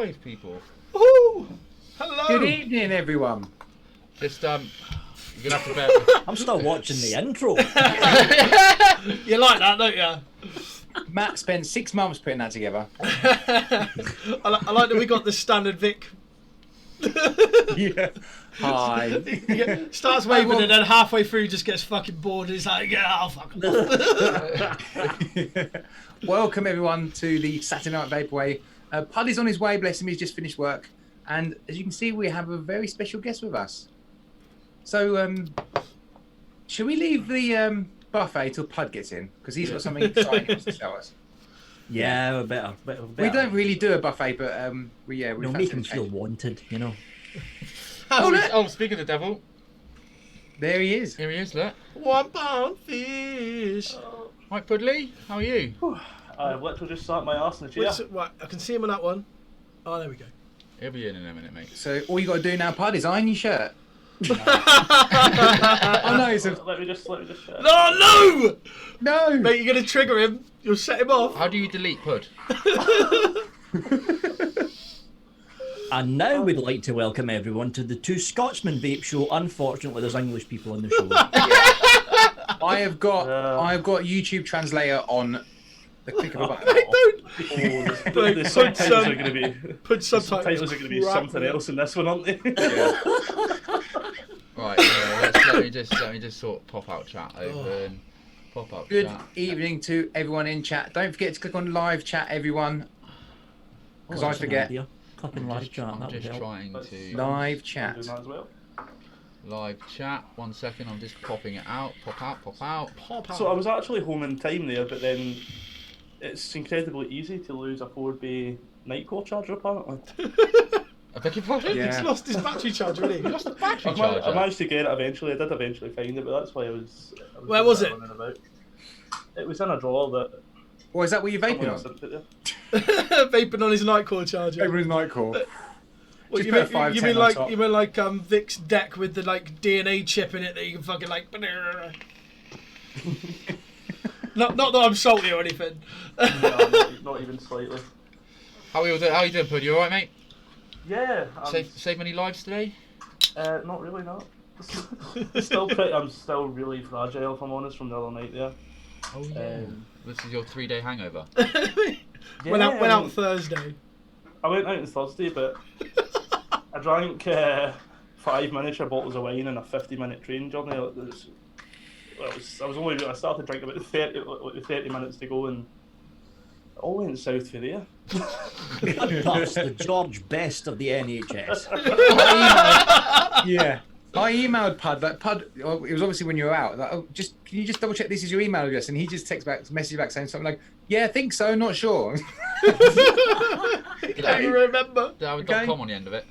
live, people. Woohoo! Hello! Good evening, everyone. Just, you're gonna have to bear. I'm still watching the intro. You like that, don't you? Matt spent 6 months putting that together. I like that we got the standard Vic. Yeah. Hi. Starts waving and then halfway through just gets fucking bored. He's like, yeah, I'll fuck off. Welcome, everyone, to the Saturday Night Vape-Away. Puddy's on his way, bless him, he's just finished work. And as you can see, we have a very special guest with us. So, shall we leave the buffet till Pud gets in? Because he's got something exciting he wants to show us. Yeah, better. We don't really do a buffet, but we make him feel wanted, you know. Oh, speaking of the devil. There he is. Here he is, look. 1 pound fish. Right, Pudley, how are you? I literally just sat my arse in the chair. Right, I can see him on that one. Oh, there we go. He'll be in a minute, mate. So all you got to do now, Pud, is iron your shirt. Oh no, it's a... Let me just share. No! No! Mate, you're going to trigger him. You'll set him off. How do you delete Pud? And now we'd like to welcome everyone to the Two Scotsmen Vape Show. Unfortunately, there's English people on the show. I have got YouTube translator on the click of a button. The subtitles are going to be. Put Subtitles are going to be something else in this one, aren't they? Yeah. Right, let me just sort pop out chat open. Pop up Good chat. evening to everyone in chat. Don't forget to click on live chat, everyone, because I forget. Clicking live chat. I'm just trying to Live chat. Doing that as well. live chat. 1 second, I'm just popping it out. Pop out, pop out. Pop out. So I was actually home in time there, but then it's incredibly easy to lose a 4-bay Nightcore charger apparently. I beg your pardon? Yeah. He's lost his battery charger, hasn't he? He lost the battery I charger. managed to get it eventually. I did eventually find it, but that's why I was Where was it? running about. It was in a drawer that Well, is that what you're someone vaping else on? had put there. Vaping on his Nightcore charger. Everyone's Nightcore. What, Just you put mean, a 510 you mean on like top. you mean like Vic's deck with the like DNA chip in it that you can fucking like. Not that I'm salty or anything. No, not even slightly. How are you doing, Pud? You alright, mate? Yeah. Save many lives today? Not really, not. I'm still really fragile, if I'm honest, from the other night there. Oh yeah. This is your 3-day hangover. Went out Thursday. I went out on Thursday, but I drank 5 miniature bottles of wine in a 50-minute train journey. I started drinking about 30 minutes to go, and it all went south for there. That's the George Best of the NHS. Yeah. I emailed Pud. Like Pud, it was obviously when you were out. Like, can you just double check this is your email address? And he just message back saying something like, "Yeah, I think so. Not sure." Can't you remember? .com on the end of it.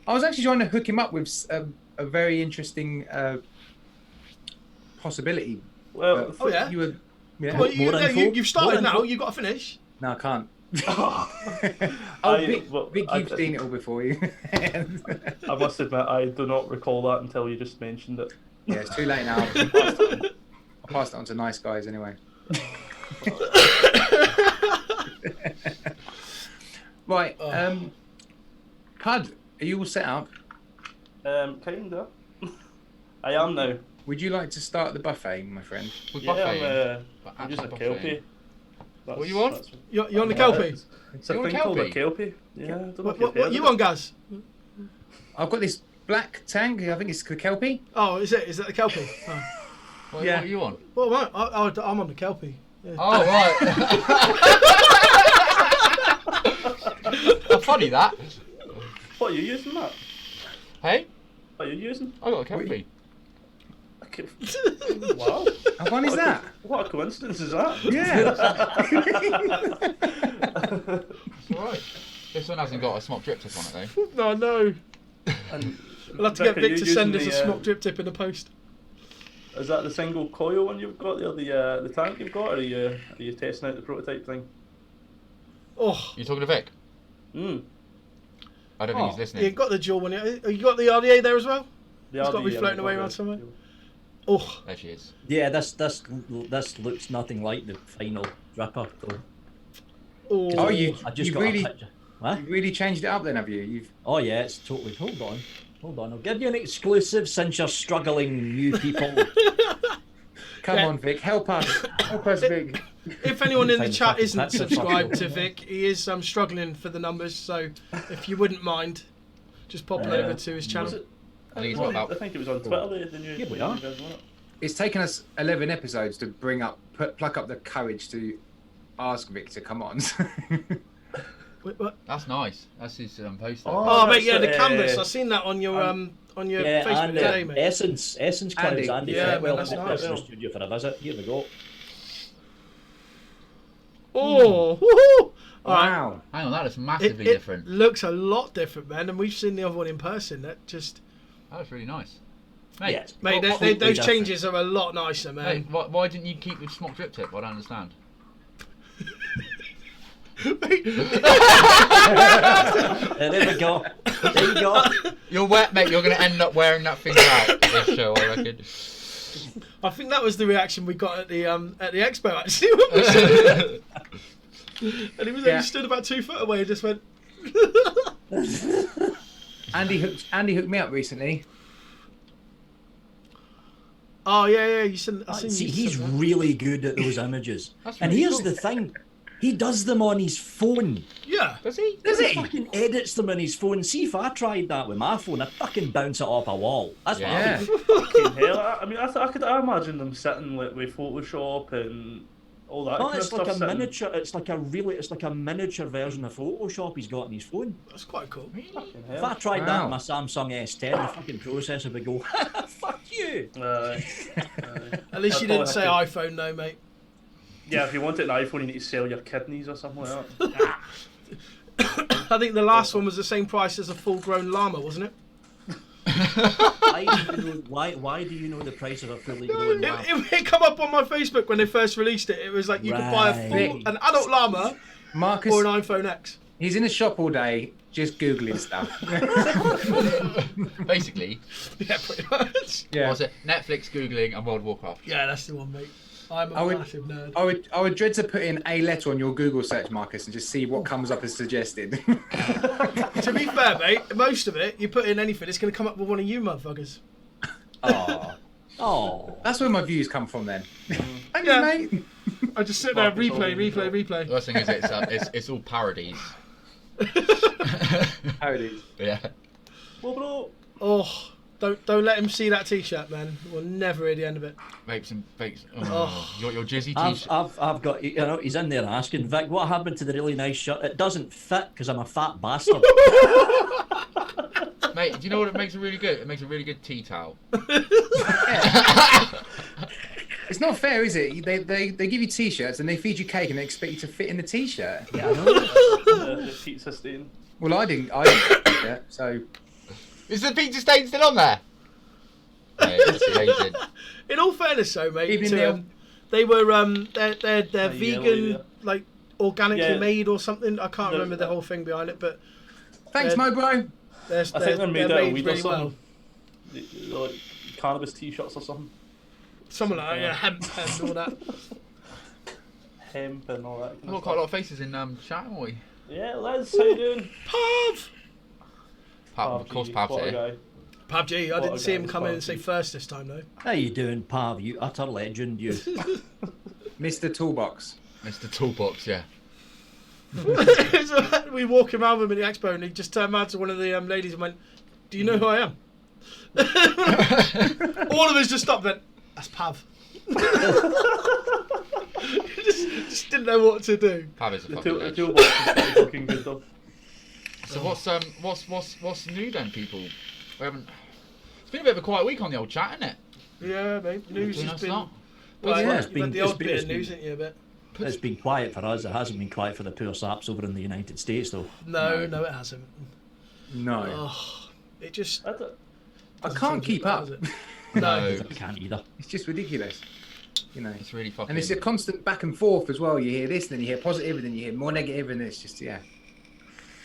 I was actually trying to hook him up with a very interesting possibility. Well, Oh yeah. You were. Yeah. Well, More info? you've started More now. info? You've got to finish. No, I can't. Vic, you've seen it all before you. I must admit, I do not recall that until you just mentioned it. Yeah, it's too late now. I passed it on to nice guys anyway. Right, Pud, are you all set up? Kinda. I am now. Would you like to start the buffet, my friend? With Yeah, buffet. I'm using a Buffet. Kelpie. What you want? You're on the Kelpie. It's a You want thing a called a Kelpie? Kelpie. Yeah, I don't know What, if you've heard you of on, it. Gaz? I've got this black tank. I think it's the Kelpie. Oh, is that the Kelpie? Oh. What Yeah. are you on? Well, right, I'm on the Kelpie. Yeah. Oh, right. How funny that. What are you using, Matt? Hey, What are you using? I got a Kelpie. Wow. How fun is that? What a coincidence is that? Yeah. It's alright. This one hasn't got a smock drip tip on it though. No. And We'll have to get Vic, are Vic you to send us using a the, smoke drip tip in the post. Is that the single coil one you've got there, the tank you've got, or are you testing out the prototype thing? Oh, You talking to Vic? Hmm. I don't think he's listening. you got the dual one. You got the RDA there as well? The It's got to be RD, floating I've away got around the- somewhere. Oh, There she is. Yeah, this looks nothing like the final dripper though. Oh, oh, you I just you got really a picture. What? You've really changed it up then, have you? You've Oh yeah, it's totally. Hold on. I'll give you an exclusive since you're struggling, new people. come on, Vic, help us, Vic. If anyone in the Find chat fucking isn't picture, subscribed fuck to you. Vic, he is struggling for the numbers. So if you wouldn't mind, just popping over to his channel. Was it? I think it's I about. think it was on Twitter. The new. Here we are. Videos, wasn't it? It's taken us 11 episodes to pluck up the courage to ask Vic to come on. Wait, what? That's nice. That's his poster. Oh, mate, that's yeah, the it, canvas. I've seen that on your Yeah, Facebook and today, mate. Essence crowds Andy. Andy Yeah, Fetwell man, that's in nice. the studio for a visit. Here we go. Oh, woohoo! All right. Wow. Hang on, that looks It, massively it different. looks a lot different, man, and we've seen the other one in person. That just, That looks really nice. Mate, Yeah, it's mate, completely those different. changes are a lot nicer, man. mate, why didn't you keep the smock drip tip? I don't understand. There we go. There you go. You're wet, mate. You're going to end up wearing that thing out this show, I reckon. I think that was the reaction we got at the expo actually. When we said it. And he was only stood about 2 foot away and just went. Andy hooked me up recently. Oh yeah, you seen? I seen See, you he's sent that. really good at those images. That's And really here's cool. the thing. He does them on his phone. Yeah. Does he? Does He he? fucking edits them on his phone. See, if I tried that with my phone, I'd fucking bounce it off a wall. That's what I Yeah. would do. Fucking hell. I mean, I imagine them sitting with Photoshop and all that. No, kind of it's like stuff a sitting- miniature. It's like a miniature version of Photoshop he's got on his phone. That's quite cool. Fucking If I hell. tried that Wow. on my Samsung S10, the fucking processor would go, "Fuck you." At least you That's all didn't say I iPhone, no, mate. Yeah, if you wanted an iPhone, you need to sell your kidneys or something like that. I think the last one was the same price as a full-grown llama, wasn't it? Why do you know the price of a fully grown lamb? It come up on my Facebook when they first released it. It was like you could buy a Right. an adult llama Marcus, or an iPhone X. he's in the shop all day just Googling stuff. Basically, Yeah, pretty much. Yeah. what's it? Netflix, Googling, and World of Warcraft. Yeah, that's the one, mate. I'm a I would- massive nerd. I would dread to put in a letter on your Google search, Marcus, and just see what comes up as suggested. To be fair, mate, most of it, you put in anything, it's going to come up with one of you motherfuckers. Oh, Oh, that's where my views come from then. Thank Yeah. you, mate. I just sit there, Marcus replay. The worst thing is it's all parodies. How it is. Yeah. Well, bro. Oh, don't let him see that T-shirt, man. We'll never hear the end of it. Vapes and vapes. Oh, Oh. your jizzy I've t-shirt. I've got, you know, he's in there asking, Vic, what happened to the really nice shirt? It doesn't fit because I'm a fat bastard. Mate, do you know what it makes it really good? It makes a really good tea towel. It's not fair, is it? They give you T-shirts and they feed you cake and they expect you to fit in the T-shirt. Yeah, I know. The pizza stain. Well, I didn't get it, so Is the pizza stain still on there? Mate, it's amazing. In all fairness, though, mate, Evening, to, Neil. they were they're yellow, vegan, yeah. like organically Yeah. made or something. I can't No, remember the whole thing behind it, but thanks, Uh, Mobro. they're I think they're made out of made weed or really well. something. They're like cannabis t-shirts or something. Something like that, yeah, hemp and all that. Hemp and all that. We've got quite a lot of faces in chat, haven't we? Yeah, Les, how you doing? Pav! Of course, Pav's What a here. guy. Pav G, I What didn't a see guy, him come in and Pav say G. first this time, though. How you doing, Pav? You utter legend, you. Mr. Toolbox. Mr. Toolbox, yeah. So we walk around with him at the expo and he just turned around to one of the ladies and went, "Do you know who I am?" All of us just stopped and went, "That's Pav." just didn't know what to do. Pav is a The fucking legend. toolbox is pretty fucking good though. So what's new then, people? We haven't. It's been a bit of a quiet week on the old chat, isn't it? Yeah, mate. News Between has us been. lot. Well, yeah, yeah, it's been- the it's odd been- bit it's of been- news, ain't you, a bit? It's been quiet for us. It hasn't been quiet for the poor saps over in the United States, though. No, it hasn't. No, Oh, it just. I don't- I can't keep up. does it? No. I can't either. It's just ridiculous. You know. It's really fucking. And it's a constant back and forth as well. You hear this, then you hear positive, and then you hear more negative, and it's just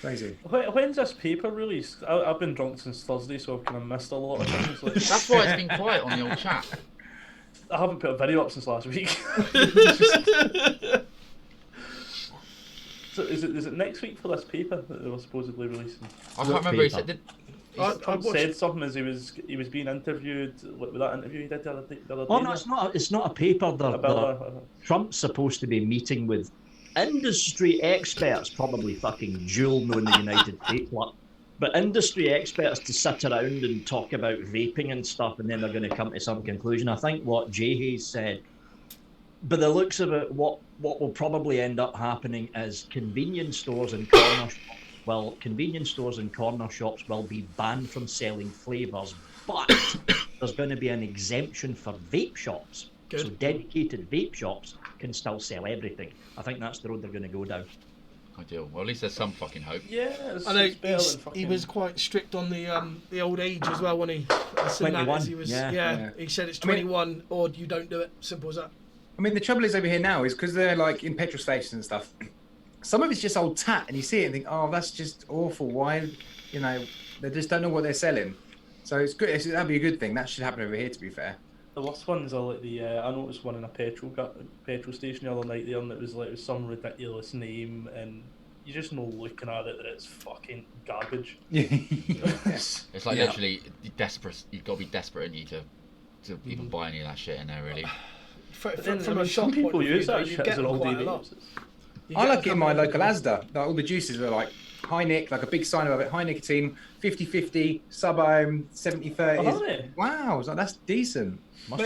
crazy. When's this paper released? I've been drunk since Thursday, so I've kind of missed a lot of things. Like, That's why it's been quiet on the old chat. I haven't put a video up since last week. So is it next week for this paper that they were supposedly releasing? I can't remember. He said, Trump said something as he was being interviewed with that interview he did the other day. Oh no, it's not a paper. Trump's supposed to be meeting with industry experts, probably fucking Jewel knowing the United States, but industry experts to sit around and talk about vaping and stuff, and then they're going to come to some conclusion. I think what Jay Hayes said, by the looks of it, what will probably end up happening is convenience stores and corner shops will be banned from selling flavours, but there's going to be an exemption for vape shops. Good. So dedicated vape shops can still sell everything. I think that's the road they're going to go down. Ideal. Well, at least there's some fucking hope. Yeah, I know he was quite strict on the old age as well, wasn't he? 21. He was, yeah, he said it's 21 or you don't do it. Simple as that. I mean, the trouble is over here now is because they're like in petrol stations and stuff. Some of it's just old tat, and you see it and think, oh, that's just awful. Why, they just don't know what they're selling. So it's good. That'd be a good thing. That should happen over here, to be fair. The worst ones are like I noticed one in a petrol station the other night there, and it was some ridiculous name, and you just know looking at it that it's fucking garbage. It's like literally desperate. You've got to be desperate, and you to even buy any of that shit in there, really. From a shop people use that shit as an old DVD. I like it in my local Asda. Like, all the juices are like high nic, like a big sign above it, high nicotine, 50-50, sub-ohm, 70-30. Wow, like, that's decent.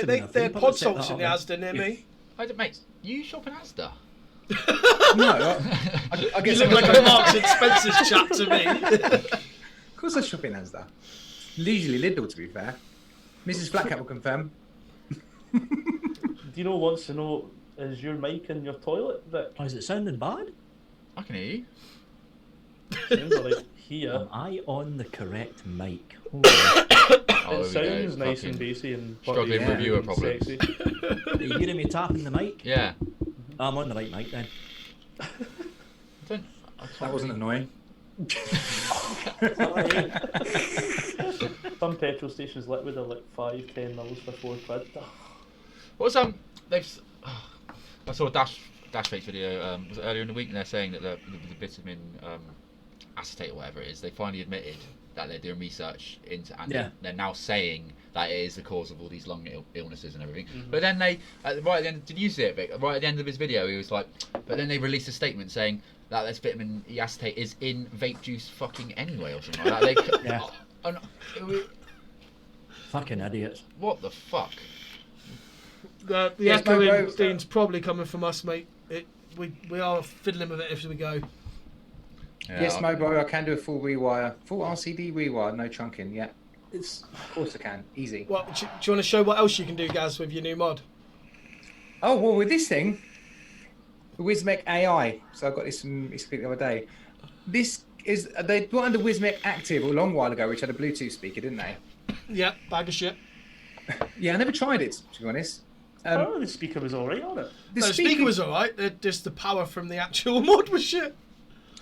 They're pod salts in the Asda near me. Mate, you shop in Asda? No, I guess you look like a Marks and Spencer's chap to me. Of course I shop in Asda. Usually Lidl, to be fair. Mrs. Flatcat will confirm. Do you know wants to know, is your mic in your toilet, Vic? Is it sounding bad? I can hear you. Sounds like here. Am I on the correct mic? It sounds nice and bassy and struggling reviewer problems. Sexy. Are you hearing me tapping the mic? Yeah. I'm on the right mic then. That wasn't annoying. Some petrol stations liquid are like 5-10 mils for £4. What's I saw a Dash Fake's video was it earlier in the week, and they're saying that the vitamin acetate or whatever it is, they finally admitted that they're doing research into, and they're now saying that it is the cause of all these lung illnesses and everything. Mm-hmm. But then right at the end, did you see it, Vic? Right at the end of his video, he was like, but then they released a statement saying that this vitamin E acetate is in vape juice fucking anyway, or something like that. Fucking idiots. What the fuck? The echoing thing's probably coming from us, mate. We are fiddling with it as we go. Yeah, yes, Mobo, I can do a full rewire. Full RCD rewire, no trunking, yeah. Of course I can, easy. Well, do you want to show what else you can do, Gaz, with your new mod? Oh, well, with this thing, the Wismec AI, so I got this from the other day. This is, they brought under Wismec Active a long while ago, which had a Bluetooth speaker, didn't they? Yeah, bag of shit. Yeah, I never tried it, to be honest. The speaker was alright on it. The speaker was alright, just the power from the actual mod was shit.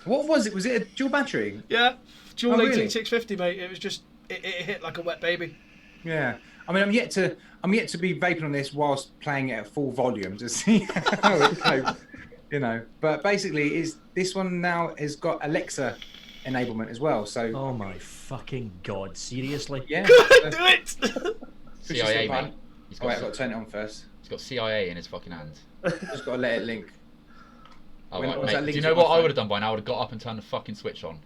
What was it? Was it a dual battery? Yeah, dual 18650, really? mate. It was just it hit like a wet baby. Yeah, I mean, I'm yet to be vaping on this whilst playing it at full volume to see how it goes. But basically, this one now has got Alexa enablement as well. So. Oh my fucking god! Seriously? Yeah. Do it. CIA, mate. I've got to turn it on first. He's got CIA in his fucking hands. Just got to let it link. Oh, right, mate. Do you know what I would have done by now? I would have got up and turned the fucking switch on.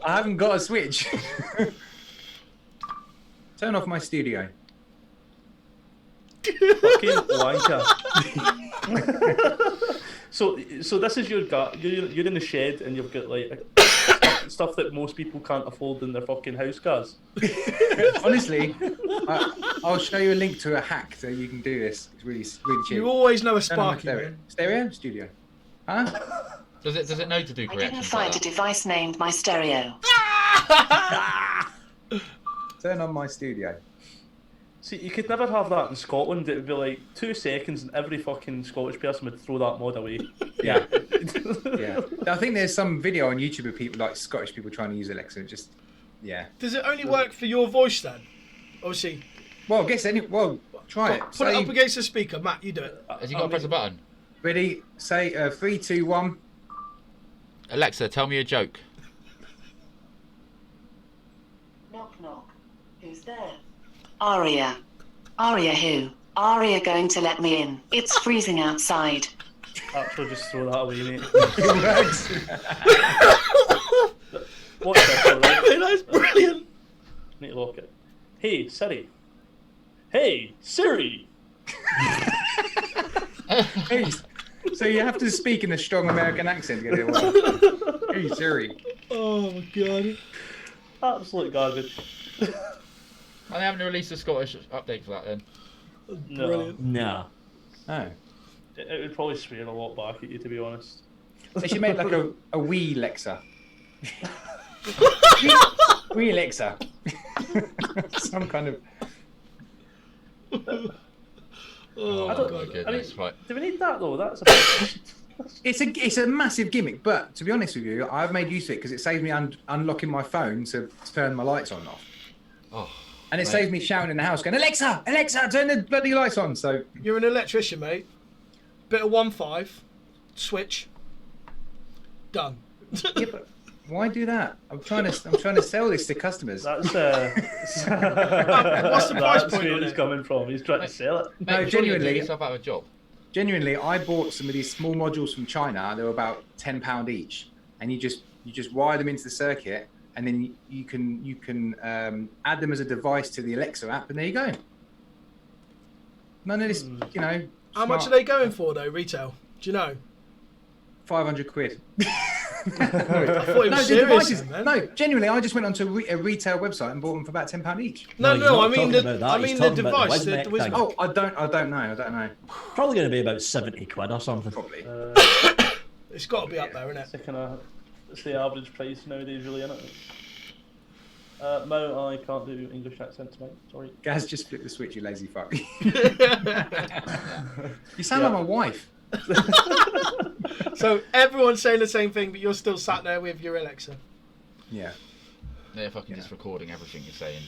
I haven't got a switch. Turn off my studio. Fucking wanker. So this is your gut. You're in the shed and you've got like stuff that most people can't afford in their fucking house cars. Honestly, I'll show you a link to a hack so you can do this. It's really cheap. You always know a Sparky, man. Stereo? Studio. Huh? Does it know to do corrections? I didn't find a device named my stereo. Turn on my studio. See, you could never have that in Scotland. It would be like 2 seconds and every fucking Scottish person would throw that mod away. Yeah. Yeah. I think there's some video on YouTube of people, like Scottish people, trying to use Alexa. Just, yeah. Does it only work for your voice then? Obviously. Well, try it. Put it up against the speaker. Matt, you do it. Has he got to press a button? Ready? Say 3, 2, 1. Alexa, tell me a joke. Knock knock. Who's there? Aria. Aria who? Aria going to let me in. It's freezing outside. Actually, just throw that away, mate. It works. What's that? Right? That's brilliant. Need to lock it. Hey, Siri. Hey, Siri. Hey, so you have to speak in a strong American accent to get it work. Hey, Siri. Oh my god. Absolute garbage. Are they having to release a Scottish update for that then? No. Brilliant. Nah. Oh. It would probably swear a lot back at you, to be honest. They should make like a wee Alexa. Wee Alexa. Some kind of. Oh, I don't- God. Goodness, right. Do we need that though? That's a bit... It's a massive gimmick, but to be honest with you, I've made use of it because it saves me unlocking my phone to turn my lights on and off. Oh, And it mate. saves me shouting in the house, going, Alexa, Alexa, turn the bloody lights on. So You're an electrician, mate. Bit of 1.5, switch, done. yeah, but why do that? I'm trying to sell this to customers. That's What's the price that's point where on he's it? coming from. He's trying to sell it. Mate, No, you're surely gonna genuinely- get yourself out of a job. Genuinely, I bought some of these small modules from China. They were about £10 each, and you just wire them into the circuit, and then you can add them as a device to the Alexa app, and there you go. None of this, you know. How much are smart- they going for, though, retail? Do you know? 500 quid. I thought it was No, the serious, devices. man. No, genuinely, I just went onto a retail website and bought them for about £10 each. No, No, no, you're I not mean talking the, about that. I He's mean the talking about the device, the Wismec Wismec. thing. Oh, I don't know. Probably going to be about 70 quid or something. Probably. It's got to be up there, isn't it? It's kind of it's the average price nowadays, really, isn't it? Mo, I can't do English accents, mate. Sorry. Gaz, just flip the switch, you lazy fuck. You Yeah. sound like my wife. So everyone's saying the same thing, but you're still sat there with your Alexa. Yeah. They're fucking Yeah. just recording everything you're saying.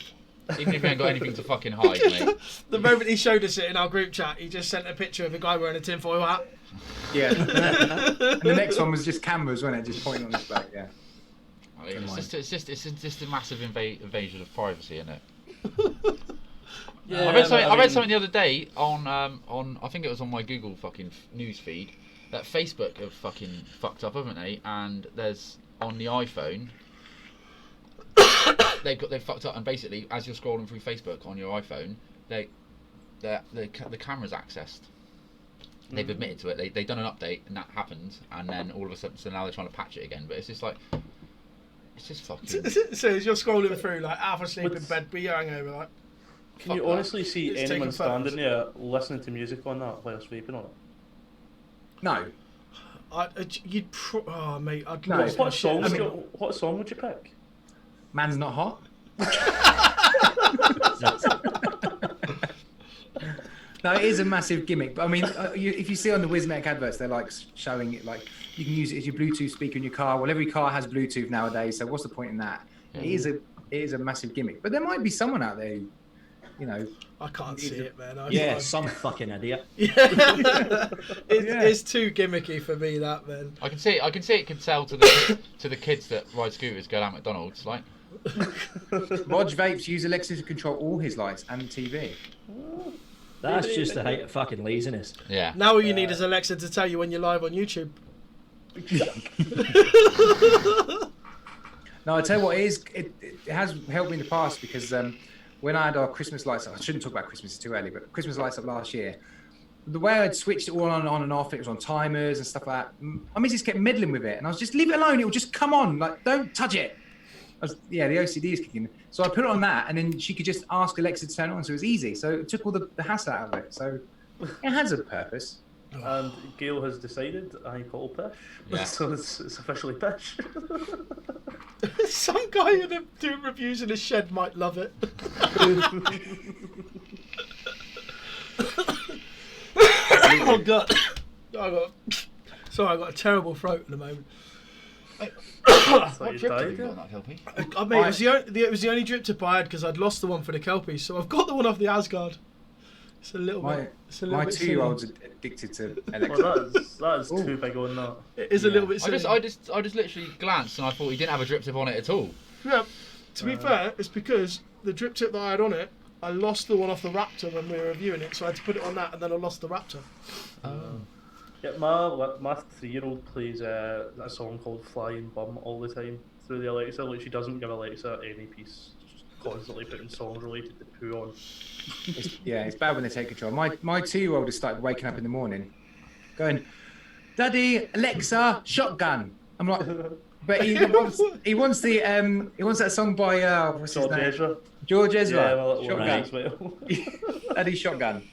Even if you ain't got anything to fucking hide, mate. The moment he showed us it in our group chat, he just sent a picture of a guy wearing a tinfoil hat. Yeah. And the next one was just cameras, wasn't it? Just pointing on his back, yeah. I mean, Never mind. it's just a massive invasion of privacy, isn't it? Yeah, I read mean- something the other day on I think it was on my Google fucking news feed that Facebook have fucking fucked up, haven't they? And there's on the iPhone they've fucked up, and basically as you're scrolling through Facebook on your iPhone, the camera's accessed. They've admitted to it. They done an update and that happened, and then all of a sudden, so now they're trying to patch it again. But it's just like, it's just fucking. So as you're scrolling through, like half asleep in What's- bed, but you're hungover, like. Can you Fuck that. honestly see It's anyone taking photos. standing there listening to music on that while vaping on it? No. Oh mate, I'd No, lose my What shit. song? I mean, What song would you pick? Man's not hot. No, it is a massive gimmick. But I mean, if you see on the Wismec adverts, they're like showing it like you can use it as your Bluetooth speaker in your car. Well, every car has Bluetooth nowadays, so what's the point in that? Yeah. It is a massive gimmick. But there might be someone out there who, you know, I can't see it, man. Yeah, some fucking idiot. It's too gimmicky for me, that man. I can see it can sell to the kids that ride scooters go down McDonald's, like. Rog Vapes use Alexa to control all his lights and TV. That's just the height of fucking laziness. Yeah. Now all you need is Alexa to tell you when you're live on YouTube. No, I tell you what, it has helped me in the past because when I had our Christmas lights up, I shouldn't talk about Christmas, it's too early, but Christmas lights up last year, the way I'd switched it all on and off, it was on timers and stuff like that. I mean, just kept meddling with it, and I was just, leave it alone, it will just come on, like, don't touch it. The OCD is kicking. So I put it on that, and then she could just ask Alexa to turn it on, so it was easy. So it took all the hassle out of it. So it has a purpose. And Gail has decided I call pish. Yeah. So it's officially pish. Some guy doing reviews in his shed might love it. Oh god. I got a terrible throat at the moment. Thought What you drip died, have you yeah. got on that, Kelpie? I mean, it was the only drip tip I had because I'd lost the one for the Kelpies, so I've got the one off the Asgard. It's a little My bit. It's a little bit 2-year-old's addicted to Alexa. Well, that is too big on that. It is a little bit. I Silly. just literally glanced and I thought he didn't have a drip tip on it at all. Yeah. To be fair, it's because the drip tip that I had on it, I lost the one off the Raptor when we were reviewing it, so I had to put it on that, and then I lost the Raptor. Yeah, my 3-year-old plays a song called "Flying Bum" all the time through the Alexa. Like, she doesn't give Alexa any peace. Just constantly putting songs related to poo on. It's bad when they take control. My 2-year-old has started waking up in the morning, going, "Daddy, Alexa, shotgun." I'm like, but he wants that song by what's his name? Ezra. George Ezra. Yeah, my little Shotgun. Smile. Daddy, shotgun.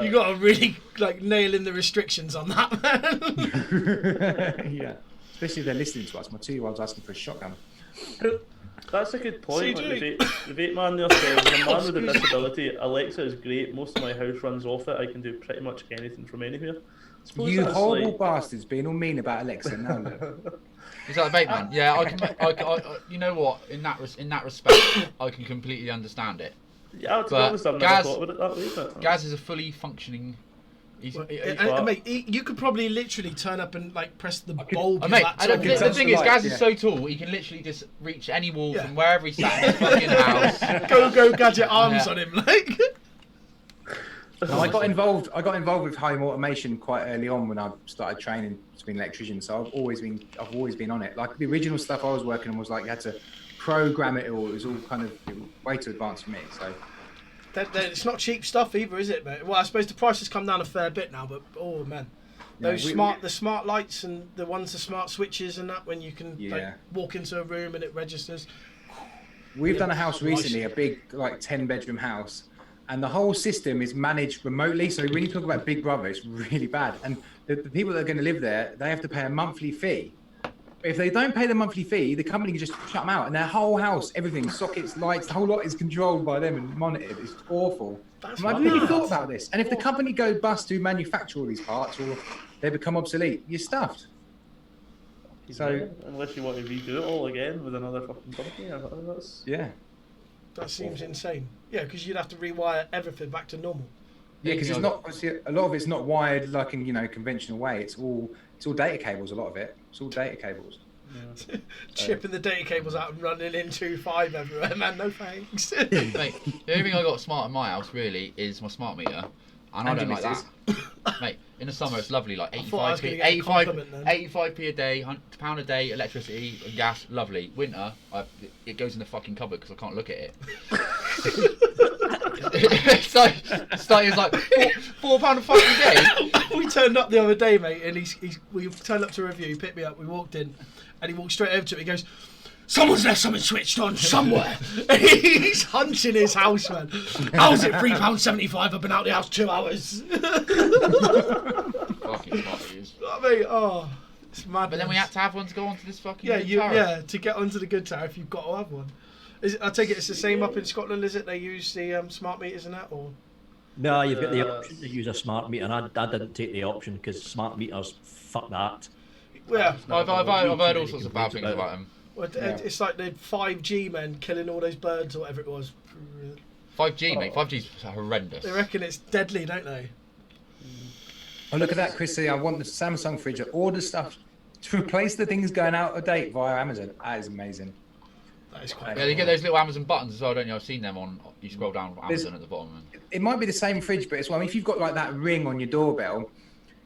You got to really nail in the restrictions on that, man. Yeah, especially if they're listening to us. My 2-year-old's asking for a shotgun. That's a good point. CJ. Like the vape man there says, as a man with a disability, Alexa is great. Most of my house runs off it. I can do pretty much anything from anywhere. You horrible bastards being all mean about Alexa now. Look. Is that a vape man? Yeah, I you know what? In that respect, I can completely understand it. Yeah, to be But honest, I've Gaz- never thought about it that way. But Gaz is a fully functioning. Mate, you could probably literally turn up and press the bulb. Mate, the thing is, Gaz is yeah. so tall, he can literally just reach any wall Yeah. from wherever he's sat in his fucking house. go gadget arms on him, No, I got involved with home automation quite early on when I started training to be an electrician. So I've always been on it. Like the original stuff I was working on was you had to program it all. It was all kind of way too advanced for me. So it's not cheap stuff either, is it, mate? Well, I suppose the price has come down a fair bit now, but oh man, the smart lights and the smart switches and that, when you can walk into a room and it registers. We've done a house recently, a big 10-bedroom house, and the whole system is managed remotely. So when you talk about Big Brother, it's really bad. And the people that are going to live there, they have to pay a monthly fee. If they don't pay the monthly fee, the company can just shut them out, and their whole house, everything, sockets, lights, the whole lot is controlled by them and monitored. It's awful. I've really thought about this. And if the company go bust to manufacture all these parts, or they become obsolete, you're stuffed. So unless you want to redo it all again with another fucking company, that's that seems insane. Yeah, because you'd have to rewire everything back to normal. Yeah, because it's not a lot of it's not wired like in conventional way. It's all data cables. A lot of it. It's all data cables. Yeah. Chipping the data cables out and running in 2.5 everywhere, man. No thanks. Mate, the only thing I got smart in my house really is my smart meter, and I don't like that. Mate, in the summer it's lovely, 85p a day, £100 a day, electricity and gas, lovely. Winter, it goes in the fucking cupboard because I can't look at it. It's like £4 a fucking day. We turned up the other day, mate, and we turned up to review. He picked me up. We walked in, and he walked straight over to me. He goes, "Someone's left something switched on somewhere." He's hunting his house, man. How's it £3.75? I've been out the house 2 hours. Fucking smart he is. I mean, it's mad. But then we had to have one to go onto this fucking to get onto the good tariff, you've got to have one. I take it it's the same up in Scotland, is it? They use the smart meters and that, or? No, you've got the option to use a smart meter, and I didn't take the option because smart meters, fuck that. Yeah, I've heard all sorts of bad things about them. Well, it's like the 5G men killing all those birds or whatever it was. 5G, mate. 5G's horrendous. They reckon it's deadly, don't they? Oh, look at that, Chrissy. I want the Samsung fridge. Order stuff to replace the things going out of date via Amazon. That is amazing. That is quite Yeah, you get those little Amazon buttons as well, don't you? I've seen them on. You scroll down Amazon at the bottom. It might be the same fridge, but it's if you've got that ring on your doorbell,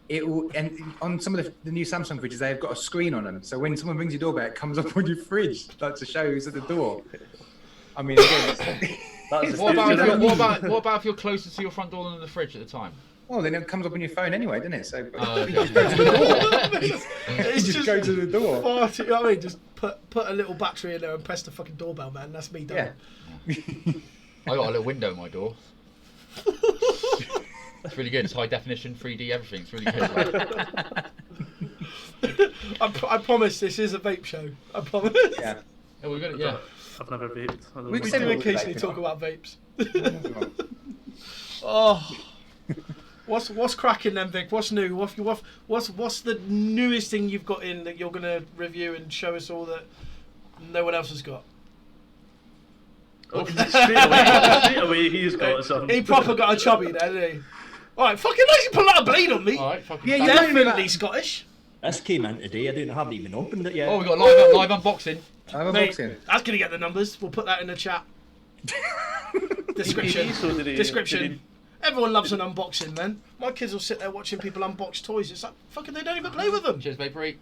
it will. And on some of the new Samsung fridges, they've got a screen on them, so when someone rings your doorbell, it comes up on your fridge, to show who's at the door. I mean, again, what about if you're closer to your front door than the fridge at the time? Well, then it comes up on your phone anyway, doesn't it? So Okay. just go to the door. It's just go to the door. Far too, you know what I mean? Just put a little battery in there and press the fucking doorbell, man. That's me done. Yeah. I got a little window in my door. It's really good. It's high definition, 3D, everything. It's really good. I promise this is a vape show. I promise. Yeah. Oh, we've got it. Yeah. I've never vaped. We said do we'll occasionally vape talk it. about vapes. Oh. What's cracking then, Vic? What's new? What's the newest thing you've got in that you're gonna review and show us all that no one else has got? Straight away, he's got some. He proper got a chubby there, didn't he? Alright, fucking nice, you pull out a blade on me. Alright, fucking Yeah, stand up. Definitely Scottish. This came in today. I haven't even opened it yet. Oh, we got live unboxing. I'm Mate, unboxing. that's gonna get the numbers. We'll put that in the chat. Description. So did he- Description. did he- Everyone loves an unboxing, man. My kids will sit there watching people unbox toys. It's like, fucking, they don't even play with them. Cheers, Vape.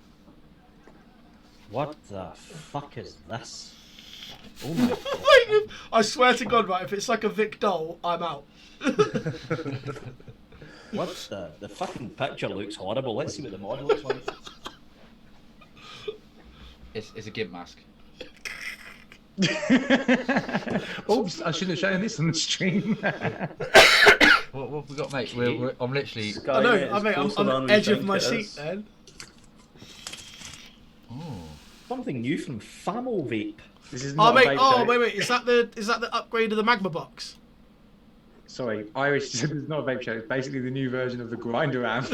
What the fuck is this? Oh my god. Wait, I swear to God, right, if it's like a Vic doll, I'm out. What's the fucking picture looks horrible. Let's see what the model looks like. It's a gimp mask. Oops, I shouldn't have shown this on the stream. What have we got, mate? I'm literally. I know, Skynet I is mean, I'm closer on than the we edge of think my it seat is. then. Oh. Something new from Famo Vape. This is Oh, not a mate, vape oh, show. wait, is that the upgrade of the magma box? Sorry, Irish said it's not a vape show. It's basically the new version of the grinder amp.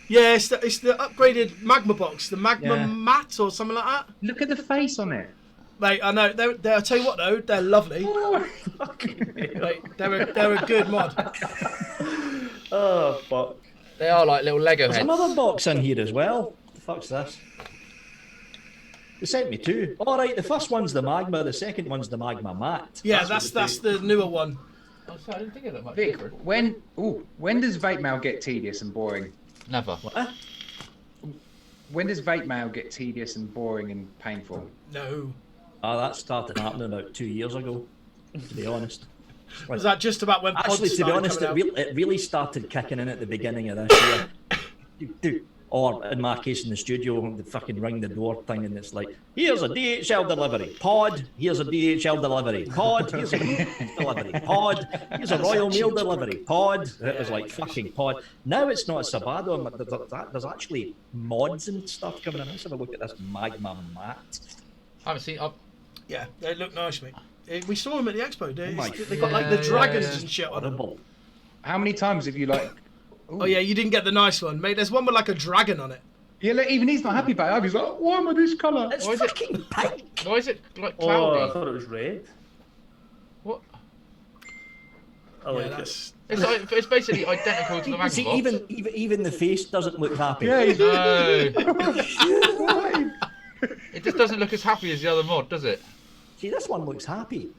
Yeah, it's the upgraded magma box, the magma Yeah. mat or something like that. Look at the face on it. Mate, I know. I'll tell you what though, they're lovely. Mate, they're a good mod. Oh, fuck. They are like little Lego There's heads. another box in here as well. What the fuck's this? They sent me two. All right, the first one's the magma, the second one's the magma mat. Yeah, That's that's what the newer one. Oh, sorry, I didn't think it looked much Vic, different. when does vape mail get tedious and boring? Never. What? When does vape mail get tedious and boring and painful? No. That started happening about 2 years ago, to be honest. Was that just about when pods Actually, to be started honest, coming out? it really started kicking in at the beginning of this year. Or in my case in the studio, the fucking ring the door thing, and it's like, here's a DHL delivery pod, here's a DHL delivery pod, here's a delivery pod, here's a Royal Mail delivery pod. It was like fucking pod. Now it's not so bad. There's actually mods and stuff coming in. Let's have a look at this magma mat. I haven't seen. Yeah, they look nice, mate. We saw them at the expo. my They got like the God. dragons Yeah. and shit on them. Horrible. How many times have you like? Oh yeah, you didn't get the nice one, mate. There's one with like a dragon on it. Yeah, look, even he's not happy about it. He's like, why am I this colour? It's Why is it- fucking pink. Why is it like Oh, cloudy? I thought it was red. What? I like Yeah, it. It's basically identical to the magma See, box. even the face doesn't look happy. Yeah, he's No, it just doesn't look as happy as the other mod, does it? See, this one looks happy.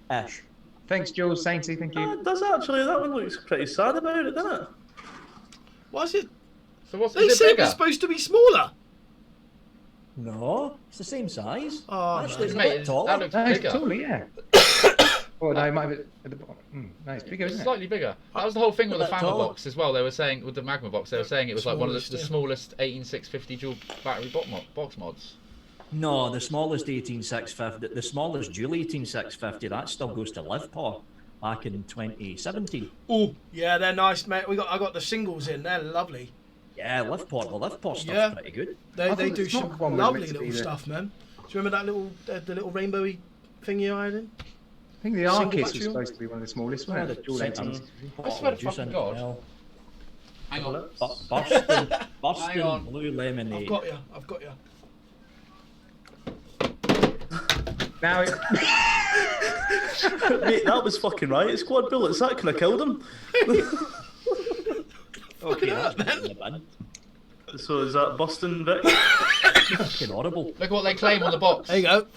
Ash. Thanks, Jules. Sainty, thank you. It does actually. That one looks pretty sad about it, doesn't it? Why is it? So what's They is said it it was bigger? supposed to be smaller. No, it's the same size. Oh, Actually, it's a Mate, bit taller. that looks No, it's bigger. taller, yeah. Oh, no, it might be at the bottom. No, it's bigger, It's isn't it? slightly bigger. That was the whole thing with the That Fama tall. box as well. They were saying with the magma box, they were saying it was like one of the Smallest, yeah. smallest 18650 dual battery box mods. No, the smallest 18650, the smallest dual 18650, that still goes to Liveport back in 2017. Oh, yeah, they're nice, mate. I got the singles in. They're lovely. Yeah, Liveport, the Liveport stuff's Yeah. pretty good. They thought do the some smoke one was lovely meant to little be the- stuff, man. Do you remember that little the little rainbowy thing you had in? I think the Single Arcus was battery one? supposed to be one of the smallest, One of wasn't the it? Dual centre- 18s. I swear to juice fucking in it God. as well. Hang on. Bursting on. blue lemonade. I've got you. I've got you. Now, it, Mate, that was fucking right. Squad bullets. That could have killed him. Okay, hell, that's in the bin. So is that busting, Vic? Fucking horrible. Look at what they claim on the box. There you go.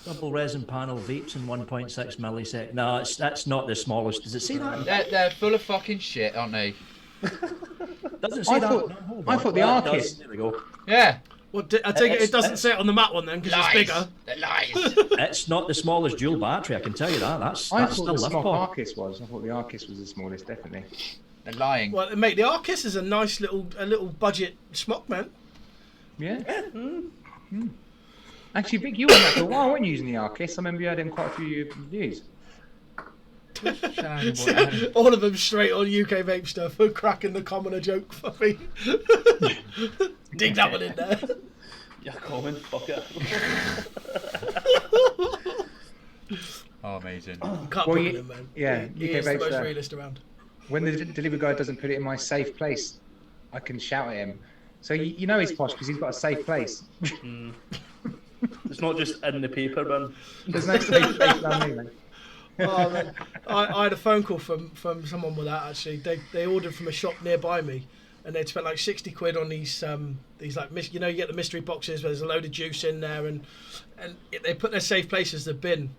Double resin panel vapes in 1.6 millisecond. No, that's not the smallest. Does it say that? They're full of fucking shit, aren't they? Doesn't say I that. thought- No, hold I on. thought the Well, it Arcus- does. There we go. Yeah. Well, I take it. It doesn't It's- say it on the mat one then because it's Lies. bigger. They're lies. It's not the smallest dual battery, I can tell you that. That's I still thought the small Liveport. Arcus was. I thought the Arcus was the smallest, definitely. They're lying. Well, mate, the Arcus is a nice little budget smock, man. Yeah. Mm. Actually, Vic, you were on that for a while, weren't you, using the Arcus? I remember you had in quite a few reviews. All of them straight on UK vape stuff for cracking the commoner joke for me. Dig that one in there. Yeah, comment. Fuck it. Oh, amazing. You can't Well, put you- it in, man. yeah, he UK is the vape most stuff. realist around. When the delivery guy doesn't put it in my safe place, I can shout at him. So you know he's posh because he's got a safe place. It's not just in the paper bin. There's no safe place down me, mate. Oh, man. I had a phone call from someone with that actually. They ordered from a shop nearby me, and they'd spent like 60 quid on these like you get the mystery boxes where there's a load of juice in there, and they put their safe place as the bin,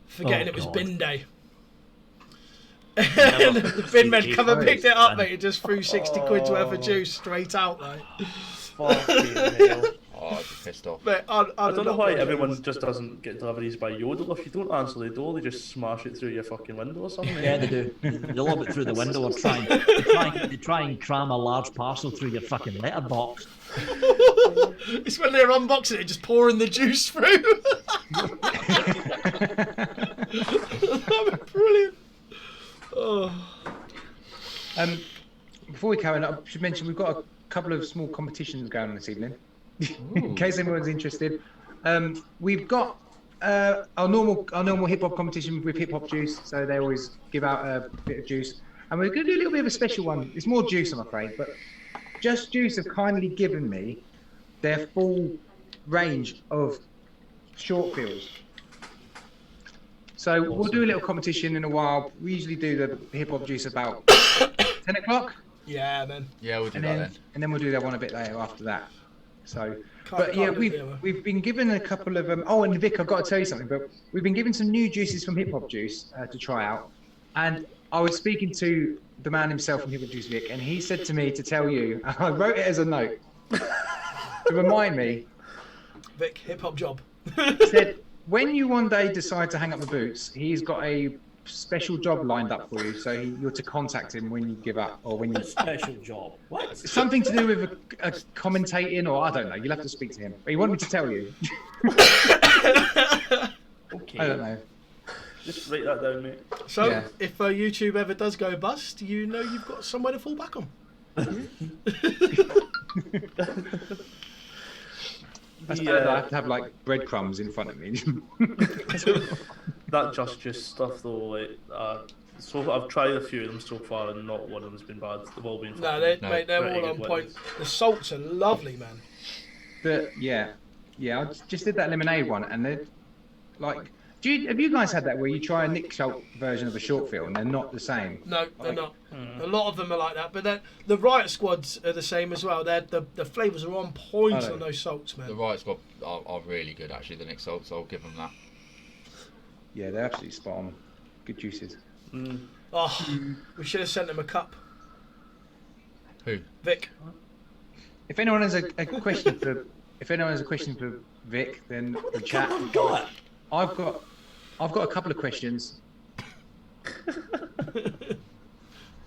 forgetting it was bin day. And the bin man come and picked it up, mate, and just threw 60 quid's worth of juice straight out, like. Fucking hell. Oh, I'd be pissed off. Mate, I don't know why everyone just doesn't get deliveries by Yodel. If you don't answer the door, they just smash it through your fucking window or something. Yeah, they do. They lob it through the window or they try and cram a large parcel through your fucking letterbox. It's when they're unboxing it, just pouring the juice through. That'd be brilliant. Oh. Before we carry on, I should mention we've got a couple of small competitions going on this evening. In case anyone's interested, we've got our normal hip hop competition with Hip Hop Juice. So they always give out a bit of juice, and we're going to do a little bit of a special one. It's more juice, I'm afraid, but Just Juice have kindly given me their full range of short fills. So we'll do a little competition in a while. We usually do the Hip Hop Juice about 10 o'clock. Yeah, man. Yeah, we'll do that then. And then we'll do that one a bit later after that. So, Can't we've been given a couple of oh, and Vic, I've got to tell you something. But we've been given some new juices from Hip Hop Juice to try out. And I was speaking to the man himself from Hip Hop Juice, Vic, and he said to me to tell you. I wrote it as a note to remind me. Vic, hip hop job. He said, when you one day decide to hang up the boots, he's got a special job lined up for you. So you're to contact him when you give up, or when you. Special job. What? Something to do with a commentating, or I don't know. You'll have to speak to him. But he wanted me to tell you. Okay. I don't know. Just write that down, mate. So, Yeah. if YouTube ever does go bust, you know you've got somewhere to fall back on. I suppose I have to have like breadcrumbs in front of me. That Just stuff though, like, so I've tried a few of them so far, and not one of them's been bad. They've all been. No, fucking mate, they're pretty all on good point. ones. The salts are lovely, man. Yeah. I just did that lemonade one, and they're like. Have you guys had that where you try a Nick Schultz version of a short film and they're not the same? No, they're not. A lot of them are like that, but the Riot Squads are the same as well. The flavours are on point Oh. on those salts, The man. Riot Squad are really good, actually, the Nick Salts. I'll give them that. Yeah, they're absolutely spot on. Good juices. Oh, we should have sent them a cup. Who? Vic. If anyone has a question for Vic, then the chat. I've got a couple of questions.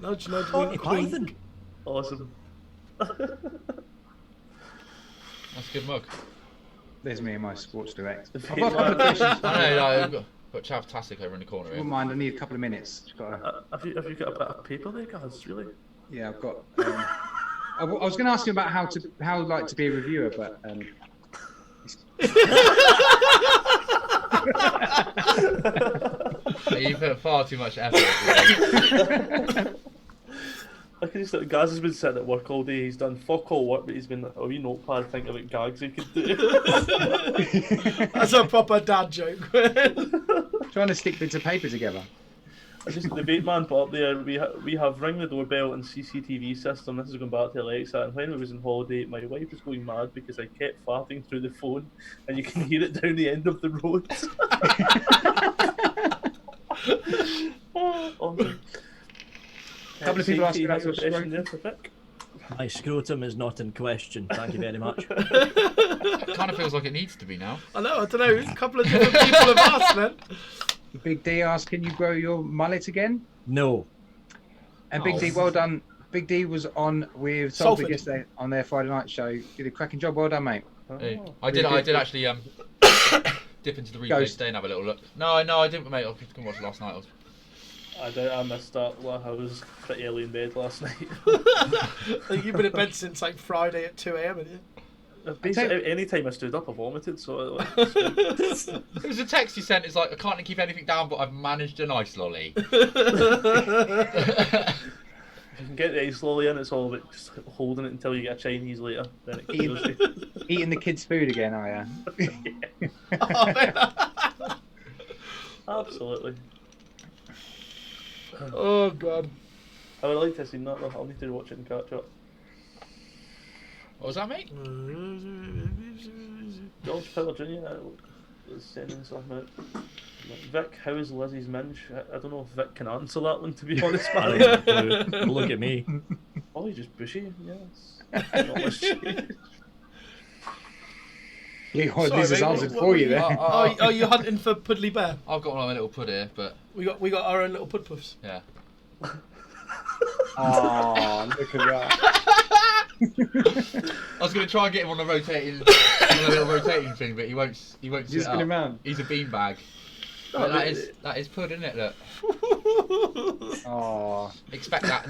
Nudge, nudge, Monty wink, Python. wink. Awesome. That's a good mug. There's me and my Sports Direct. I've Vape got a couple of man. questions. I know, I've got Chav Tastic over in the corner Wouldn't here. mind. I need a couple of minutes. Just gotta, Have you got a bit of paper there, guys? Really? yeah, I've got. I was going to ask you about how to be a reviewer, but You put far too much effort into it. I can just Gaz has been sitting at work all day. He's done fuck all work, but he's been a wee notepad thinking about gags he could do. That's a proper dad joke. trying to stick bits of paper together. Just the Vape man put up there. We have ring the doorbell and CCTV system. This is going back to Alexa. And when we was on holiday, my wife was going mad because I kept farting through the phone, and you can hear it down the end of the road. Awesome. A couple of people asking about your question scrotum. there for Vic. My scrotum is not in question. Thank you very much. It kind of feels like it needs to be now. I know, I don't know. A couple of different people have asked, man. Big D asked, can you grow your mullet again? No. And Big Oh. D, well done. Big D was on with Salford. Salford yesterday on their Friday night show. Did a cracking job. Well done, mate. Hey, Oh. I did actually dip into the replay Ghost. today and have a little look. No, I didn't, mate. I couldn't watch it last night. I missed that. I was pretty early in bed last night. I think you've been in bed since like Friday at 2 a.m, haven't you? Basically, any time I stood up, I vomited. So It was a text you sent. It's like, I can't keep anything down, but I've managed a nice lolly. If you can get the ice slowly in, it's all about just holding it until you get a Chinese later. Then it kills you. Eating the kids' food again, are you? Absolutely. Oh god. I would like to have seen that though. I'll need to watch it and catch up. What was that, mate? George Power Jr. was sending something out. Vic, how is Lizzie's minge? I don't know if Vic can answer that one, to be honest, I man. don't have a clue. Look at me. Oh, he's just bushy, yes. Not much change. This is mate, answered what for were you you- there. Are you hunting for Puddly Bear? I've got one of my little pud here, but We got our own little pud puffs. yeah. Oh, look at that. I was going to try and get him on a little rotating thing, but he won't Just sit spin him up. round. He's a beanbag. Oh, That is pud, isn't it? Look, Oh, expect that.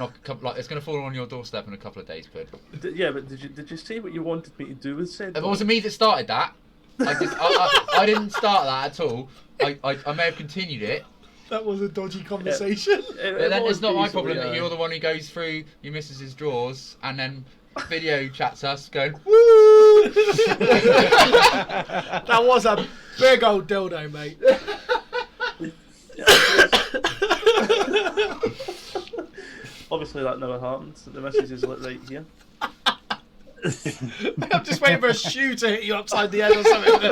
It's going to fall on your doorstep in a couple of days, pud. Yeah, but did you say what you wanted me to do with said? It wasn't me that started that. I didn't start that at all. I may have continued it, That was a dodgy conversation. but then it's not my problem that you're the one who goes through your missus's drawers and then video chats us going, woo! That was a big old dildo, mate. Obviously, that never happened. The message is lit right here. I'm just waiting for a shoe to hit you upside the head or something.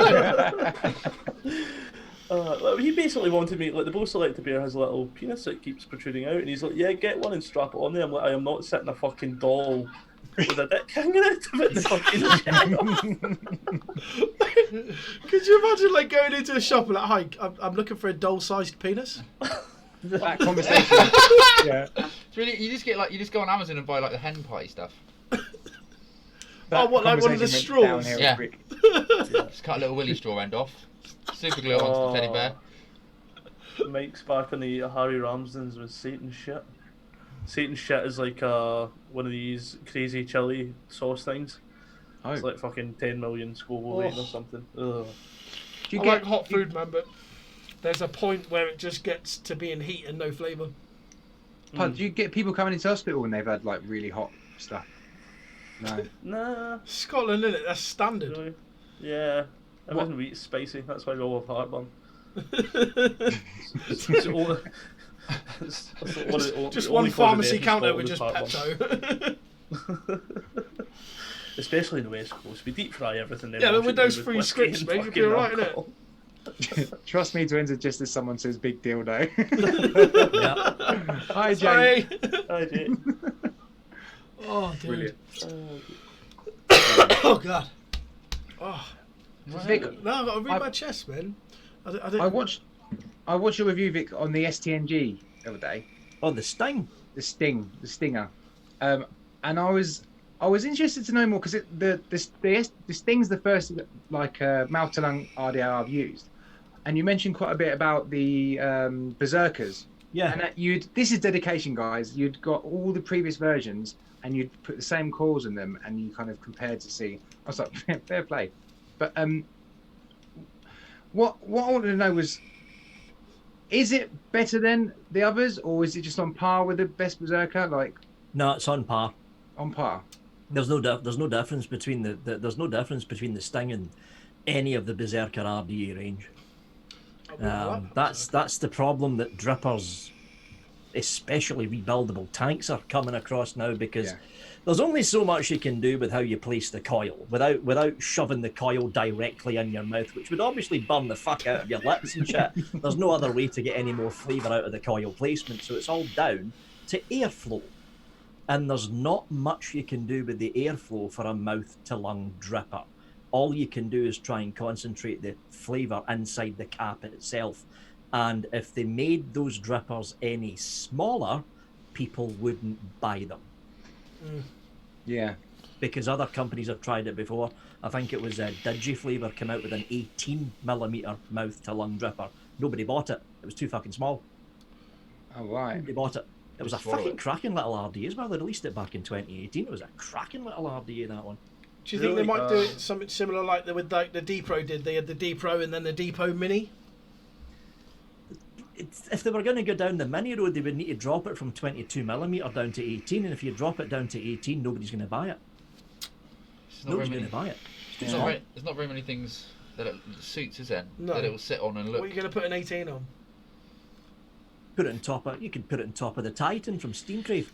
Well, he basically wanted me, like, the Bo Selector Bear has a little penis that keeps protruding out, and he's like, yeah, get one and strap it on there. I'm like, I am not sitting a fucking doll with a dick hanging out of it. Could you imagine, like, going into a shop and like, hi, I'm looking for a doll-sized penis? that conversation. Yeah. It's really, you just go on Amazon and buy like the hen pie stuff. That what, like one of the conversation went straws? downhill Yeah. quick. Just cut a little willy straw end off, super glue it onto the teddy bear. Mike's back on the Harry Ramsden's with Satan shit. Satan shit is like one of these crazy chili sauce things. Oh. It's like fucking 10 million Scoville rating or something. Ugh. Do you I get like hot food, man, but there's a point where it just gets to being heat and no flavour. Pud, do you get people coming into hospital when they've had like really hot stuff? No. Nah, Scotland, innit? That's standard. really. Yeah, What? everything we eat's spicy. That's why we all have heartburn. Just one pharmacy counter with just Pepto. Especially in the West Coast, we deep fry everything. then Yeah, but wash with it those down free whiskey scripts, and mate, you'll be fucking alright, innit? alcohol. Trust me to enter just as someone says big dildo. Yeah. Hi, Jane. Sorry. Hi, Jay. Oh, dude. Brilliant. Oh, God. Oh. Vic, No, I've got a really I- bad chest, man. I watched your review, Vic, on the STNG the other day. Oh, the sting. The stinger, and I was interested to know more because the sting's the first like mouth to lung RDR I've used, and you mentioned quite a bit about the berserkers. Yeah. And that this is dedication, guys. You'd got all the previous versions, and you'd put the same coils in them, and you kind of compared to see. I was like, fair play, but what I wanted to know was, is it better than the others, or is it just on par with the best berserker? Like No, it's on par. on par. There's no difference between there's no difference between the sting and any of the berserker RDA range. That's the problem that drippers, especially rebuildable tanks, are coming across now, because there's only so much you can do with how you place the coil without shoving the coil directly in your mouth, which would obviously burn the fuck out of your lips and shit. There's no other way to get any more flavour out of the coil placement, so it's all down to airflow. And there's not much you can do with the airflow for a mouth to lung dripper. All you can do is try and concentrate the flavour inside the cap itself. And if they made those drippers any smaller, people wouldn't buy them. Yeah. Because other companies have tried it before. I think it was Digiflavor came out with an 18mm mouth to lung dripper. Nobody bought it. It was too fucking small. Oh right. Nobody bought it. It was a Swallow fucking it. cracking little RDA as well. They released it back in 2018. It was a cracking little RDA, that one. Do you think they Really? might do it something similar like with like the D-Pro did? They had the D-Pro and then the D-Pro Mini. if they were going to go down the mini road, they would need to drop it from 22mm down to 18, and if you drop it down to 18, nobody's going to buy it. Nobody's going to buy it. There's not very many things that it suits, is there? No. That it will sit on and look. What are you going to put an 18 on? Put it on top of. You could put it on top of the Titan from Steamcrave.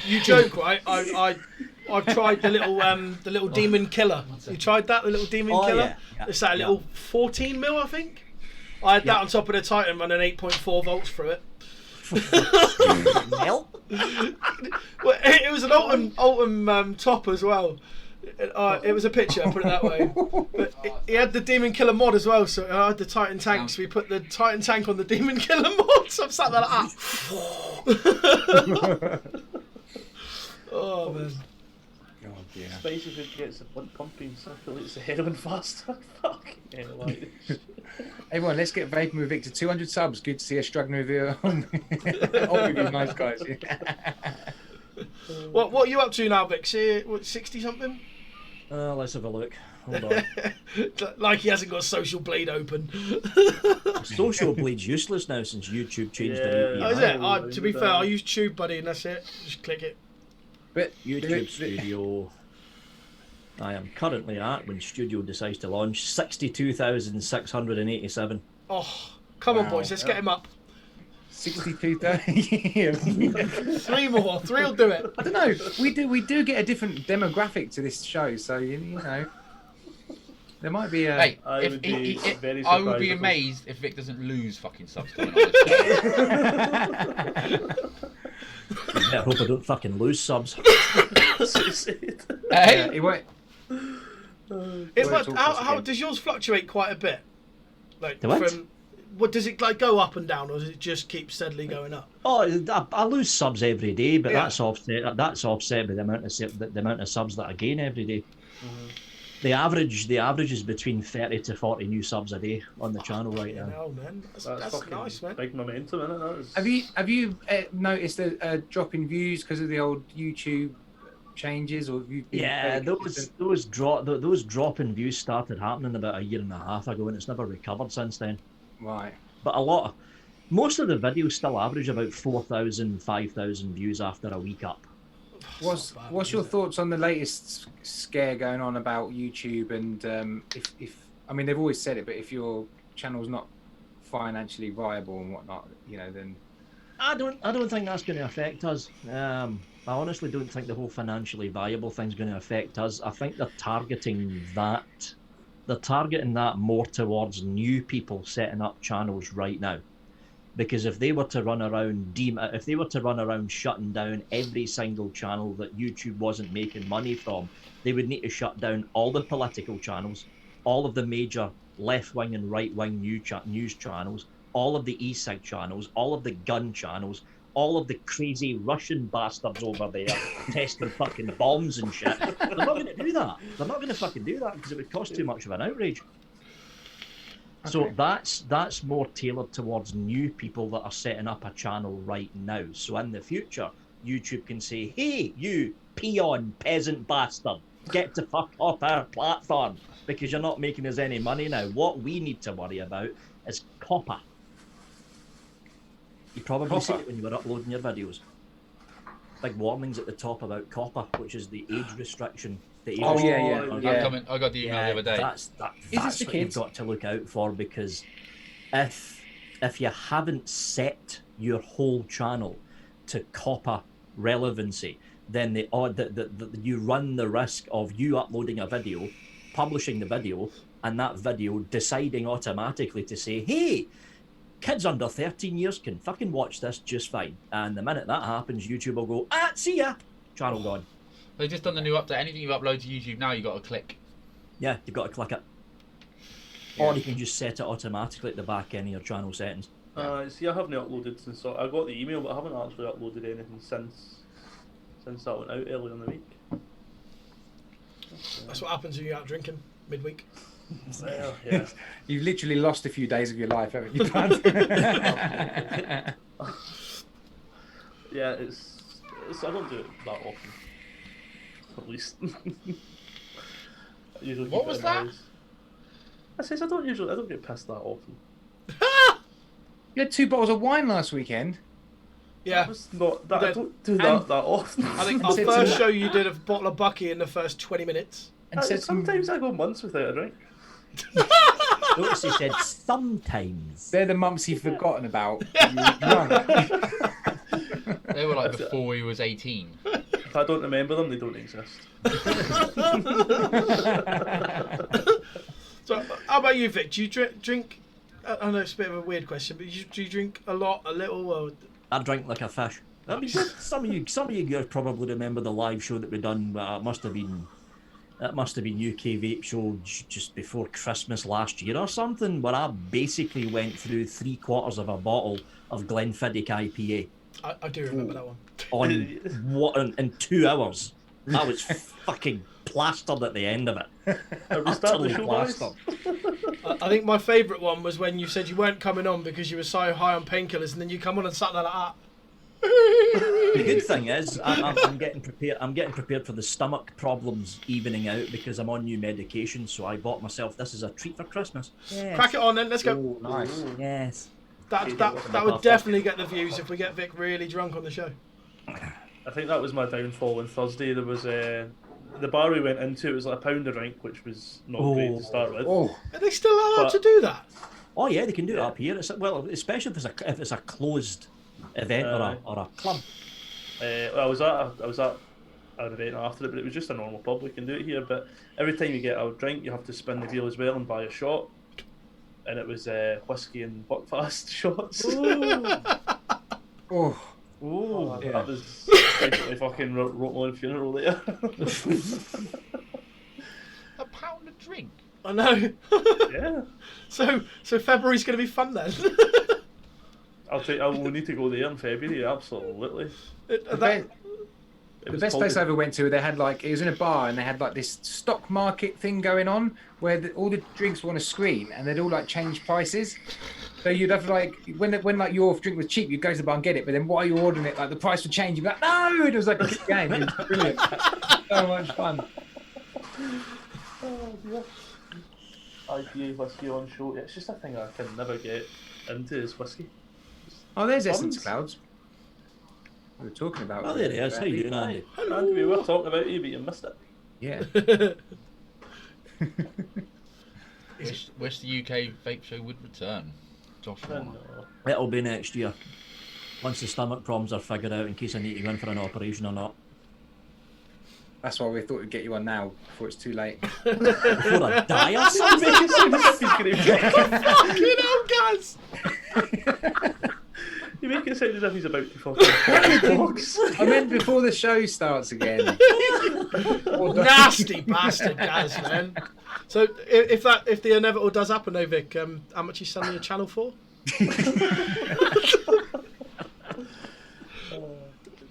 You joke, right? I've tried the little demon killer. You tried that, the little demon killer? Yeah. It's that little 14mm, I think. I had that on top of the Titan, running 8.4 volts through it. Hell. Well, it was an Ultim top as well. It was a picture, put it that way. But he had the Demon Killer mod as well, so I had the Titan tank, so we put the Titan tank on the Demon Killer mod, so I'm sat there like that. Oh man. Oh dear. Spicy food gets the blood pumping, circulates the heroin faster. Fuck. Anyway. Everyone, let's get vaping with Victor. 200 subs. Good to see a struggling review. All of you nice guys. What are you up to now, Vic? 60 something? Let's have a look. Hold on. Like he hasn't got a social blade open. Social Blade's useless now since YouTube changed their Oh, API. is it? To be fair, I use TubeBuddy and that's it. Just click it. But YouTube Studio. I am currently at, when Studio decides to launch, 62,687. Oh, come on, Wow. boys, let's get him up. 62,000. Three more, three will do it. I don't know. We do get a different demographic to this show, so you know, there might be a. Hey, I would be very I would be surprised if- amazed if Vic doesn't lose fucking subs coming on this show. I hope I don't fucking lose subs. Hey, It won't. How does yours fluctuate quite a bit? Like The what? What does it like go up and down, or does it just keep steadily going up? Oh, I lose subs every day, but Yeah. that's offset. That's offset by the amount of subs that I gain every day. The average is between 30 to 40 new subs a day on the channel right now. Oh man, that's fucking nice, man. big momentum in it. That is. Have you noticed a drop in views because of the old YouTube changes, or have you been Yeah, very those drop in views started happening about a year and a half ago, and it's never recovered since then. right? But most of the videos still average about 4,000, 5,000 views after a week up. What's your thoughts on the latest scare going on about YouTube? And if I mean, they've always said it, but if your channel's not financially viable and whatnot, you know, then I don't think that's going to affect us. I honestly don't think the whole financially viable thing's going to affect us. I think they're targeting that. They're targeting that more towards new people setting up channels right now. Because if they were to run around shutting down every single channel that YouTube wasn't making money from, they would need to shut down all the political channels, all of the major left-wing and right-wing news channels, all of the e-cig channels, all of the gun channels, all of the crazy Russian bastards over there testing fucking bombs and shit. They're not going to do that. They're not going to fucking do that because it would cost too much of an outrage. So Okay. that's more tailored towards new people that are setting up a channel right now. So in the future, YouTube can say, hey, you peon peasant bastard, get to fuck off our platform because you're not making us any money now. What we need to worry about is COPPA. You probably see it when you were uploading your videos. Big warnings at the top about COPPA, which is the age restriction. The age Oh, yeah, restriction. yeah. I got the email the other day. That's this what the you've kids? got to look out for, because if you haven't set your whole channel to COPPA relevancy, then you run the risk of you uploading a video, publishing the video, and that video deciding automatically to say, hey, kids under 13 years can fucking watch this just fine. And the minute that happens, YouTube will go, see ya, channel gone. They've just done the new update. Anything you upload to YouTube now, you got to click. Yeah, you've got to click it. Or you can just set it automatically at the back end of your channel settings. See, I haven't uploaded since I got the email, but I haven't actually uploaded anything since that went out earlier in the week. That's what happens when you're out drinking midweek. Well, yeah. You've literally lost a few days of your life, haven't you, bud? Yeah, it's I don't do it that often. At least. I usually What keep it was in that? house. I says I don't get pissed that often. You had 2 bottles of wine last weekend. Yeah. That was not that. I did. don't do that often. I think And our said first some- show you did a bottle of Bucky in the first 20 minutes. And said some, Sometimes I go months without a drink. Notice he said sometimes. they're the months you've forgotten about. when you were drunk. They were like before he was 18. If I don't remember them, they don't exist. So, how about you, Vic? Do you drink? I know it's a bit of a weird question, but do you drink a lot, a little, or? I drink like a fish. I mean, some of you guys probably remember the live show that we done. It must have been UK Vape show just before Christmas last year or something, where I basically went through 3/4 of a bottle of Glenfiddich IPA I do remember that one. in 2 hours. I was fucking plastered at the end of it. Are we starting the Utterly show, boys? plastered. I think my favourite one was when you said you weren't coming on because you were so high on painkillers, and then you come on and sat there like that. The good thing is, I'm getting prepared. I'm getting prepared for the stomach problems evening out because I'm on new medication. So I bought myself this as a treat for Christmas. Yes. Crack it on then, let's go. Oh, nice. Yes. That would definitely get the views if we get Vic really drunk on the show. I think that was my downfall on Thursday. There was the bar we went into. It was like £1 a drink, which was not great to start with. Oh, Are they still allowed But- to do that? Oh yeah, they can do it up here. Well, especially if it's a closed event or a club. I was at an event after it, but it was just a normal pub. We can do it here, but every time you get a drink, you have to spin the wheel as well and buy a shot. And it was whiskey and Buckfast shots. oh. Oh, Yeah. that was basically fucking wrote my own funeral there. A pound a drink. I know. Yeah, So February's going to be fun then. we'll need to go there in February. Absolutely. The best place I ever went to, they had like, it was in a bar and they had like this stock market thing going on where all the drinks were on a screen and they'd all like change prices. So you'd have like, when like your drink was cheap, you'd go to the bar and get it, but then while you're ordering it, like the price would change. You'd be like, no! It was like a good game. It was brilliant. So much fun. Oh dear. IPA whiskey on show. It's just a thing I can never get into is whiskey. Oh, there's Buns. Essence Clouds. We were talking about. Oh, there he is. How you doing, Andy? And we were talking about you, but you missed it. Yeah. Wish the UK vape show would return. Josh Warner. No. It'll be next year, once the stomach problems are figured out, in case I need to go in for an operation or not. That's why we thought we'd get you on now before it's too late. Before I die or something. Fucking hell, guys! You make it sound as if he's about to fucking box. I meant before the show starts again. Nasty bastard, guys, man. So if the inevitable does happen, though, Vic, how much are you selling your channel for?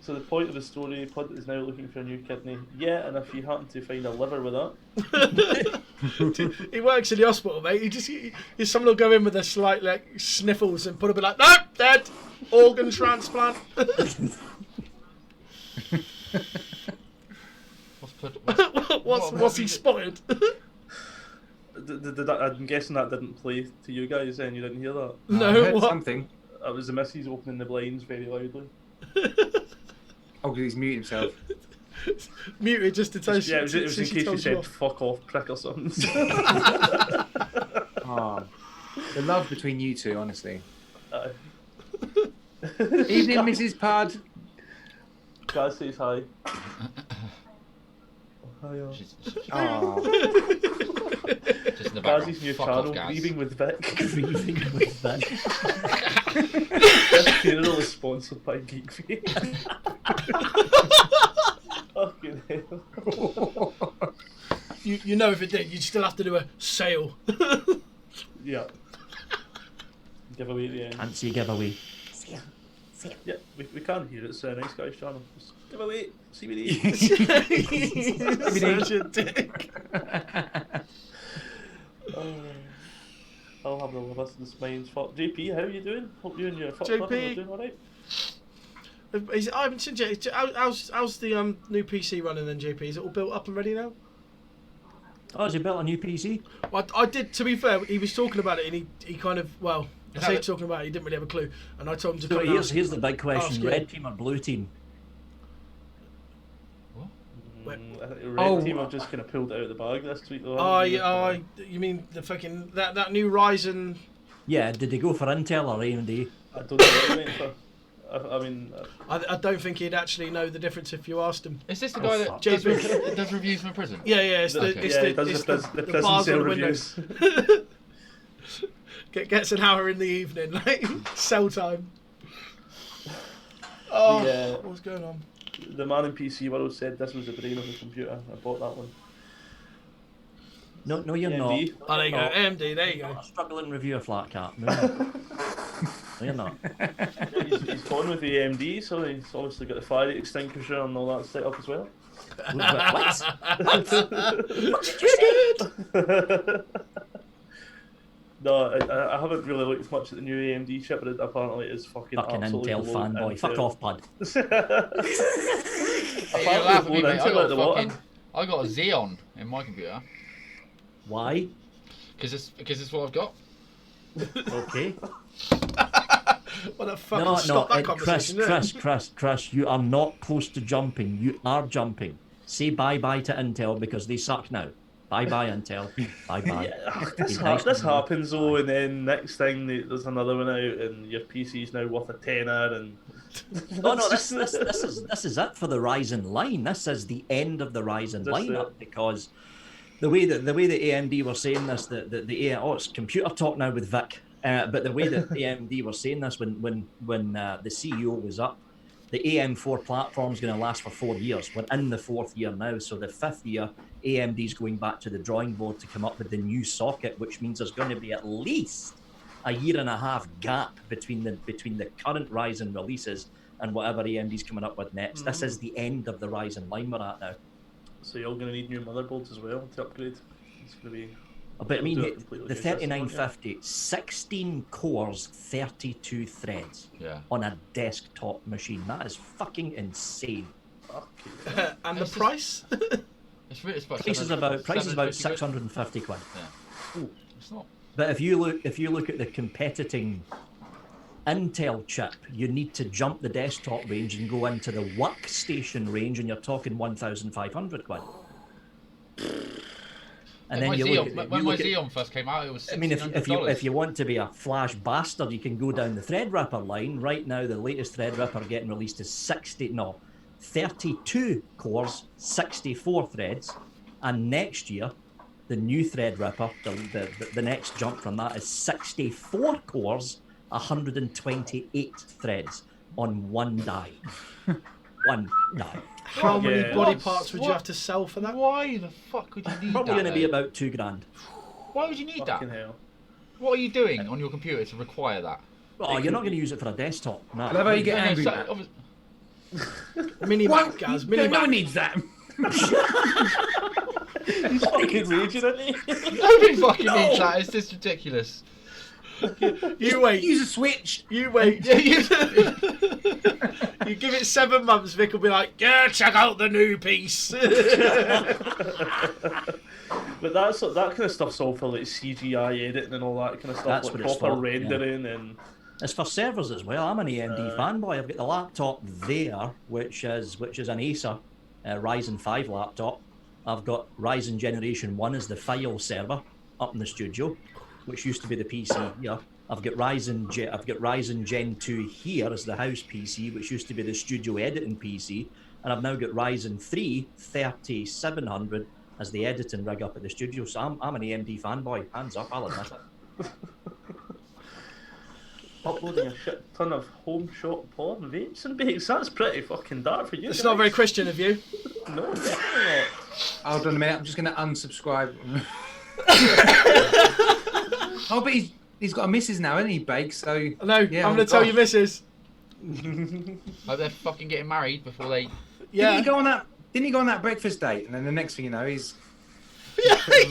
So the point of the story, Punt is now looking for a new kidney. Yeah, and if you happen to find a liver with that, He works in the hospital, mate. Someone will go in with a slight like sniffles and put a bit like, nope, dead, organ transplant. What's he spotted? I'm guessing that didn't play to you guys then, you didn't hear that? I No, heard what? something. That was the missus opening the blinds very loudly. Oh, because he's muted himself. Muted just to tell Yeah, it was in she case you tells said off. fuck off prick or something. Oh, the love between you two, honestly. Evening, Evening, Mrs. Pud. Gaz says hi. Hi, She's Oh, just in the Gaz's background. new Fuck channel, off, Gaz. Grieving with Vic. Grieving with that. This funeral is sponsored by Geek Vape. Fucking hell. You know if it did, you'd still have to do a sale. Yeah. Give away at the end. Fancy giveaway. Yeah, we can't hear it. It's a nice guy's channel. Just give away. CBD. Such a dick. I'll have the listeners' minds. JP, how are you doing? Hope you and your fuck JP. brother are doing alright. I haven't seen Jay. How's the new PC running then, JP? Is it all built up and ready now? Oh, has he built a new PC? Well, I did. To be fair, he was talking about it, and he kind of I say talking about it, he didn't really have a clue, and I told him to So come. here's the big question: ask you. red team or blue team? I think the red team have just kind of pulled it out of the bag this week, though. Oh, yeah, you mean the fucking that new Ryzen? Yeah, did they go for Intel or AMD? I don't know what they went for. I mean, I don't think he'd actually know the difference if you asked him. Is this the guy that fuck. does, does reviews from prison? Yeah, it's the Okay. it's yeah, the, it does it's the prison bars cell on the reviews. windows. Gets an hour in the evening, like cell time. Oh, what's going on? The man in PC world said this was the brain of the computer. I bought that one. No, you're AMD. Oh, there you go, not. AMD. There you go. Not a struggling reviewer, flat cap. No, no, you're not. Yeah, he's gone with the AMD, so he's obviously got the fire extinguisher and all that set up as well. No, I haven't really looked much at the new AMD chip, but apparently it is fucking absolutely Intel blown fanboy. Intel. Fuck off, bud. Hey, you're Apparently laughing at me, blown mate. Intel out the water. I got a Xeon in my computer Why? because it's what I've got. Okay. What the fuck? No, Stop that Chris, conversation. Chris, you are not close to jumping. You are jumping. Say bye-bye to Intel because they suck now. Bye-bye, Intel. Bye-bye. Yeah, to this know. happens though, and then next thing there's another one out, and your PC's now worth a tenner, and No, this is it for the Ryzen line. This is the end of the Ryzen That's lineup it. because the way that AMD were saying this, it's computer talk now with Vic. But the way that AMD were saying this when the CEO was up, the AM4 platform is going to last for 4 years. We're in the 4th year now, so the 5th year, AMD's going back to the drawing board to come up with the new socket, which means there's going to be at least a 1.5 year gap between the current Ryzen releases and whatever AMD's coming up with next. This is the end of the Ryzen line we're at now. so you're all going to need new motherboards as well to upgrade. It's going to be. But I mean, do it completely the new system, 3950, 16 cores, 32 threads Yeah. on a desktop machine. That is fucking insane. Fuck. And the It's just- price? It's about Price is about 750 650 quid. Yeah. Ooh, it's not. But if you look at the competing Intel chip, you need to jump the desktop range and go into the workstation range, and you're talking 1,500 quid. And then my you Xeon, look at, when you my look at, Xeon first came out, it was I mean, $1,600. if you want to be a flash bastard, you can go down the Threadripper line. Right now, the latest Threadripper getting released is 32 cores, 64 threads, and next year, the new Threadripper, the next jump from that is 64 cores, 128 threads on one die. One die. How many Yeah. body What? parts would you What? have to sell for that? Why the fuck would you need Probably that? going to be though? about $2,000. Why would you need that? Fucking hell. What are you doing on your computer to require that? Oh, you're not going to use it for a desktop. No. I love how you get No, no, angry. so- Matt. Mini Mac, guys. Mini No one Mac. needs that. He's fucking raging, isn't he? Nobody fucking needs that. It's just ridiculous. You wait. Use a switch. You wait. You give it 7 months, Vic will be like, yeah, check out the new piece. But that kind of stuff's all for like CGI editing and all that kind of stuff, That's like what it's proper for, yeah. rendering and. It's for servers as well. I'm an AMD fanboy. I've got the laptop there, which is an Acer Ryzen 5 laptop. I've got Ryzen Generation 1 as the file server up in the studio, which used to be the PC here. I've got Ryzen Gen 2 here as the house PC, which used to be the studio editing PC, and I've now got Ryzen 3 3700 as the editing rig up at the studio. So I'm an AMD fanboy. Hands up, I'll admit it. Uploading a shit ton of home shop porn, vapes and bakes. That's pretty fucking dark for you. It's not very Christian of you. No, definitely not. Hold on a minute. I'm just going to unsubscribe. Oh, but he's got a missus now, hasn't he, Bake? So No, yeah, I'm going to tell you, missus. Like they're fucking getting married before they. Yeah. Didn't he go on that breakfast date? And then the next thing you know, he's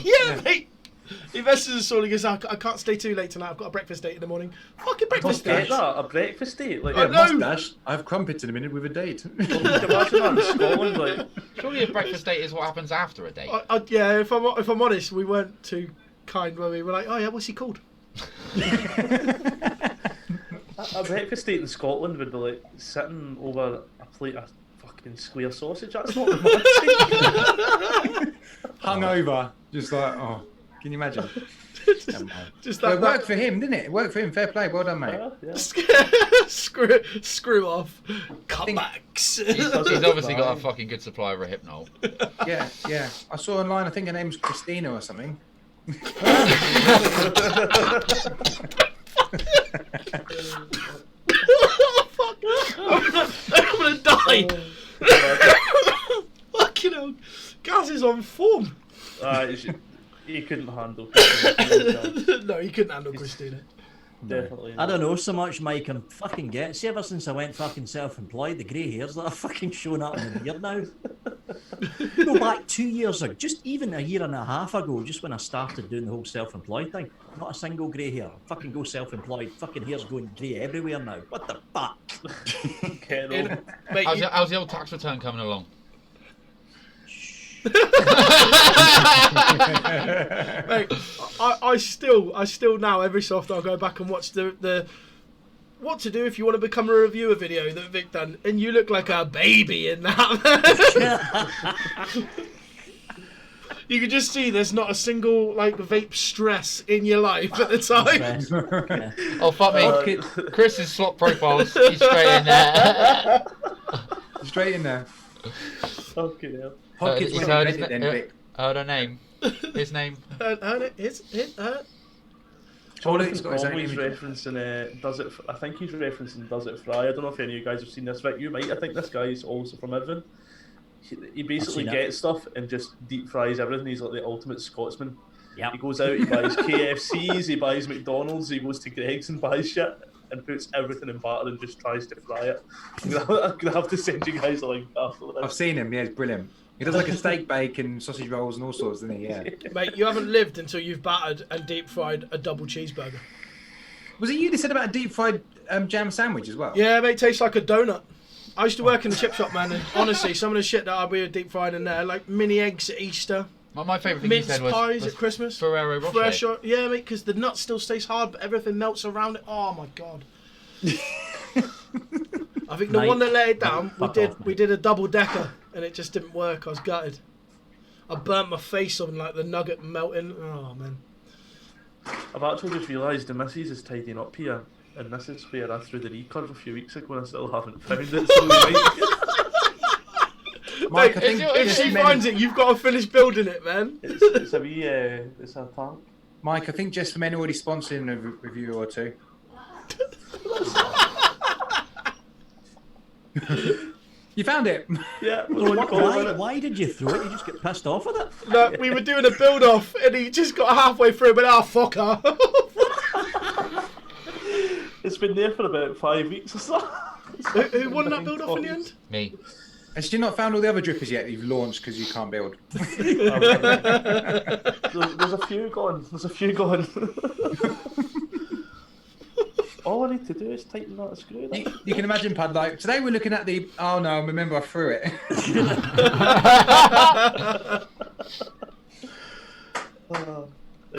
yeah, mate. He messages us all. He goes, I can't stay too late tonight. I've got a breakfast date in the morning. Fucking breakfast Get date. that? A breakfast date? Like, I know. mustache. I have crumpets in a minute with a date. imagine that in Scotland, like. Surely a breakfast date is what happens after a date. Yeah, if I'm honest, we weren't too kind when we were like, oh yeah, what's he called? A breakfast date in Scotland would be like sitting over a plate of fucking square sausage. That's not romantic. Hungover, just like, oh, can you imagine? Just Well, that, it worked for him, didn't it? It worked for him. Fair play. Well done, mate. Yeah. screw off. Cutbacks. He's obviously got a fucking good supply of Hypnol. Yeah, yeah. I saw online, I think her name's Christina or something. Fuck. I'm gonna die. Fucking hell. Gaz is on form. He couldn't handle. No, he couldn't handle Christina. Definitely. I don't know so much, Mike. I'm fucking get. See, ever since I went fucking self-employed, the grey hairs that are fucking showing up in the beard now. Go back 2 years ago, just even a year and a half ago, just when I started doing the whole self-employed thing, not a single grey hair. Fucking go self-employed. Fucking hair's going grey everywhere now. What the fuck? Mate, How's the old tax return coming along? Mate, I still now every so often I'll go back and watch the what to do if you want to become a reviewer video that Vic done, and you look like a baby in that. You can just see there's not a single like vape stress in your life at the time. Yeah. Oh fuck me! Chris's slot profiles. He's straight in there. Straight in there. Okay, yeah. Pockets He's went heard embedded then, Vic. heard her name. His name. Jonathan's got his own Always image. referencing I think he's referencing Does It Fry. I don't know if any of you guys have seen this, Vic. You might. I think this guy's also from Irvine. He basically seen it. gets stuff and just deep fries everything. He's like the ultimate Scotsman. Yep. He goes out, he buys KFCs, he buys McDonald's, he goes to Greggs and buys shit and puts everything in batter and just tries to fry it. I'm gonna have to send you guys a link after this. I've seen him, yeah, it's brilliant. He does like a steak bake and sausage rolls and all sorts, doesn't he? Yeah. Mate, you haven't lived until you've battered and deep fried a double cheeseburger. Was it you that said about a deep fried jam sandwich as well? Yeah, mate, tastes like a donut. I used to work in the chip shop, man, and honestly, some of the shit that I'd be deep fried in there, like mini eggs at Easter, My favourite thing mince he said was pies at Christmas, Ferrero Rocher. fresh, yeah, mate, because the nut still stays hard, but everything melts around it. Oh my god! I think the Mate, one that let it down, fuck off, we mate. did a double decker, and it just didn't work. I was gutted. I burnt my face on like the nugget melting. Oh man. I've actually just realised the missus is tidying up here, and this is where I threw the recurve a few weeks ago and I still haven't found it. So we might... Mike, I Mate, think if just she men- finds it, you've got to finish building it, man. it's a wee, it's a tank. Mike, I think Just for Men already sponsoring a review or two. You found it. Yeah. Why did you throw it? You just get pissed off with it? No, we were doing a build off, and he just got halfway through, but fucker. It's been there for about 5 weeks or so. Who won that build off in the end? Me. Has you not found all the other drippers yet that you've launched because you can't build? There's a few gone. All I need to do is tighten that screw. You can imagine, Pad, like, today we're looking at the... Oh, no, remember I threw it.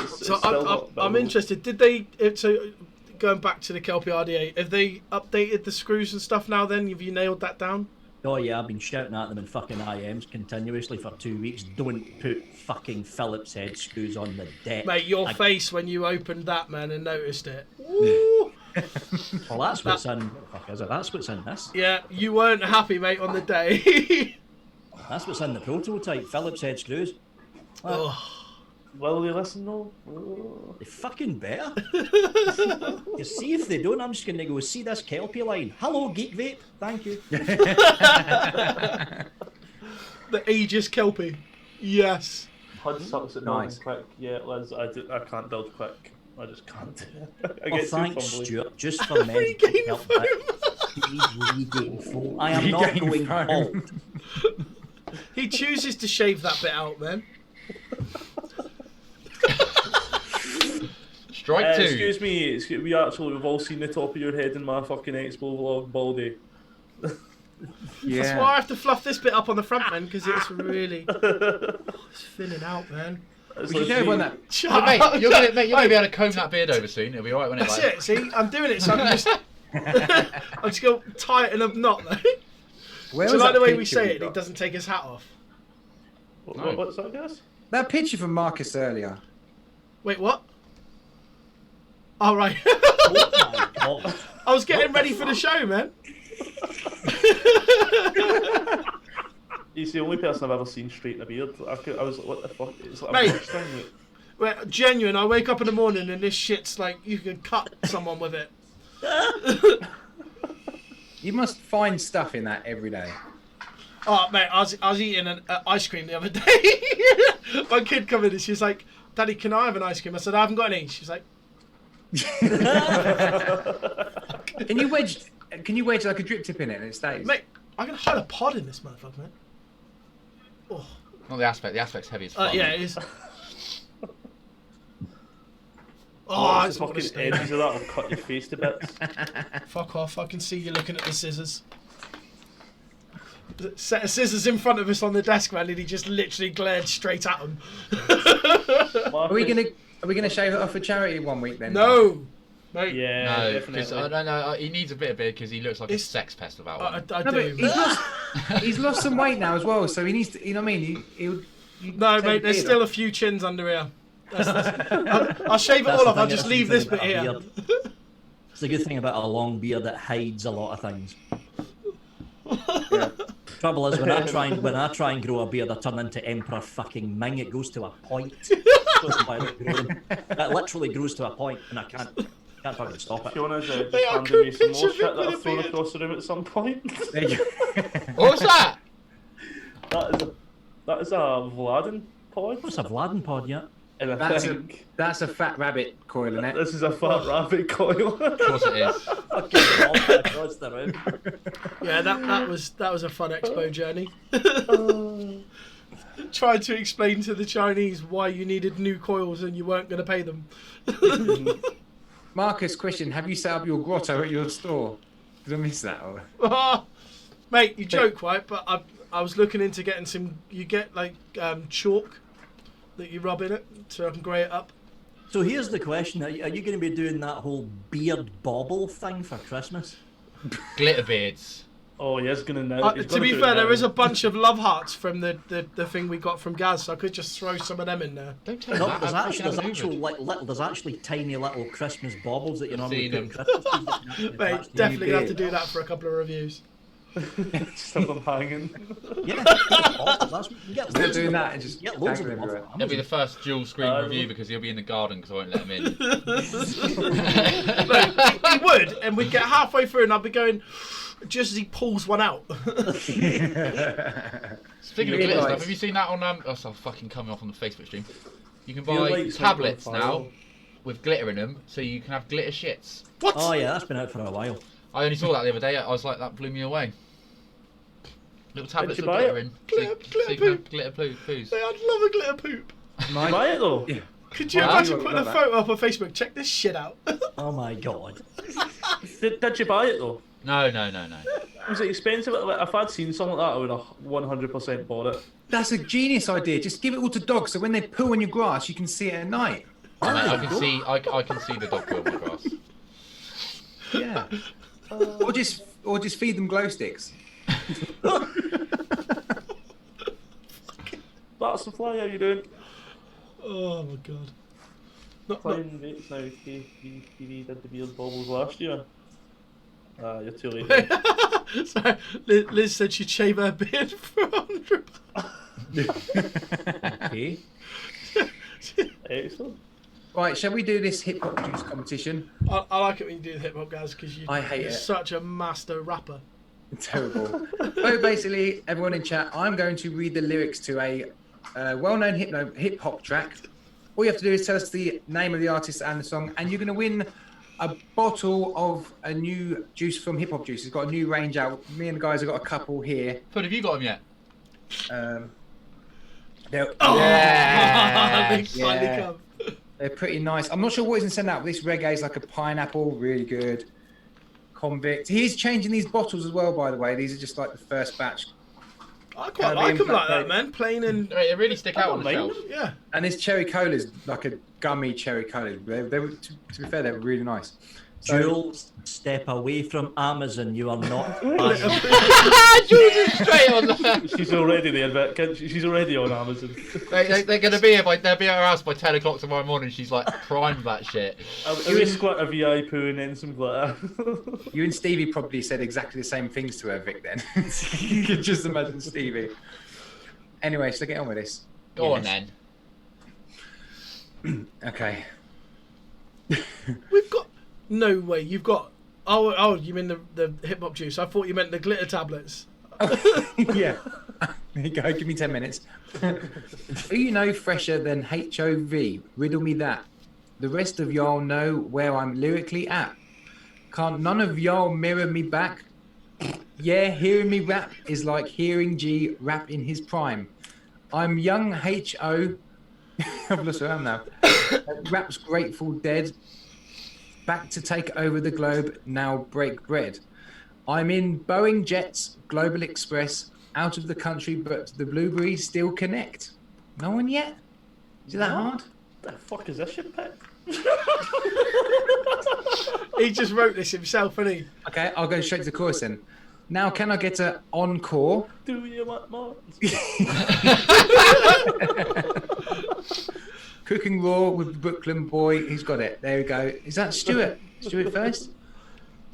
So I'm interested. Did they? So going back to the Kelpie RDA, have they updated the screws and stuff now? Then have you nailed that down? Oh yeah, I've been shouting at them in fucking IMs continuously for 2 weeks. Don't put fucking Phillips head screws on the deck. Mate, your face when you opened that, man, and noticed it. Woo! Well, that's what's in. What the fuck is it? That's what's in this. Yeah, you weren't happy, mate, on the day. That's what's in the prototype. Phillips head screws. Oh. Will they listen though? Oh. They fucking better. You see, if they don't, I'm just going to go see this Kelpie line. Hello, Geek Vape. Thank you. The Aegis Kelpie. Yes. Hud sucks at Nice. building quick. Yeah, Liz, I can't build quick. I just can't. I Oh, get too thanks, fumbly. Stuart. Just for men. Regain help foam. Please regain foam. I am not Regain going foam. bald. He chooses to shave that bit out, man. Strike two. Excuse me, we've all seen the top of your head in my fucking Expo vlog, Baldy. That's why I have to fluff this bit up on the front, man, because it's really... it's thinning out, man. It's We should show everyone that. Shut Mate, up. you're gonna be able to comb that beard over soon. It'll be alright when That's like, it. See, I'm doing it. So I'm just, I'm just gonna tie it in a knot though. Where So was like that the way we picture say we it, he got? doesn't take his hat off. What's that, guys? That picture from Marcus earlier. Wait, what? All right. Oh my God. I was getting ready for the show, man. He's the only person I've ever seen straighten a beard. I was like, what the fuck? It's like a Mate. brush thing. Well, genuine. I wake up in the morning and this shit's like you can cut someone with it. You must find stuff in that every day. Oh, mate, I was eating an ice cream the other day. My kid come in and she's like, "Daddy, can I have an ice cream?" I said, "I haven't got any." She's like, Can you wedge like a drip tip in it and it stays? "Mate, I can hide a pod in this motherfucker, man." Oh, not the aspect's heavy as fuck. yeah, it is. Oh, it's the not gonna fucking stay. edges of that will cut your face to bits. Fuck off! I can see you looking at the scissors. Set of scissors in front of us on the desk, man, and he just literally glared straight at him. Are we gonna shave it off for charity one week then? No, mate. Yeah, No, definitely. because I don't know. He needs a bit of beard because he looks like It's- a sex pest without I one. do. No, but he's lost some weight now as well, so he needs to. You know what I mean? You No, take mate, there's beard still off. a few chins under here. I'll shave it That's all the off. I'll thing, just that's leave the this thing bit about here. a beard. It's the good thing about a long beard, it hides a lot of things. Trouble is, when I try and grow a beard, I turn into Emperor fucking Ming. It goes to a point. It literally grows to a point, and I can't fucking stop it. Fiona's just Mate, I handed could me some picture more shit Vic that with I've a thrown beard. across the room at some point. There you go. What's that? That is a Vladin pod, What's a Vladin pod yet? and I That's think a fat rabbit coil in it. this is a fat rabbit coil. Of course it is. Fucking hell, across the room. Yeah, that was a fun expo journey. Tried to explain to the Chinese why you needed new coils and you weren't going to pay them. Marcus, question: have you set up your grotto at your store? Did I miss that? Or... Mate, you joke, right? But I was looking into getting some. You get like chalk that you rub in it so I can grey it up. So here's the question: Are you going to be doing that whole beard bobble thing for Christmas? Glitter beards. Oh, he is gonna know. He's To gonna be do it fair, now. there is a bunch of love hearts from the thing we got from Gaz, so I could just throw some of them in there. Don't tell me No, that. there's actually tiny little Christmas bobbles that you normally seen put in them. Christmas trees that you can Mate, actually definitely gonna have to beard. do that for a couple of reviews. Just have them hanging. Yeah, that's what you can get. They're loads doing of that them. and just You get loads of tagging them everywhere. off It'll be the Amazon. first dual screen review because he'll be in the garden because I won't let him in. Look, he would, and we'd get halfway through and I'd be going, just as he pulls one out. Speaking of Yeah, glitter guys. stuff, have you seen that on? Oh, it's fucking coming off on the Facebook stream. You can Feel buy like tablets something now viral. with glitter in them, so you can have glitter shits. What? Oh yeah, that's been out for a while. I only saw that the other day. I was like, that blew me away. Little tablets you with buy glitter it? in. Glitter- so glitter you can have poop. glitter poos. Hey, I'd love a glitter poop. Mike, Buy it though. Yeah. Could you Wow. imagine You putting a love photo up on Facebook? Check this shit out. Oh my god. Did you buy it though? No. Was it expensive? Like, if I'd seen something like that, I would have 100% bought it. That's a genius idea. Just give it all to dogs, so when they poo on your grass, you can see it at night. Mate, I can see. I can see the dog poo on the grass. Yeah. Or just feed them glow sticks. That's the fly. How you doing? Oh my god. Not, Playing Vapes now. KTV did the beard bobbles last year. You're too late. sorry, Liz said she'd shave her beard for £100. Okay. Excellent. Right, shall we do this hip hop juice competition? I like it when you do the hip hop, guys, because I hate you're it. such a master rapper. Terrible. So basically, everyone in chat, I'm going to read the lyrics to a well-known hip hop track. All you have to do is tell us the name of the artist and the song, and you're going to win a bottle of a new juice from Hip Hop Juice. It's got a new range out. Me and the guys have got a couple here. But have you got them yet? They're, They finally Yeah. come. they're pretty nice. I'm not sure what he's going to send out, but this reggae is like a pineapple, really good. Convict. He's changing these bottles as well, by the way. These are just like the first batch. I quite like them like that, man. Plain and They really stick out on the shelf. yeah. And this cherry cola is like a gummy cherry cola. They were, to be fair, they were really nice. So, Jules, step away from Amazon. You are not buying. Jules is straight on that. She's already there, but she's already on Amazon. They're going to be here they'll be at her house by 10 o'clock tomorrow morning. She's like primed that shit. I'll squirt a VI poo and then some glitter. you and Stevie probably said exactly the same things to her, Vic, then. You could just imagine Stevie. Anyway, so get on with this. Go on then. Okay. We've got no way. You've got oh you mean the hip hop juice? I thought you meant the glitter tablets. Yeah. There you go. Give me 10 minutes. Who you know fresher than HOV? Riddle me that. The rest of y'all know where I'm lyrically at. Can't none of y'all mirror me back? Yeah, hearing me rap is like hearing G rap in his prime. I'm young H.O. I've lost around now. Rap's Grateful Dead. Back to take over the globe, now break bread. I'm in Boeing Jets, Global Express, out of the country, but the blueberries still connect. No one yet? Is it that hard? The fuck is this shit, Pet? He just wrote this himself, didn't he? Okay, I'll go straight to the chorus then. Now, can I get an encore? Do you want more? Cooking Raw with the Brooklyn boy. He's got it. There we go. Is that Stuart? Stuart first?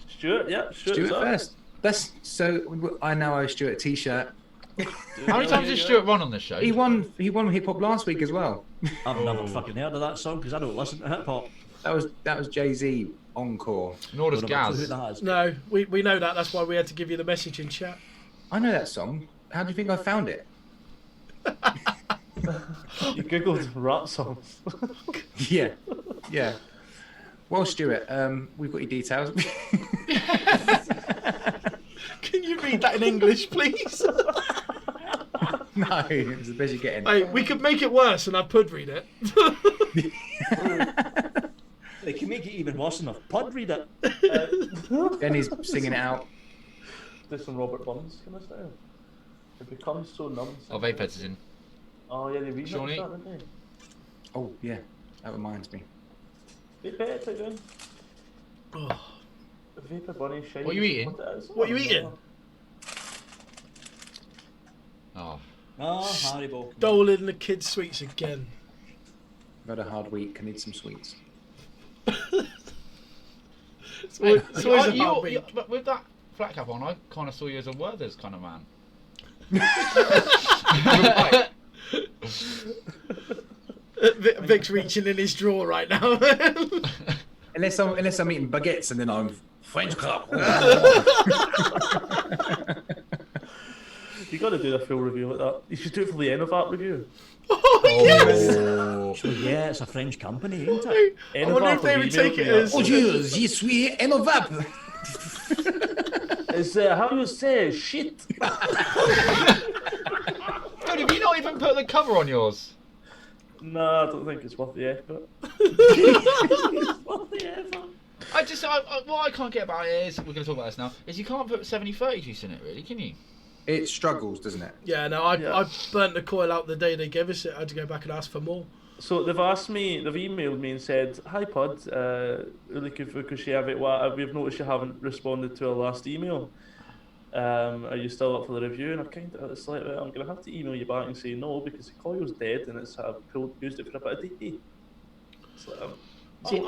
Stuart, yeah. Stuart first. That's so. I now owe Stuart a t-shirt. How many times did Stuart run on this show? He won hip hop last week as well. I've never fucking heard of that song because I don't listen to hip hop. That was Jay-Z encore. Nor does Don't know who Gaz. that is. No, we know that. That's why we had to give you the message in chat. I know that song. How do you think I found it? You googled rap songs. Yeah. Well, Stuart, we've got your details. Can you read that in English, please? No, it's the best you're getting. Hey, we could make it worse, and I could read it. They can make it even worse than a pod read it. Then he's singing it out. Do some Robert Burns kind of style. It becomes so numb. Oh, Vape Heads is in. Oh yeah, they remixed Shawnee? that, didn't they? Oh, yeah. That reminds me. Vape Heads, how you doing? Oh, Vapor Bunny shiny. What are you eating? What are you eating? Oh. Oh, Haribo. doling the kids' sweets again. I've had a hard week. I need some sweets. It's always a You- hard week. but with that flat cap on, I kind of saw you as a Werther's kind of man. Vic's reaching in his drawer right now. Unless I'm eating baguettes and then I'm French club. You got to do a full review like that. You should do it for the end of that review. Oh, yes! So yeah, it's a French company, isn't it? I wonder if they would take it as... Bonjour, je suis Enovap. It's how you say shit. Dude, have you not even put the cover on yours? No, I don't think it's worth the effort. What the effort? What I can't get about it is, we're going to talk about this now, is you can't put 70-30 juice in it, really, can you? It struggles, doesn't it? Yeah, no, I burnt the coil out the day they gave us it. I had to go back and ask for more. So they've emailed me and said, "Hi Pod, we've noticed you haven't responded to our last email. Are you still up for the review?" And it's like, I'm gonna have to email you back and say no because the coil's dead and I've used it for a bit of day. It's like, See,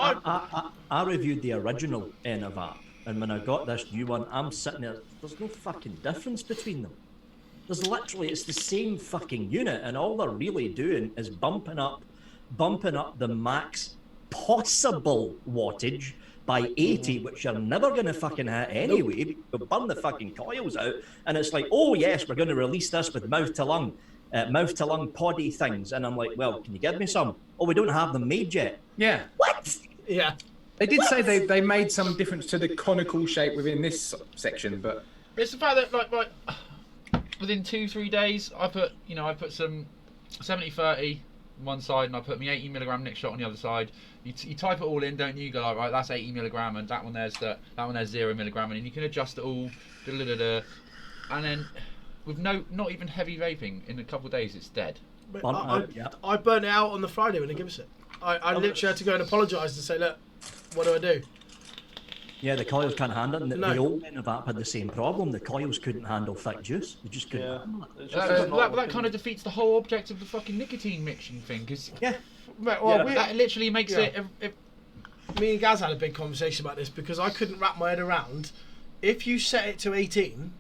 I reviewed the original Enovap, and when I got this new one, I'm sitting there. There's no fucking difference between them. It's the same fucking unit, and all they're really doing is bumping up the max possible wattage by 80, which you're never going to fucking hit anyway. You'll burn the fucking coils out, and it's like, oh yes, we're going to release this with mouth to lung poddy things, and I'm like, well, can you give me some? Oh, we don't have them made yet. Yeah. What? Yeah. They did say they made some difference to the conical shape within this section, but It's the fact that, like within 2-3 days, I put some 70-30 on one side, and I put my 80mg next shot on the other side. You type it all in, don't you? You go like, right, that's 80mg, and that one there's 0mg, and then you can adjust it all. And then with not even heavy vaping, in a couple of days it's dead. But Burnt out, yeah. I burnt it out on the Friday when they gave us it. I literally had to go and apologise and say, look, what do I do? Yeah, the coils can't handle it. No. The old men of Vape had the same problem. The coils couldn't handle thick juice. They just couldn't Yeah. handle it. It's just That kind of defeats the whole object of the fucking nicotine mixing thing, because Right, well, Yeah. that literally makes Yeah. it. Me and Gaz had a big conversation about this because I couldn't wrap my head around. If you set it to 18,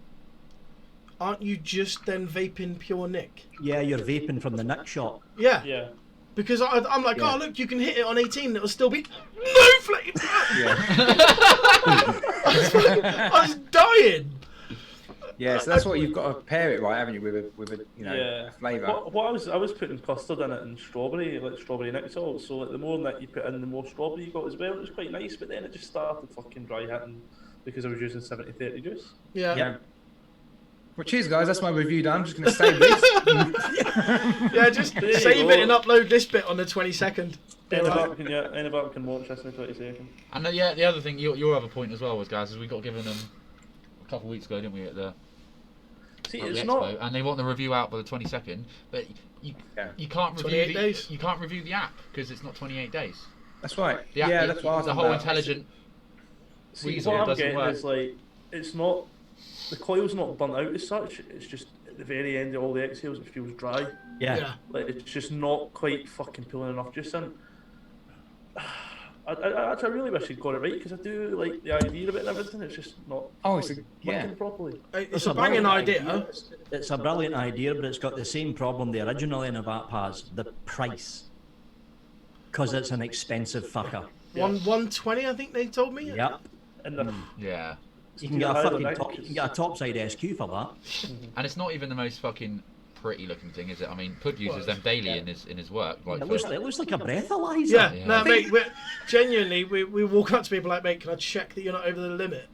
aren't you just then vaping pure nick? Yeah, you're vaping from the nick shot. Yeah. Yeah. Because I'm like, Yeah. oh look, you can hit it on 18, it'll still be no flame. I was dying. Yeah, so that's what you've got to pair it right, haven't you, with a Yeah. flavour. What I was putting custard in it and strawberry, like strawberry nick salt. So like the more that you put in, the more strawberry you got as well. It was quite nice, but then it just started fucking dry hitting because I was using 70-30 juice. Yeah. Well, cheers, guys. That's my review done. I'm just going to save this. Yeah, just There you save go. it and upload this bit on the 22nd. Anybody can watch this in 20 seconds. And the other thing, your other point as well was, guys, is we got given them a couple of weeks ago, didn't we, at the See, at the it's expo, not. and they want the review out by the 22nd, but you can't review 28 days. You can't review the app because it's not 28 days. That's right. The app, Yeah, that's what I was the on whole about. intelligent. See, weasel what I'm doesn't getting work. is like, it's not. The coil's not burnt out as such. It's just at the very end of all the exhales, it feels dry. Yeah. Like it's just not quite fucking pulling enough juice in. I really wish he'd got it right because I do like the idea of it and everything. It's just not. Oh, it's working properly. It's a banging idea. It's a brilliant idea, but it's got the same problem the original Vape has, the price. Because it's an expensive fucker. 120, I think they told me. Yep. And the, Yeah, You can get a fucking you can get a topside SQ for that. and it's not even the most fucking pretty looking thing, is it? I mean, Pud uses them daily in his work. Like, It looks like a breathalyzer. Yeah, Yeah. no, mate, genuinely, we walk up to people like, mate, can I check that you're not over the limit?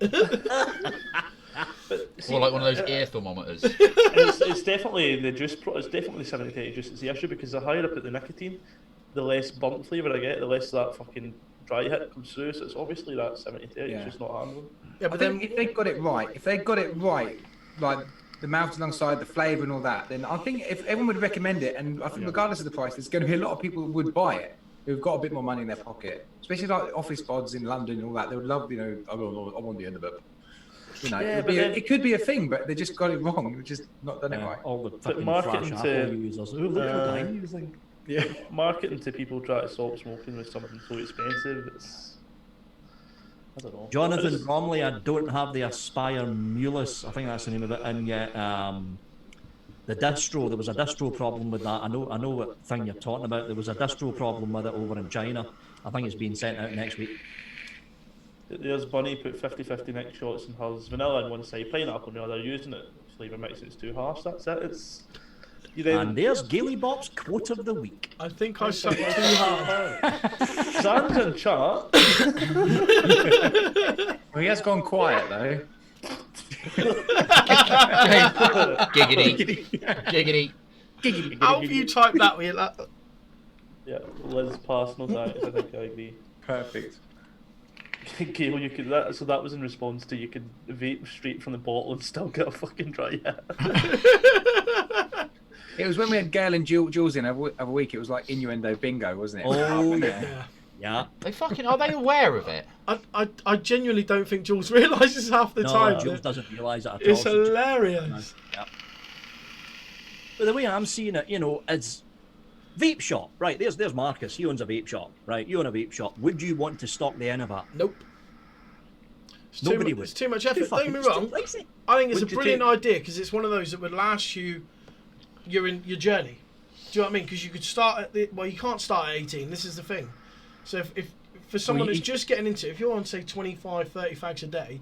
but see, or like one of those ear thermometers. it's definitely the juice. It's definitely 70-30 juice. It's the issue because the higher I put the nicotine, the less burnt flavour I get, the less that fucking dry hit comes through. So it's obviously that 70-30. Yeah. It's just not handling. Yeah, I but think then if they got it right, like the mouth alongside the flavour and all that, then I think if everyone would recommend it, and I think regardless of the price, there's going to be a lot of people who would buy it who've got a bit more money in their pocket, especially like office pods in London and all that. They would love, I want the end of it. Yeah, It could be a thing, but they just got it wrong. They've just not done it right. All the fucking marketing flash to- Apple users. Oh, look what I'm using. Yeah. Marketing to people trying to stop smoking with something so expensive. It's I don't know. Jonathan It's- Bromley, I don't have the Aspire Mulus, I think that's the name of it, and yet the distro, there was a distro problem with that. I know what thing you're talking about. There was a distro problem with it over in China. I think it's being sent out next week. There's Bunny put 50-50 neck shots in hers. Vanilla on one side, pineapple on the other. Using it flavour mix. It's too harsh. That's it. It's you then. And there's Gaily Bop's quote of the week. I think I sucked too hard. Sam's in chat. Well, he has gone quiet though. Giggity, giggity. How have you typed that with that? Yeah, Liz passed no thanks. I think I agree. Perfect. Gail, you could that. So that was in response to you could vape straight from the bottle and still get a fucking dry hit. It was when we had Gail and Jules in every week. It was like innuendo bingo, wasn't it? Oh, yeah. Yeah. Yeah. They fucking are they aware of it? I genuinely don't think Jules realises half the No, time. Jules doesn't realise it at It's all. hilarious. Yeah. But the way I'm seeing it, it's vape shop. Right, there's Marcus. He owns a vape shop. Right, you own a vape shop. Would you want to stock the Innovat? Nope. Nobody would. It's too much effort. Don't get me It's too wrong. pricey. I think it's Would a you brilliant take- idea because it's one of those that would last you your journey. Do you know what I mean? Because you could start at you can't start at 18. This is the thing. So if for someone who's just getting into it, if you're on say 25, 30 fags a day,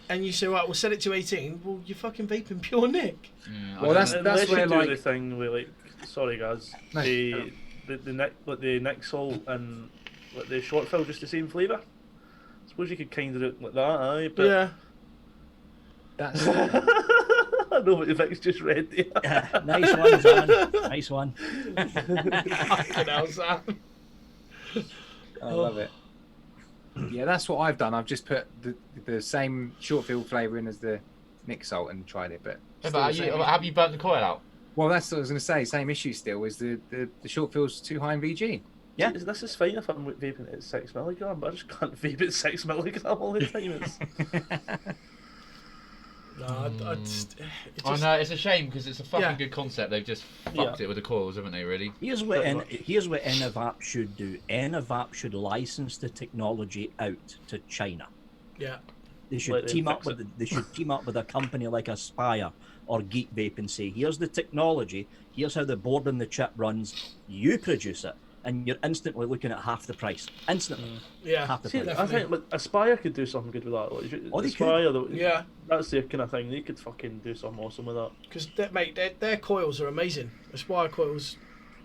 and you say right, we'll set it to 18, well you're fucking vaping pure nick. Well, that's Unless where you do like the thing with like, sorry guys, No. the neck salt and like the short fill just the same flavour. Suppose you could kind of do it like that, aye. But Yeah. that's I know what Vic's just read there. Yeah, nice one, Zan. Nice one. Fucking hell, Sam. I love it. Yeah, that's what I've done. I've just put the same short field flavour in as the Nick salt and tried it, but Yeah, Still but the same have you burnt the coil out? Well, that's what I was going to say. Same issue still is the short fill's too high in VG. Yeah. This is fine if I'm vaping at 6 milligram, but I just can't vape at 6 milligram all the time. It's... No, I just, I know, it's a shame because it's a fucking Yeah. good concept. They've just fucked it with the coils, haven't they? Really? Here's what NVAP should do. NVAP should license the technology out to China. yeah. They should Let them team up fix with it. they should team up with a company like Aspire or Geek Vape and say, here's the technology, here's how the board and the chip runs, you produce it, and you're instantly looking at half the price. Instantly. Yeah. Half the See, price. I think like, Aspire could do something good with that. Like, Oh, they Aspire, Yeah. that's their kind of thing. They could fucking do something awesome with that. Because, mate, their coils are amazing. Aspire coils.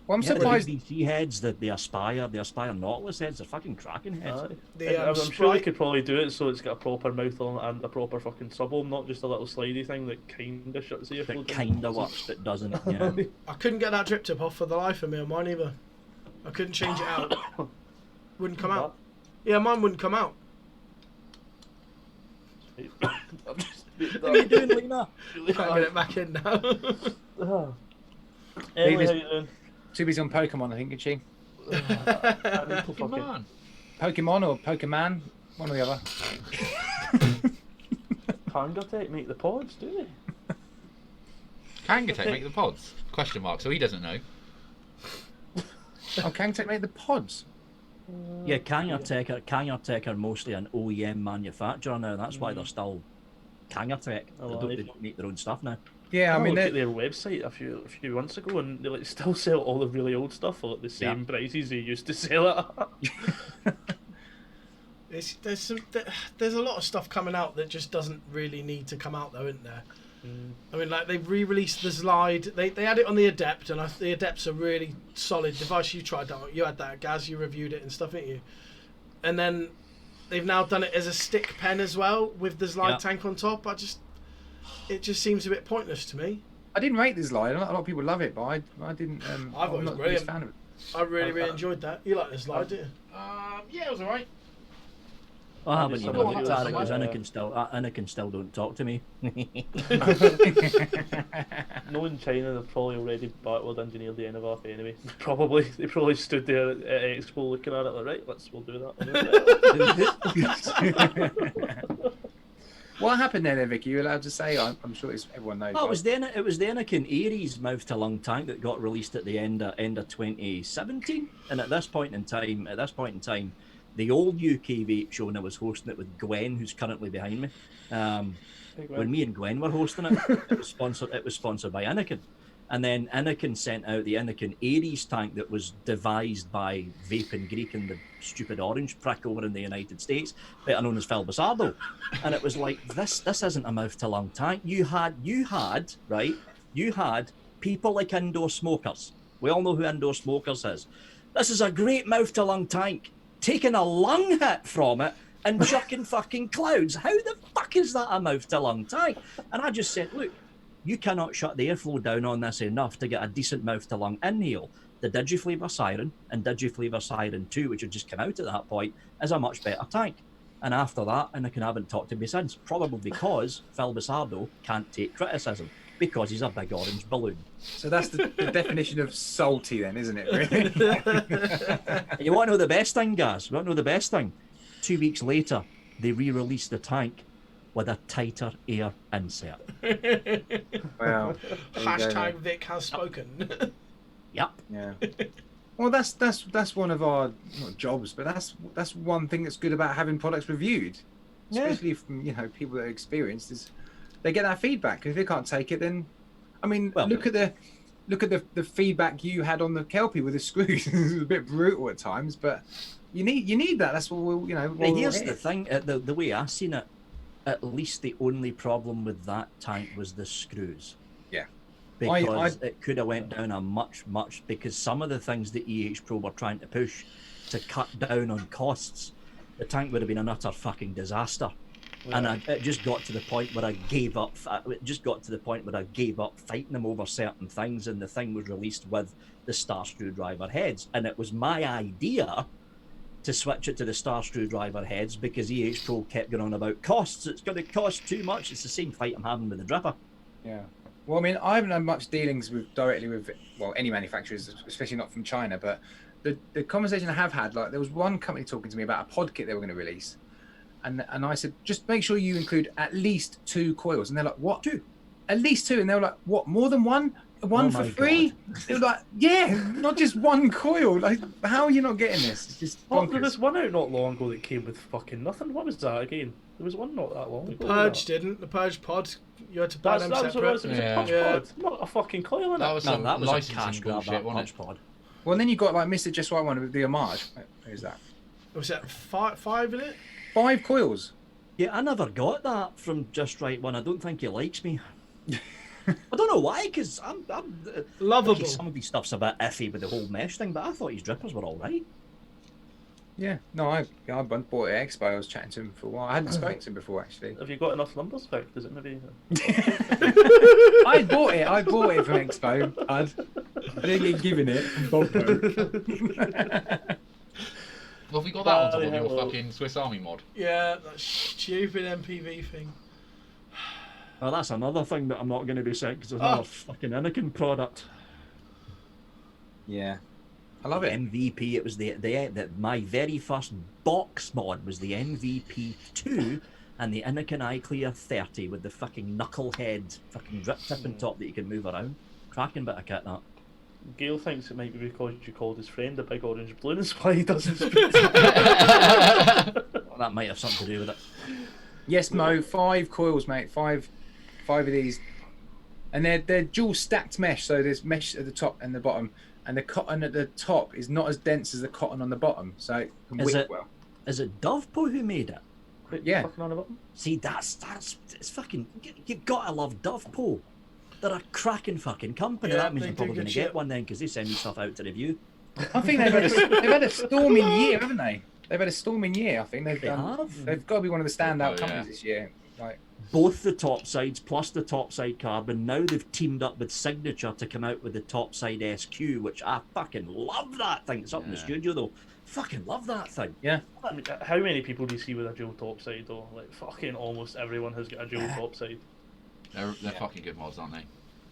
Well, I'm Yeah, surprised. the DC heads, the Aspire Nautilus heads, are fucking cracking heads. Aye. The, I'm sure they Sprite- could probably do it so it's got a proper mouth on and a proper fucking sub-ohm, not just a little slidey thing that kinda shuts the airflow That down. kinda works, but doesn't. Yeah. I couldn't get that drip tip off for the life of me on mine either. I couldn't change it out. Wouldn't come out. Yeah, mine wouldn't come out. I'm just What are you doing, Lena? Can't get it back in now. Emily, Davis- how you doing? Too busy on Pokemon, I think, is she? I need to Come fucking... on. Pokemon or Pokemon, one or the other. Kangatech make the pods, do they? Kangatech make the pods? Question mark. So he doesn't know. Oh, Kangatech make the pods. Yeah, Kangatech are mostly an OEM manufacturer now. That's why they're still Kangatech. They don't make their own stuff now. Yeah, I mean, looked at they're- their website a few months ago, and they like still sell all the really old stuff for like the same prices they used to sell it at. There's a lot of stuff coming out that just doesn't really need to come out though, isn't there? I mean, like they've re-released the Slide. They had it on the Adept, and the Adept's a really solid device. You tried that. You had that, Gaz. You reviewed it and stuff, didn't you? And then they've now done it as a stick pen as well with the Slide tank on top. It just seems a bit pointless to me. I didn't rate this line. A lot of people love it, but I didn't. I thought it I'm was not the biggest brilliant. fan of it. I really enjoyed that. You like the Slide, didn't you? Yeah, it was alright. I haven't just even saw looked the at it videos because Anakin still don't talk to me. Knowing China, they've probably already backward engineered the NVAP anyway. They probably stood there at Expo looking at it like, right, we'll do that. What happened then, Vic? Are you allowed to say? I'm sure everyone knows. Oh, it was the Anakin Aries mouth to lung tank that got released at the end of 2017, and at this point in time, the old UK Vape show, and I was hosting it with Gwen, who's currently behind me. When me and Gwen were hosting it, it was sponsored by Anakin, and then Anakin sent out the Anakin Aries tank that was devised by Vape and Greek and the stupid orange prick over in the United States, better known as Phil Basardo. And it was like, this isn't a mouth to lung tank. You had people like indoor smokers. We all know who indoor smokers is. This is a great mouth to lung tank. Taking a lung hit from it and chucking fucking clouds. How the fuck is that a mouth to lung tank? And I just said, look, you cannot shut the airflow down on this enough to get a decent mouth to lung inhale. The Digiflavor Siren and Digiflavor Siren 2, which had just come out at that point, is a much better tank. And after that, Anakin haven't talked to me since, probably because Phil Basardo can't take criticism, because he's a big orange balloon. So that's the definition of salty then, isn't it? Really? You want to know the best thing, Gaz? You want to know the best thing? 2 weeks later, they re-released the tank with a tighter air insert. Wow. Hashtag Vic has spoken. Yep. Yeah. Well, that's one of our not jobs, but that's one thing that's good about having products reviewed, especially from people that are experienced. Is they get that feedback. If they can't take it, then I mean, look at the feedback you had on the Kelpie with the screws. It was a bit brutal at times, but you need that. That's what Here's the thing: the way I seen it, at least the only problem with that tank was the screws. Yeah. Because it could have went down a much, because some of the things that EH Pro were trying to push to cut down on costs, the tank would have been an utter fucking disaster. Yeah. And it just got to the point where I gave up. Fighting them over certain things, and the thing was released with the star screwdriver heads. And it was my idea to switch it to the star screwdriver heads because EH Pro kept going on about costs. It's going to cost too much. It's the same fight I'm having with the dripper. Yeah. Well, I mean, I haven't had much dealings directly with any manufacturers, especially not from China. But the conversation I have had, like, there was one company talking to me about a pod kit they were going to release, and I said, just make sure you include at least 2 coils, and they're like, what? 2? At least 2, and they were like, what? More than one? One for free? They were like, yeah, not just 1 coil. Like, how are you not getting this? It's just Well, there bonkers. was one out not long ago that came with fucking nothing. What was that again? There was one not that long ago. Purge didn't. The Purge pod, you had to buy them That was what it was. separate. It was a punch pod, not a fucking coil in That it. was No, some that was a licensing cash grab, bullshit, that wasn't punch it? pod. Well, then you got like Mr. Just Right one with the homage. Who's that? Was that 5 in it? 5 coils. Yeah, I never got that from Just Right One. I don't think he likes me. I don't know why, because I'm Lovable. some of his stuff's a bit iffy with the whole mesh thing, but I thought his drippers were all right. Yeah, no, I bought it at Expo. I was chatting to him for a while. I hadn't spoken to him before, actually. Have you got enough numbers, Vic? Does it maybe? I bought it from Expo. I didn't get given it from Bob. Well, have we got that on top of your Hello. fucking Swiss Army mod? Yeah, that stupid MPV thing. Well, that's another thing that I'm not going to be sent because there's another fucking Anakin product. Yeah, I love it. MVP. It was my very first box mod was the MVP 2 and the Anakin iClear 30 with the fucking knucklehead fucking drip tipping top that you can move around. Cracking bit of kit that. Gail thinks it might be because you called his friend a big orange balloon, that's why he doesn't speak. Well, that might have something to do with it. Yes, Mo, 5 coils, mate. 5 of these, and they're dual stacked mesh. So there's mesh at the top and the bottom, and the cotton at the top is not as dense as the cotton on the bottom, so it can Is wick it? well. Is it Dovepo who made it? Quit Yeah. fucking on about him. See, that's it's fucking. You gotta love Dovepo. They're a cracking fucking company. Yeah, That means they I'm do probably good going to shit. get one then because they send me stuff out to review. I think they've had a storming year, haven't they? They've had a storming year. I think They have. They've got to be one of the standout Oh, companies yeah. this year. Like, Both the top sides plus the top side carbon. Now they've teamed up with Signature to come out with the top side SQ, which I fucking love that thing. It's up in the Yeah. studio though. Fucking love that thing. yeah, I mean, how many people do you see with a dual top side though? Like fucking almost everyone has got a dual top side. They're fucking good mods, aren't they?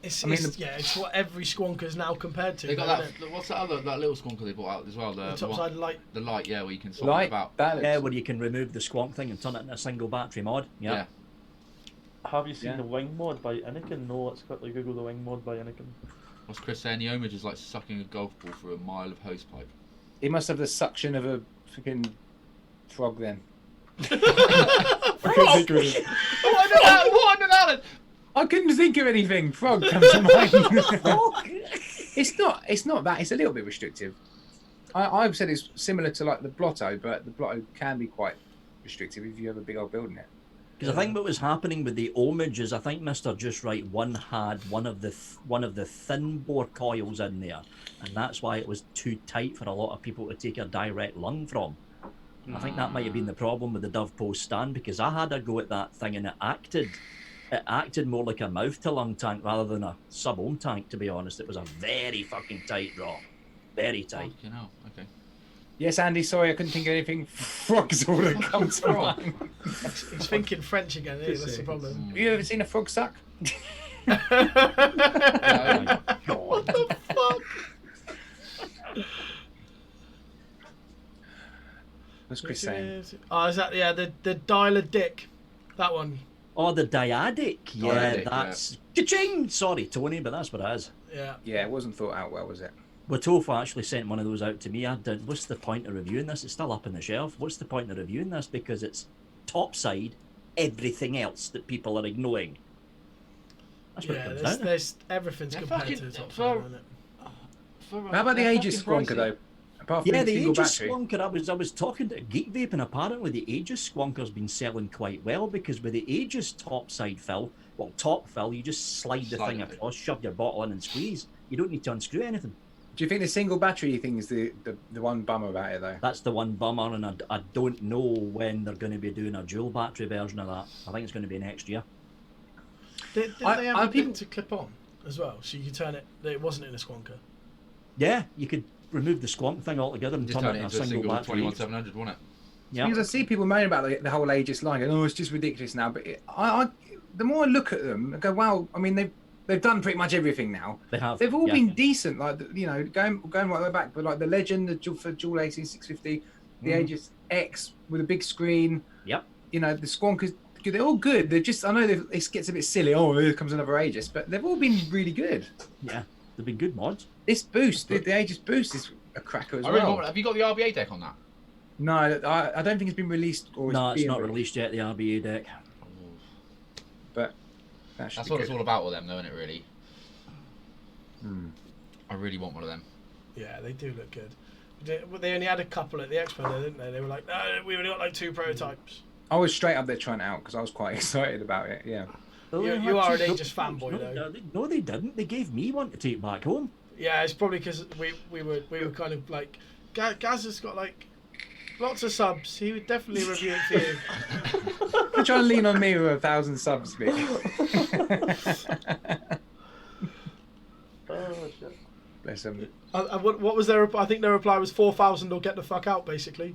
It's, I mean, it's what every Squonker's now compared to. They got though, that. isn't What's that little squonker they brought out as well? it? The The one- topside light. the light, yeah, where you can swap light. it about. That looks, Yeah, where you can remove the squonk thing and turn it into a single battery mod. Yeah. Yeah. Have you seen Yeah. the wing mod by Anakin? No, let's quickly Google the wing mod by Anakin. What's Chris saying? The homage is like sucking a golf ball through a mile of hose pipe. he must have the suction of a freaking frog then. Frog! I couldn't think of anything. Frog comes to mind. It's not that. It's a little bit restrictive. I've said it's similar to like the Blotto, but the Blotto can be quite restrictive if you have a big old building it. Because I think what was happening with the homage is I think Mr. Just Right One had one of the thin bore coils in there, and that's why it was too tight for a lot of people to take a direct lung from. I think that might have been the problem with the Dove Post stand, because I had a go at that thing and it acted more like a mouth to lung tank rather than a sub-ohm tank, to be honest. It was a very fucking tight draw. Very tight. Fucking hell. Okay. Yes, Andy. Sorry, I couldn't think of anything. Frog's all that comes to mind. He's thinking French again. Isn't he? That's the problem. Have you ever seen a frog suck? Yeah, What the fuck? What's Chris saying? Oh, is that the dialer dick? That one. Oh, the dyadic. Yeah, Dyadic, that's... Cha-ching! Sorry, Tony, but that's what it is. Yeah. Yeah, it wasn't thought out well, was it? Watofa actually sent one of those out to me. I did. What's the point of reviewing this? It's still up on the shelf. What's the point of reviewing this? Because it's topside, everything else that people are ignoring. That's what it Yeah, comes there's, down to. there's everything's Yeah, compared fucking- to the top for- side, isn't it? How about the Aegis Squonker though? Apart from Yeah, the the single Aegis battery. Squonker, I was talking to Geek Vape, and apparently the Aegis Squonker's been selling quite well, because with the Aegis topside fill, top fill, you just slide the Slide thing it. across, shove your bottle in and squeeze. You don't need to unscrew anything. Do you think the single battery thing is the one bummer about it though? That's the one bummer, and I don't know when they're going to be doing a dual battery version of that. I think it's going to be next year. Did they have I a people- bit to clip on as well, so you could turn it? It wasn't in a Squonker. Yeah, you could remove the squonk thing altogether and Just turn turn it it into into a single battery. 21700, wasn't it? Yeah. Because I see people moaning about the whole Aegis line, going, "Oh, it's just ridiculous now." But the more I look at them, I go, "Wow!" I mean, they've done pretty much everything now. They have. They've all yeah. been decent, like going right the way back. But like the Legend, for Dual 18650, the Aegis X with a big screen. Yep. The Squonkers, they're all good. They're just, I know it gets a bit silly. Oh, here comes another Aegis, but they've all been really good. Yeah, they've been good mods. This boost, the Aegis boost, is a cracker as I really well. want, have you got the RBA deck on that? No, I don't think it's been released. Or No, it's being not released yet. The RBA deck. But that's That's what it's all about with them, though, isn't it? Really. Hmm. I really want one of them. Yeah, they do look good. They only had a couple at the expo, there, didn't they? They were like, no, we only got like 2 prototypes. I was straight up there trying it out because I was quite excited about it. Yeah. You are an Aegis fanboy, though. No, they didn't. They gave me one to take back home. Yeah, it's probably because we were kind of like, Gaz has got like lots of subs. He would definitely review it for you. You're trying to lean on me with 1,000 subs, Vic. Oh shit. Bless them. What was their? I think their reply was 4,000 or get the fuck out, basically.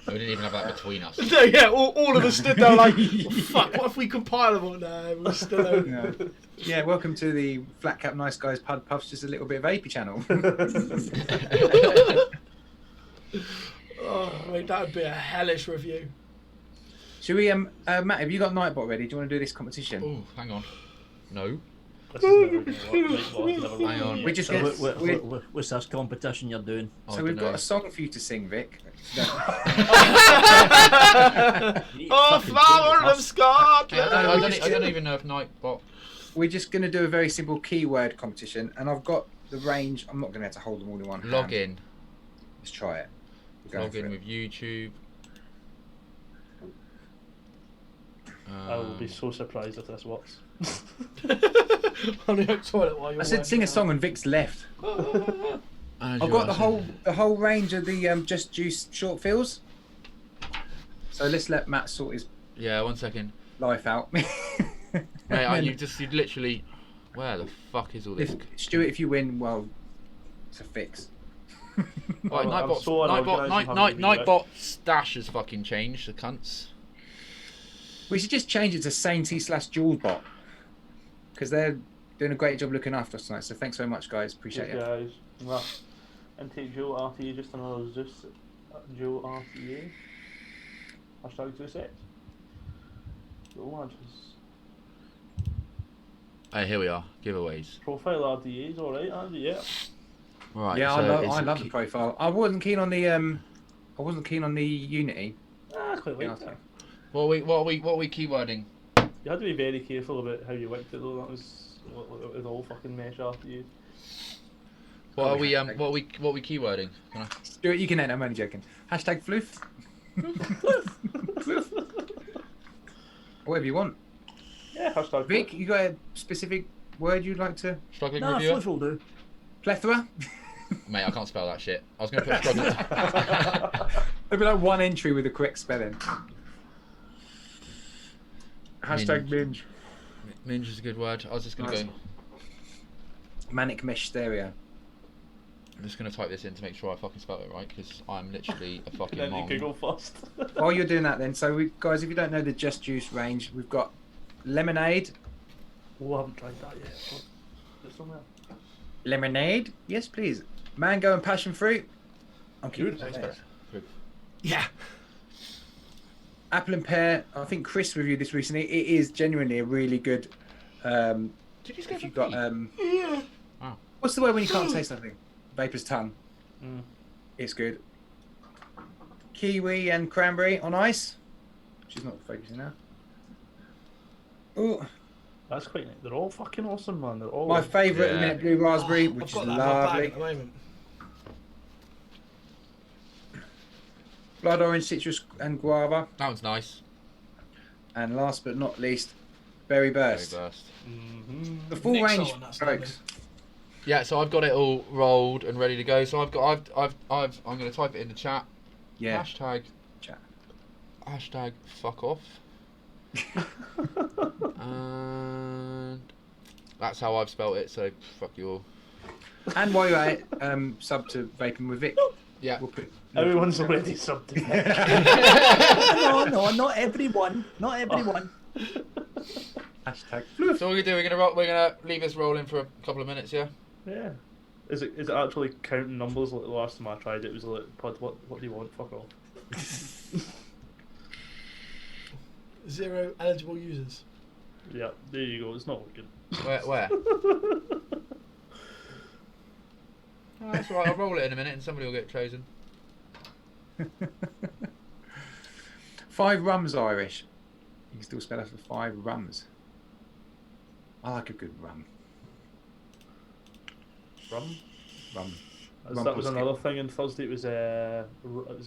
We didn't even have that between us. No, yeah, all of us stood there like, well, fuck, what if we compile them all? No, we're still over. Yeah, welcome to the Flat Cap Nice Guys Pud Puffs, just a little bit of vapey channel. Oh, wait, that would be a hellish review. Should we, Matt, have you got Nightbot ready? Do you want to do this competition? Oh, hang on. No. This is never gonna work. Nightbot's never Hang on. We just So get, what's this competition you're doing? Oh, so I we've dunno. got a song for you to sing, Vic. Oh, flower of Scotland! I don't even know if Nightbot. We're just going to do a very simple keyword competition, and I've got the range. I'm not going to have to hold them all in one hand. Log in. Let's try it. We're going Log for in it. with YouTube. I will be so surprised if this works. On the toilet while you're I said sing a song and Vic's left. I've got the whole range of the Just Juice short fills. So let's let Matt sort his Yeah, 1 second. life out. Mate, you'd literally. Where the fuck is all this? Stuart, if you win, well, it's a fix. Right, I'm so unorganised and haven't been Nightbot's dash has fucking changed, the cunts. We should just change it to Sainty/JulesBot because they're doing a great job looking after us tonight. So thanks very much, guys. Appreciate it. guys. Well, and take Joe RTA, just another Zeus Joe RTA. Hashtag Zeus X. Little lads. Hey, here we are. Giveaways. Profile RTA is alright, aren't you? Yeah. Right. Yeah, so I love the profile. I wasn't keen on the Unity. Ah, I quite like Yeah, that. What are we keywording? You had to be very careful about how you wicked it though. That was all fucking mesh RTA. What are we keywording? Can I... Stuart, you can end. I'm only joking. Hashtag floof. Whatever you want. Yeah, hashtag. Vic, you got a specific word you'd like to? Struggling No, reviewer? Fluff will do. Plethora? Mate, I can't spell that shit. I was going to put struggling. There'd be like one entry with the correct spelling. Hashtag binge. Minge is a good word. I was just going to Nice. go. Manic mesh stereo. I'm just going to type this in to make sure I fucking spell it right, because I'm literally a fucking Then you mong. Google first. While you're doing that then, so guys, if you don't know the Just Juice range, we've got lemonade. Oh, I haven't tried that yet. It's somewhere. Lemonade? Yes, please. Mango and passion fruit. I'm keeping Good. that. Yeah. Apple and pear. I think Chris reviewed this recently. It is genuinely a really good. Did you If skip you've got Wow. what's the word when you can't say something? Vapor's tongue. Mm. It's good. Kiwi and cranberry on ice. She's not focusing now. Oh, That's quite nice. They're all fucking awesome, man. They're all. my favourite at the Yeah. minute, blue raspberry, I've which is got that in my bag lovely. at the moment. Blood orange, citrus, and guava. That one's nice. And last but not least, berry burst. Very burst. Mm-hmm. The full Nick's range, on, that's folks. Yeah, so I've got it all rolled and ready to go. So I'm going to type it in the chat. Yeah. Hashtag. Chat. Hashtag fuck off. And that's how I've spelt it. So fuck you all. And while you're at it, sub to Vaping with Vic. Yeah. We'll put, Everyone's already something. No, not everyone. Not everyone. Hashtag So what we're gonna do? We're gonna leave this rolling for a couple of minutes, yeah. Yeah. Is it actually counting numbers like the last time I tried it? Was like, Pod, what do you want? Fuck off. 0 eligible users. Yeah, there you go. It's not working. Where? Oh, that's all right. I'll roll it in a minute, and somebody will get chosen. 5 rums Irish. You can still spell us for 5 rums. I like a good rum. Rum. Rum. That was another thing on Thursday. It was a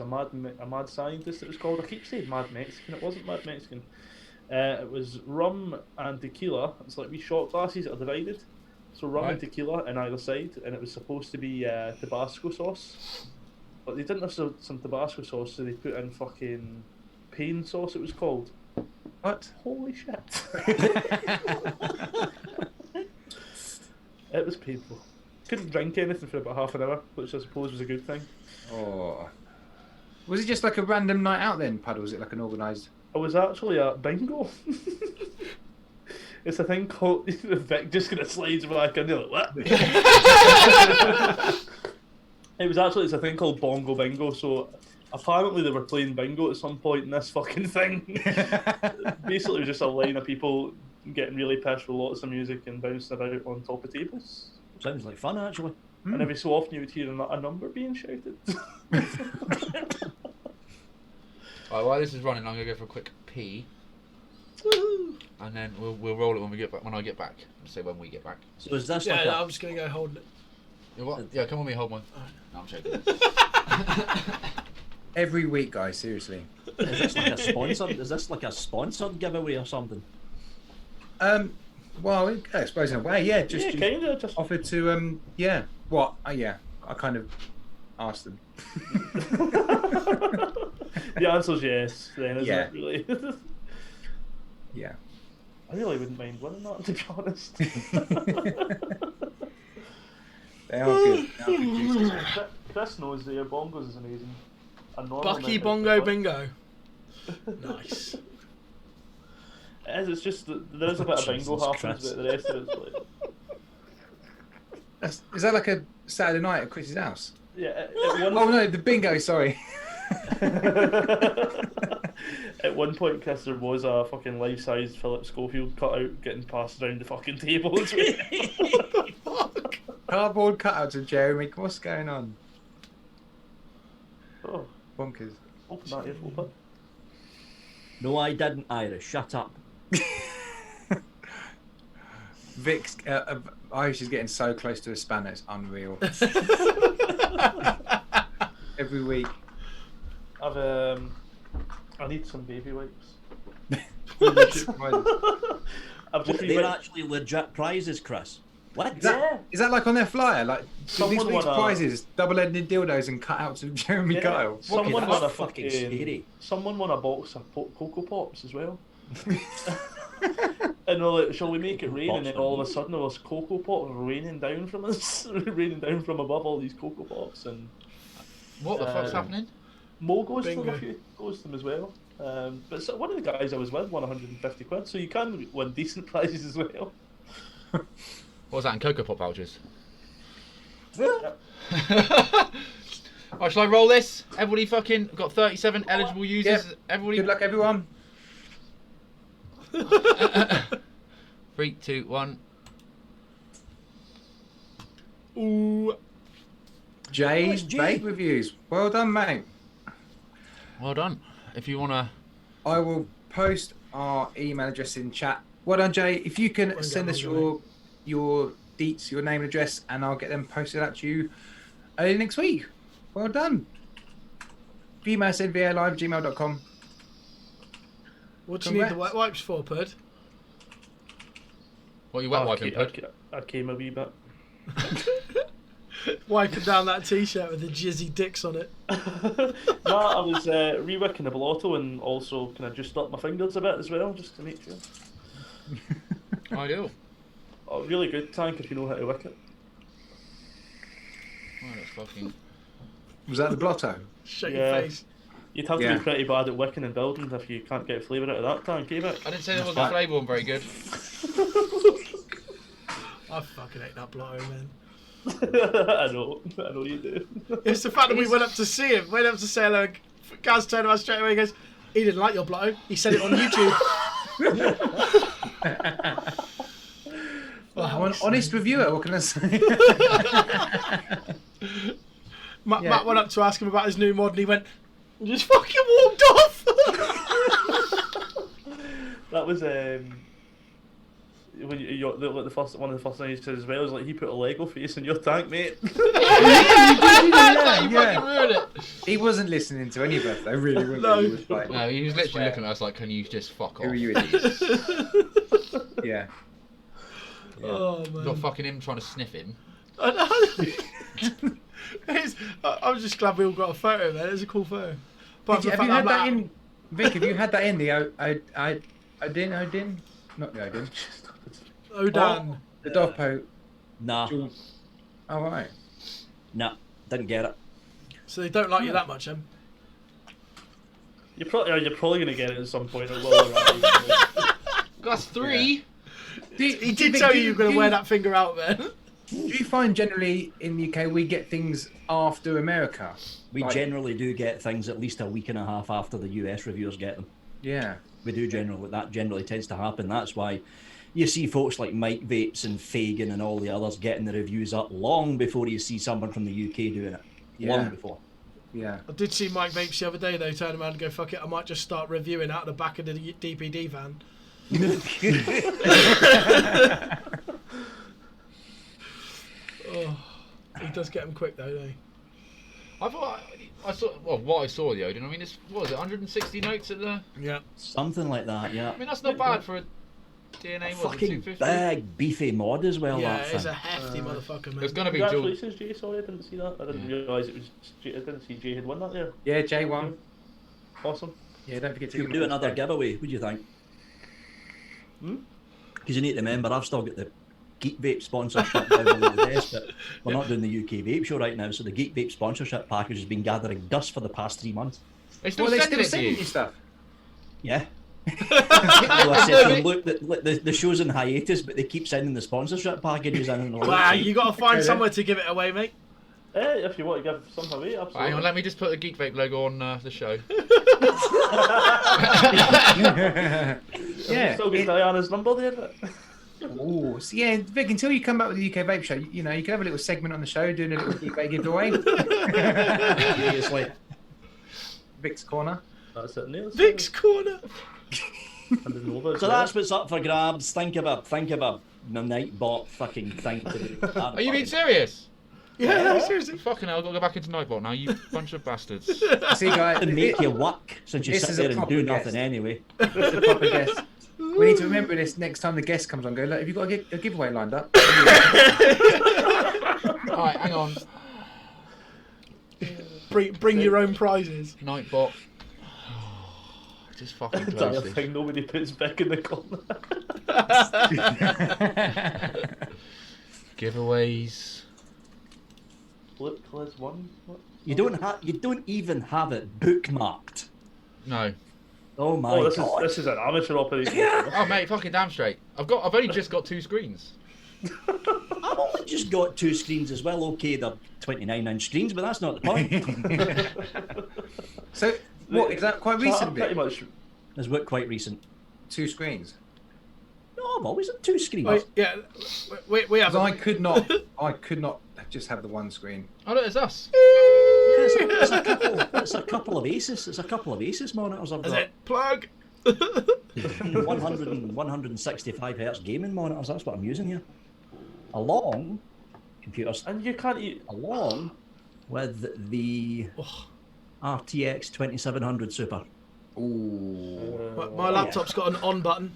mad scientist. It was called. I keep saying mad Mexican. It wasn't mad Mexican. It was rum and tequila. It's like wee shot glasses that are divided. So rum and tequila on either side, and it was supposed to be Tabasco sauce, but they didn't have some Tabasco sauce, so they put in fucking pain sauce. It was called. What? Holy shit! It was painful. Couldn't drink anything for about half an hour, which I suppose was a good thing. Oh. Was it just like a random night out then, Pud? Or was it like an organised? I was actually at bingo. It's a thing called Vic just gonna slides back in. Like, what? It's a thing called bongo bingo. So apparently they were playing bingo at some point in this fucking thing. Basically, it was just a line of people getting really pissed with lots of music and bouncing about on top of tables. Sounds like fun, actually. And every so often you would hear a number being shouted. Alright, while this is running, I'm gonna go for a quick pee. And then we'll roll it when we get back. When I get back, say when we get back. So is this Yeah, like I'm just gonna go hold it. You know what? Yeah, come on, me hold one. No, I'm joking. Every week, guys. Seriously. is this like a sponsored? Is this like a sponsored giveaway or something? Well, I suppose in a way, yeah. Just kind of just offered to yeah. What? Yeah. I kind of asked them. The answer's yes. Then isn't Yeah. it really? Yeah. I really wouldn't mind winning that, to be honest. They are good. They are good juices. Chris knows that your bongos is amazing. A normal Bucky night out Bongo for- Bingo. Nice. It is, it's just that there is a bit of bingo Jesus happens, Christ. but the rest of it's like... Is that like a Saturday night at Chris's house? Yeah, at one, Oh no, the bingo. Sorry. at one point, Chris, there was a fucking life-sized Philip Schofield cutout getting passed around the fucking table. Cardboard cutouts of Jeremy. What's going on? Oh, Bonkers. open that ear, open. No, I didn't, Irish. Shut up. Vic's Irish is getting so close to a spanner. It's unreal. Every week. I need some baby wipes. I've just They're actually legit prizes, Chris. What? Is that like on their flyer? Like these Someone week's won a- prizes, double-ended dildos and cutouts of Jeremy Kyle. Someone that's won a fucking fucking scary. Someone won a box of Cocoa Pops as well. And they're like, shall we make it rain? And then all of a sudden there was Cocoa Pops raining down from us, raining down from above all these Cocoa Pops, and What the fuck's happening? Mo goes Bingo. to them a few, goes to them as well. But so one of the guys I was with won 150 quid, so you can win decent prizes as well. What was that in Cocoa Pop vouchers? Yep. Right, shall I roll this? Everybody fucking got 37 eligible users. Yep. Everybody. Good luck, everyone. 3, 2, 1. Ooh. Jay's Jay. Vape reviews. Well done, mate. Well done. If you wanna, I will post our email address in chat. Well done, Jay. If you can Well send done, us well your deets, your name and address, and I'll get them posted out to you early next week. Well done. Email said valive@gmail.com. What do you need the Congrats. wet wipes for, Pud? what are you wet wiping, Pud? I came a wee bit. Wiping down that t-shirt with the jizzy dicks on it. No, I was re-wicking the blotto and also kind of just up my fingers a bit as well, just to make sure. Ideal. Oh, really good tank if you know how to wick it. Oh, that's fucking. Was that the blotto? Shut Yeah. your face. You'd have to Yeah. be pretty bad at wicking and building if you can't get flavour out of that tank, eh, Vic? I didn't say there wasn't flavour one very good. I fucking hate that blotter, man. I know you do. It's the fact that we went up to see him, went up to say hello. Gaz turned around straight away and goes, he didn't like your blotter. He said it on YouTube. I'm an honest reviewer, what can I say? Matt went up to ask him about his new mod and he went, and just fucking walked off. That was when the first one of the first things he said as well was like, he put a Lego face in your tank, mate. You fucking ruined it. He wasn't listening to any of us, though, really, was No. he? He was like, No, he was literally looking at us like, can you just fuck off? who are you please? yeah. Oh, man. Not fucking him trying to sniff him. I'm just glad we all got a photo, man. It was a cool photo. But Have you had that in, Vic? Have you had that in the Odin? Not the Odin. Odan. The Dopo. Nah, Oh right. nah, didn't get it. So they don't like you that much, Em. You're probably gonna get it at some point. It will arrive. That's 3. He did tell you were going to wear that finger out, man. Do you find generally in the UK we get things after America? We Like- generally do get things at least a week and a half after the US reviewers get them. Yeah. We do generally. That generally tends to happen. That's why you see folks like Mike Vapes and Fagan and all the others getting the reviews up long before you see someone from the UK doing it. Yeah. Long before. Yeah. I did see Mike Vapes the other day, though, turn around and go, fuck it, I might just start reviewing out of the back of the DPD van. Oh, he does get them quick, though, doesn't he? I thought I saw what I saw the Odin. I mean, what was it? 160 notes at the. Yeah. Something like that, yeah. I mean, that's not bad for a DNA. Was it Fucking 250? big, beefy mod as well, Yeah, that it's a thing. hefty motherfucker, man. There's gonna be dual. Congratulations, Jay. Sorry, I didn't see that. I didn't realise it was. I didn't see Jay had won that there. Yeah, J1. Awesome. Yeah, don't forget to Should we do another giveaway? What do you think? Because you need to remember, I've still got the Geek Vape sponsorship down below the desk, but we're not doing the UK Vape show right now, so the Geek Vape sponsorship package has been gathering dust for the past 3 months. They still Well, they sending still it to sending you. you stuff. Yeah. Well, I said to them, look, the show's in hiatus, but they keep sending the sponsorship packages in. And all Wow, that. you got to find somewhere to give it away, mate. If you want to give something away, absolutely. Hang on, let me just put the Geek Vape logo on the show. Yeah. Still get Diana's number there. But... Ooh, so yeah, Vic, until you come back with the UK Vape show, you know, you can have a little segment on the show doing a little Geek Vape giveaway. Seriously. Vic's Corner. That's it, Neil. Vic's Corner. So that's what's up for grabs. Think of a Nightbot fucking thing to do. Are you being serious? Yeah, no, seriously. Fucking hell, I've got to go back into Nightbot now, you bunch of bastards. See, guys, To make you work since you This sit is a there and proper do guest. nothing anyway. it's a proper guest. We need to remember this next time the guest comes on. Go, look, have you got a giveaway lined up? Alright, hang on. Bring your own prizes. Nightbot. Just fucking That's close the this. thing. Nobody puts Vic in the corner. Giveaways. Flip Quiz 1. What? You don't even have it bookmarked. No. Oh my Oh, god. this is an amateur operation. Oh mate, fucking damn straight. I've only just got 2 screens. I've only just got 2 screens as well. Okay, they're 29-inch screens, but that's not the point. So, what, is that quite recent, Pretty Vic? much. It's what quite recent. 2 screens? No, I've always had 2 screens. Wait, yeah, we have. Because I could not just have the one screen. Oh look, it's us. Yeah, it's a couple of Asus. It's a couple of Asus monitors I've Is got. it plug? 100 and 165 hertz gaming monitors. That's what I'm using here. Along computers. And you can't eat. Along with the RTX 2700 Super. Ooh. My laptop's got an on button.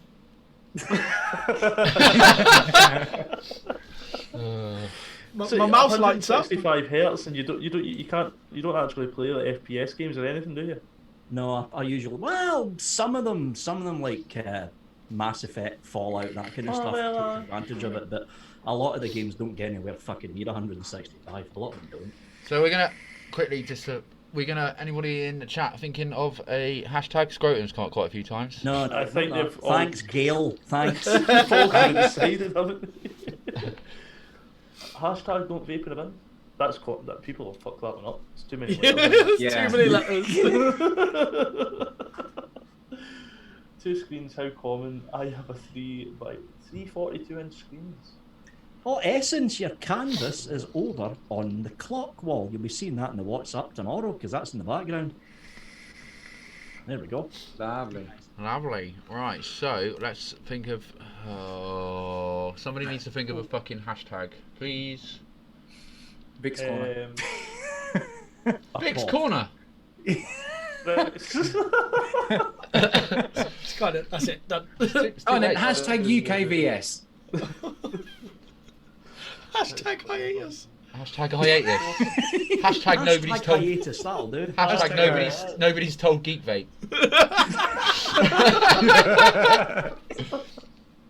My mouse lights up. 65 hertz, and you don't actually play like FPS games or anything, do you? No, I usually some of them like Mass Effect, Fallout, that kind of stuff take advantage of it, but a lot of the games don't get anywhere fucking near 165. A lot of them don't. So we're gonna quickly just to Anybody in the chat thinking of a hashtag? Scrotum's come up quite a few times. No, I think no. they've all- Thanks, Gail. Thanks. All decided, haven't they? Hashtag don't vape in a bin. That people have fucked that one up. It's too many letters. Yeah. Too many letters. 2 screens, how common? I have a 3 by 3 42-inch screens. For essence, your canvas is over on the clock wall. You'll be seeing that in the WhatsApp tomorrow because that's in the background. There we go. Lovely. Lovely. Right, so let's think of. Oh, somebody needs to think of a fucking hashtag, please. Vic's corner. Vic's corner. It's kind of, that's it, done. Oh, and then hashtag UKVS. Hashtag hiatus. Hashtag I hate this. Hashtag nobody's told. Hiatus, that'll do. Hashtag nobody's told Geek Vape.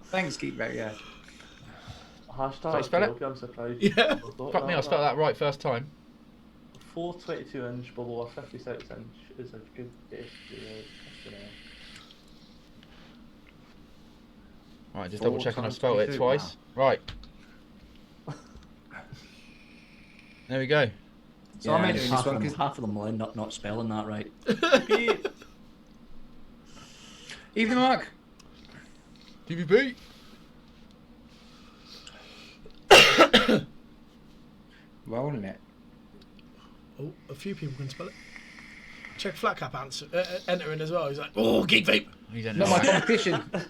Thanks, Geek Vape, yeah. Hashtag spell it? okay, I'm surprised. Yeah. Fuck me, I spelled that right first time. 4 22-inch below a 56-inch is a good guess. Right, just double checking I spelled it twice. Right. There we go. So I'm entering this half, one of them, 'cause- half of them will end up not spelling that right. Evening, Mark. DVB. Rolling it. Oh, a few people can spell it. Check Flat Cap entering as well. He's like, oh, Geek Vape. He's in Not my competition. Well,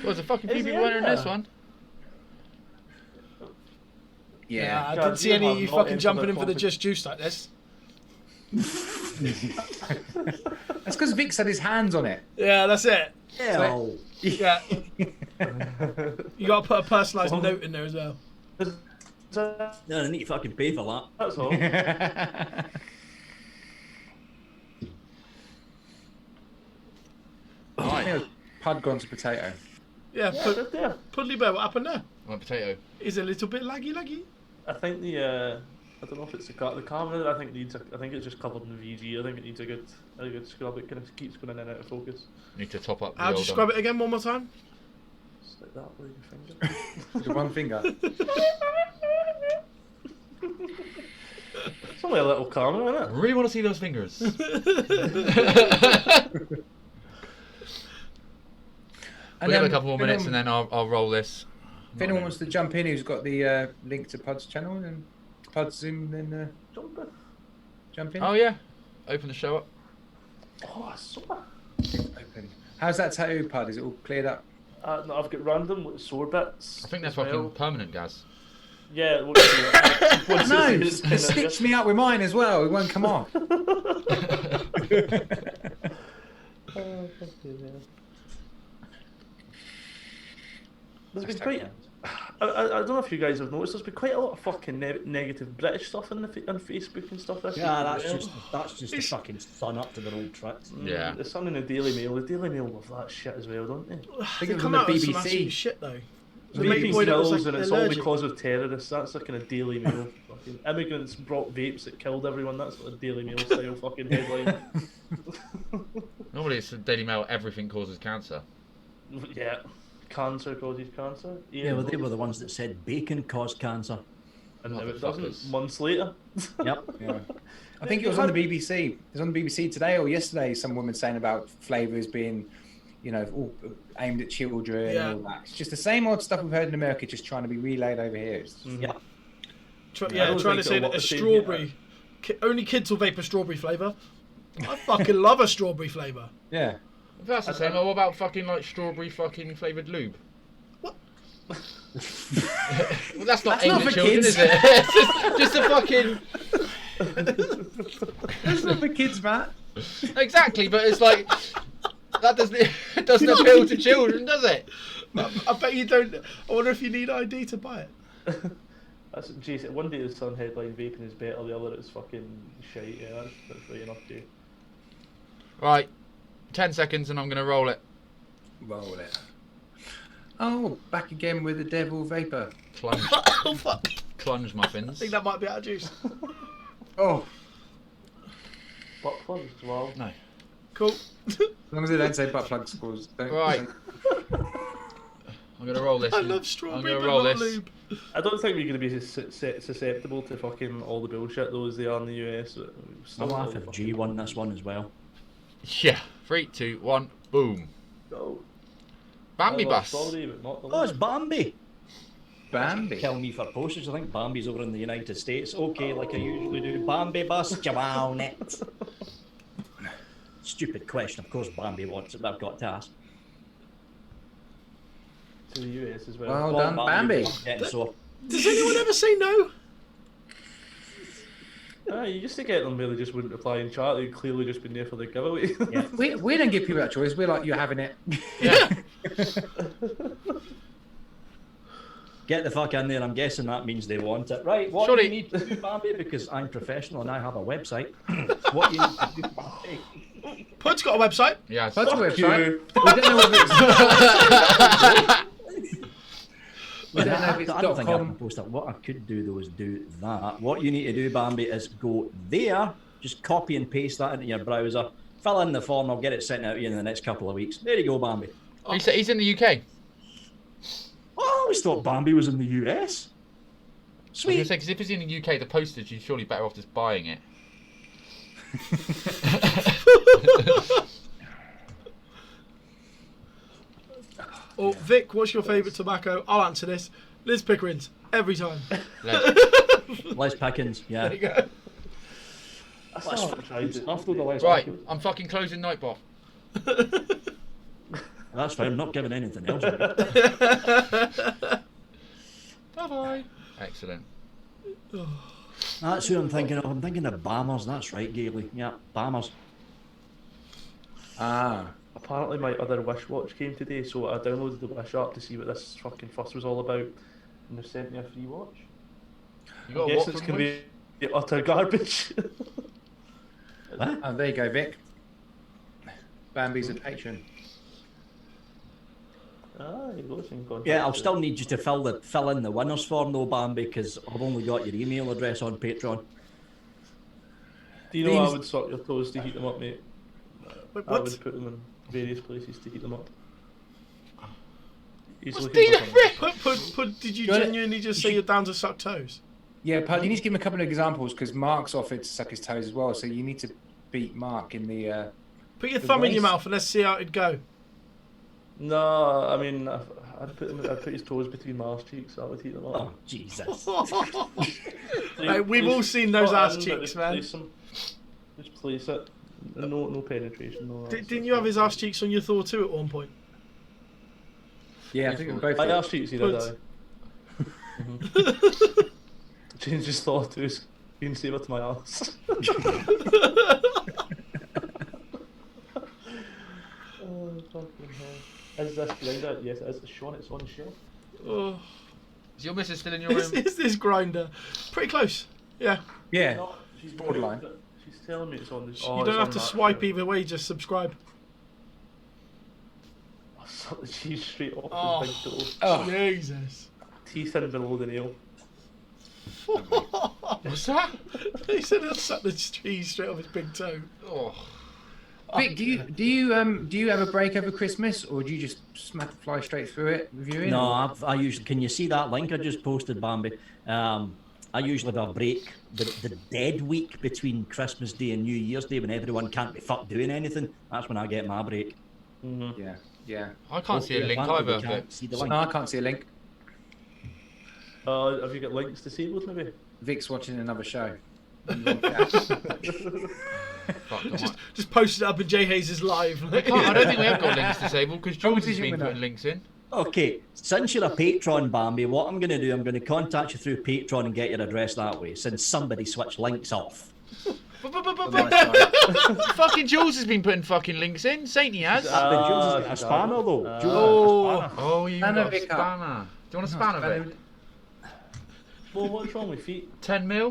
there's a fucking few Is he people in entering this there? one. Yeah. I God, didn't see you any have of you not fucking entered jumping the in for the Just Juice like this. That's because Vic had his hands on it. Yeah, that's it. Hell. Yeah. You got to put a personalised note in there as well. No, I need to fucking pay for that. That's all. Right. Pud gone to potato. Yeah, Good there. Puddly Bear, what happened there? Right, potato. Is a little bit laggy. I think the I don't know if it's the camera. I think it's just covered in VG. I think it needs a good scrub. It kind of keeps going in and out of focus. Need to top up. How'd you scrub it again one more time? Just like that with your finger. With one finger. It's only a little camera, I isn't really want to see those fingers. We'll give it a couple more minutes and then I'll roll this. If anyone wants to jump in who's got the link to Pud's channel, then Pud's Zoom, then it? jump in. Oh yeah, open the show up. Oh, super. Open. How's that tattoo, Pud? Is it all cleared up? No, I've got random like, sore bits. I think that's as fucking well. permanent, Gaz. Yeah, it looks like once No, it's it stitched me up with mine as well. It won't come off. There's been quite. I don't know if you guys have noticed. There's been quite a lot of fucking negative British stuff on Facebook and stuff. This Yeah, week as that's just the fucking sun up to their old tricks. well. Yeah. The Sun and the Daily Mail. The Daily Mail love that shit as well, don't they? think They it was come on out the with some BBC. absolute shit though. The Vaping mate boy that was kills like and it's all allergic. because of terrorists. That's the kind of Daily Mail. Fucking immigrants brought vapes that killed everyone. That's what a Daily Mail style fucking headline. Normally it's the Daily Mail. Everything causes cancer. Yeah. Cancer causes cancer. Yeah, well, they were the ones that said bacon caused cancer. And now it doesn't. Motherfuckers. Months later. Yep. Yeah. I think it was on the BBC. It was on the BBC today or yesterday. Some woman saying about flavours being, all aimed at children Yeah. and all that. It's just the same old stuff we've heard in America, just trying to be relayed over here. It's just- Yeah. I don't Trying to think say it'll that a look the same strawberry. Only kids will vape a strawberry flavour. I fucking love a strawberry flavour. Yeah. If that's the same, what about fucking like strawberry fucking flavoured lube? What? Well, that's not That's aimed not at for children, kids. is it? It's just a fucking. It's not for kids, Matt. Exactly, but it's like that doesn't appeal to children, does it? I bet you don't. I wonder if you need ID to buy it. That's Jason. One day the Sun headline vaping is better, the other is fucking shite. Yeah, that's right enough, Jay. Right, 10 seconds and I'm gonna roll it. Roll it. Oh, back again with the devil vapor. Plunge. Oh fuck! Clunge I muffins. think that might be out of juice. Oh, Butt plugs, wow. No. Cool. as long as they don't say butt plug scores. Don't, Right. I'm gonna roll this. I and- love I'm strawberry, gonna but roll not this. lube. I don't think we're going to be susceptible to fucking all the bullshit those they are in the US. I'll laugh if G won this one as well. Yeah. 3, 2, 1. Boom. No. Bambi I love bus. strawberry, but not the Oh, it's Bambi. Bambi. Kill me for postage. I think Bambi's over in the United States. Okay, like I usually do. Bambi bus, Jamal net. Stupid question. Of course, Bambi wants it, but I've got to ask. to the US as well. Well done, Bambi. Getting sore. Does anyone ever say no? You used to get them where they just wouldn't reply in chat. They'd clearly just been there for the giveaway. Yeah. We don't give people that choice. We're like, you're having it. Yeah. Get the fuck in there. I'm guessing that means they want it. Right, what Surely- do you need to do, Bambi? Because I'm professional and I have a website. What do you need to do, Bambi? Pud's got a website. Yeah. That's the Fuck website. you. We don't know whether it's. We don't know if it's I don't think I can .com. post that. What I could do though is do that. What you need to do, Bambi, is go there, just copy and paste that into your browser, fill in the form, I'll get it sent out to you in the next couple of weeks. There you go, Bambi. He's in the UK. Oh, I always thought Bambi was in the US. I was gonna Sweet. say, because if he's in the UK, the postage, you're surely better off just buying it. Oh, Vic, what's your favourite tobacco? I'll answer this. Liz Pickering's. Every time. Les Pickens, yeah. There you go. I still haven't tried it. After the Les Right, Pickens. I'm fucking closing Nightbot. That's fine, I'm not giving anything else. away. Bye bye. Excellent. That's who I'm thinking of. I'm thinking of Bammers, that's right, Gailey. Yeah, Bammers. Ah. Apparently my other Wish watch came today, so I downloaded the Wish app to see what this fucking fuss was all about, and they've sent me a free watch. You I got a guess what it's from going to Wish? be utter garbage. Oh, there you go, Vic. Bambi's a patron. You go, so you can contact Yeah, I'll them. still need you to fill in the winners form though, Bambi, because I've only got your email address on Patreon. Do you know I These- would suck your toes to heat them up, mate? Wait, I what? would put them in various places to heat them up. He's What's looking for Dina something. Pud, did you Do you wanna- genuinely just say you're down to suck toes? Yeah, Pud, you need to give him a couple of examples because Mark's offered to suck his toes as well. So you need to beat Mark in the. Put your The thumb in your race. mouth and let's see how it'd go. No, I mean, I'd put his toes between my arse cheeks, that would heat them Oh, up. Jesus. Mate, we've all seen those put it ass in, but cheeks, just man. place them. Just place it. No penetration. No. Didn't you have his ass cheeks on your Thor 2 at one point? Yeah, I think we both. My did. arse cheeks, he did. Put- Change his thought to his screensaver to my arse. Oh, fucking hell. Is this grinder? Yes, it is. It's Sean, it's on the shelf. Oh, Is your missus still in your is, room? is this grinder? Pretty close. Yeah. Yeah. No, she's Borderline. She's telling me it's on the you it's don't have on to that swipe shelf. either way, just subscribe. I sucked the cheese straight off Oh. his big toe. Oh, Jesus. Teeth in below the nail. What's that? He said he'll suck the cheese straight off his big toe. Oh. Vic, do you have a break over Christmas, or do you just fly straight through it reviewing? No, I usually. Can you see that link I just posted, Bambi? I usually have a break the dead week between Christmas Day and New Year's Day when everyone can't be fucked doing anything. That's when I get my break. Yeah, yeah. I can't see a link Bambi, either. you can't But see the No, link. I can't see a link. Have you got links disabled maybe? Vic's watching another show. fuck, I Just posted it up in Jay Hayes' live. I don't think we have got links disabled because Jules has Competition been winner. putting links in. Okay, since you're a patron, Bambi, what I'm going to do, I'm going to contact you through Patreon and get your address that way, since somebody switched links off. Fucking Jules has been putting fucking links in. Saint he has. But Jules has got a she's spanner, though. Ah. Jules has Oh. got a spanner. Oh, you Spanner got a Vic up. spanner. Do you want a spanner, Vic? Well, what's wrong with feet? 10 mil?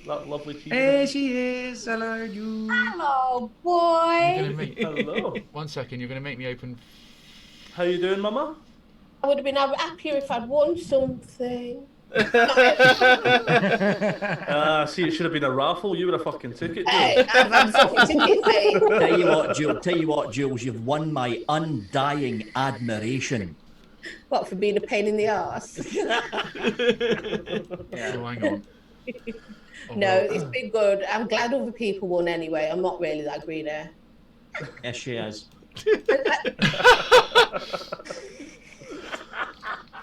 That lovely cheese. There she is. Hello, you. Hello, You're boy. gonna make, Hello. 1 second, you're going to make me open. How you doing, Mama? I would have been happier if I'd won something. See, it should have been a raffle. You would have fucking took it, Hey, Jules. I've fucking tickets, mate. Tell you what, Jules, you've won my undying admiration. What, for being a pain in the arse? Oh, hang on. No, it's been good. I'm glad other people won anyway. I'm not really that greedy. Yes, she is.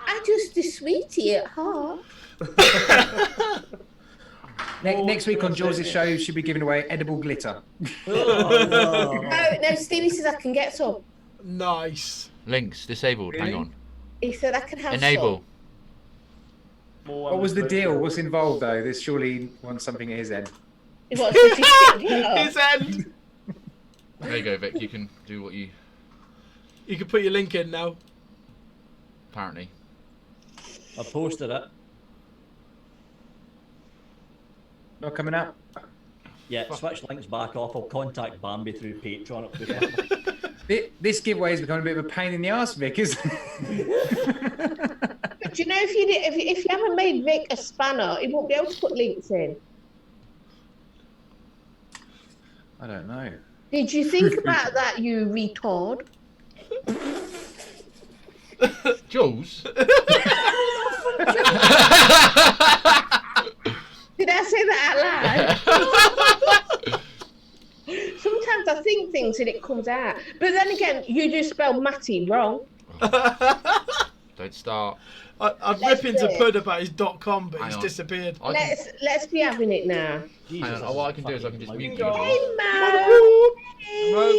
I'm just a sweetie at heart. Next week on Jules' show, she'll be giving away edible glitter. No, Stevie says I can get some. Nice. Links disabled. Really? Hang on. He said I can have Enable. What was the deal? What's involved though? There's surely wants something at his end. some. He wants me to get it His up. end. There you go, Vic. You can do what you You can put your link in now. apparently. I posted it. Not coming up. Yeah, switch links back off. I'll contact Bambi through Patreon. This giveaway is becoming a bit of a pain in the arse, Vic, isn't it? But do you know if you haven't made Vic a spanner, he won't be able to put links in. I don't know. Did you think about that, you retard? Jules. Did I say that out loud? Sometimes I think things and it comes out. But then again, you just spelled Matty wrong. Don't start. I'd Let's rip into do it. Pud about his .com, but Hang he's on. disappeared. I can, Let's be having it now. hang on. What I can do is I can just mute you. Hey, Mo. Mo.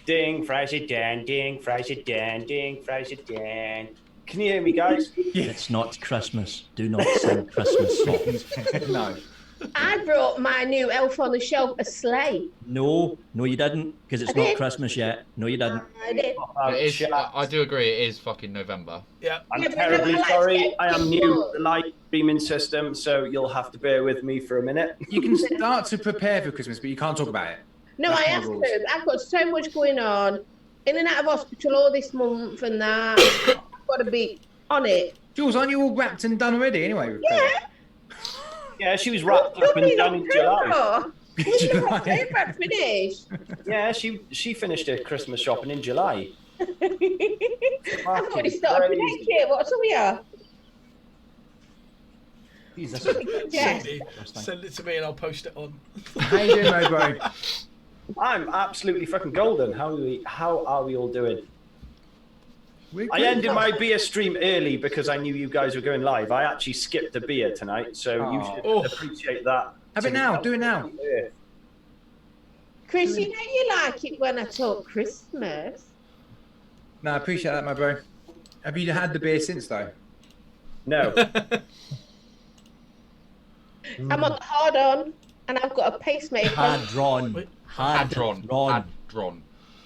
Ding, president, ding, president, ding, president. Can you hear me, guys? It's not Christmas. Do not sing Christmas songs. No. I brought my new elf on the shelf a sleigh. No, you didn't, because it's I not did. Christmas yet. No, you didn't. I did. It is, I do agree. It is fucking November. Yeah. I'm Yeah, but terribly no, let's sorry. get I am this new to on. the light beaming system, so you'll have to bear with me for a minute. You can start to prepare for Christmas, but you can't talk about it. No, That's I my have rules. to. I've got so much going on. In and out of hospital all this month and that. I've got to be on it. Jules, aren't you all wrapped and done already anyway? with Yeah. Yeah, she was wrapped up and done in July. July. October finished. Yeah, she finished her Christmas shopping in July. I've already started for next year. What's up here? Jesus. Yeah. Send it to me and I'll post it on. How you doing, Mobo? I'm absolutely fucking golden. How are we all doing? We're I good. ended my beer stream early because I knew you guys were going live. I actually skipped a beer tonight, so you should Oh. appreciate that. Have it now. Do it now. Yeah. Chris, you know you like it when I talk Christmas. No, I appreciate that, my bro. Have you had the beer since, though? No. I'm on the hard on and I've got a pacemaker. Hadron. Hadron.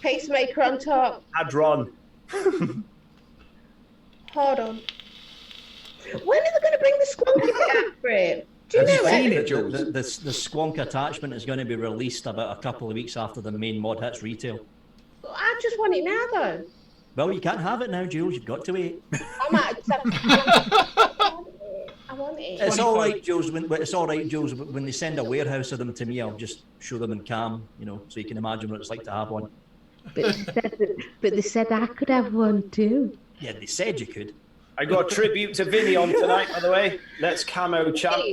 Pacemaker on top. Hadron. Hard on. When are they going to bring the squonky bit out for it? Do you Have you know seen it? it, Jules? The Squonk attachment is going to be released about a couple of weeks after the main mod hits retail. I just want it now though. Well, you can't have it now, Jules. You've got to wait. I might. I want it. It's all right, Jules. It's all right, Jules. When they send a warehouse of them to me, I'll just show them in cam, so you can imagine what it's like to have one. But they said I could have one too. Yeah, they said you could. I got a tribute to Vinny on tonight, by the way. Let's camo champ.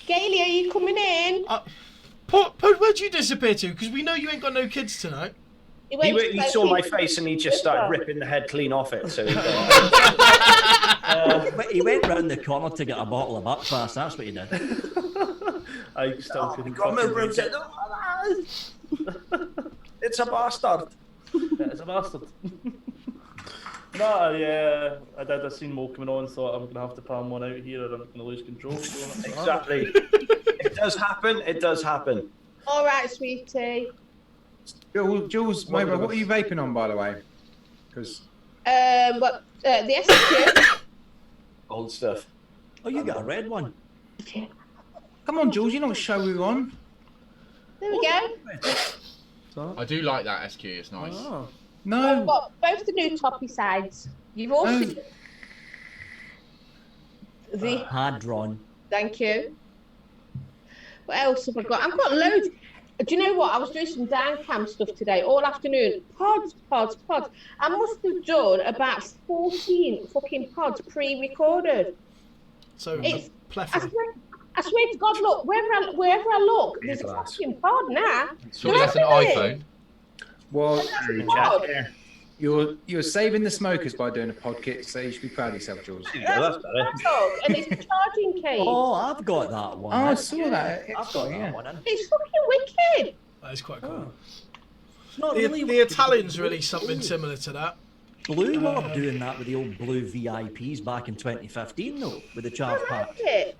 Gailey, are you coming in? Pud, where'd you disappear to? Because we know you ain't got no kids tonight. He saw my face and he just started ripping the head clean off it. So He went round the corner to get a bottle of Buckfast. That's what he did. I still couldn't fucking read it. It's a bastard. Yeah, it's a bastard. No, yeah, I seen Mo coming on, thought I'm gonna have to palm one out here, or I'm gonna lose control. Exactly. It does happen. It does happen. All right, sweetie. Jules, Mobo, what are you vaping on, by the way? Because The SQ. Old stuff. Oh, you got a red one. come on, Jules, you're not show we on. There we go. I do like that SQ. It's nice. Oh. No. I've got both the new toppy sides. You've all Oh. seen the. Hadron. Thank you. What else have I got? I've got loads. Do you know what? I was doing some down cam stuff today, all afternoon. Pods. I must have done about 14 fucking pods pre-recorded. So It's, I plethora. swear to God, look, wherever I look, there's a fucking pod now. Surely that's an iPhone. Well, Pod. you're saving the smokers by doing a pod kit, so you should be proud of yourself, George. Yeah, that's better. Pod, and it's a charging case. Oh, I've got that one. Oh, I saw that. I've got that one. It's fucking wicked. That is quite cool. Not The, really the Italians released something similar to that. Blue were doing that with the old Blue VIPs back in 2015, though, with the charge I pack. like it.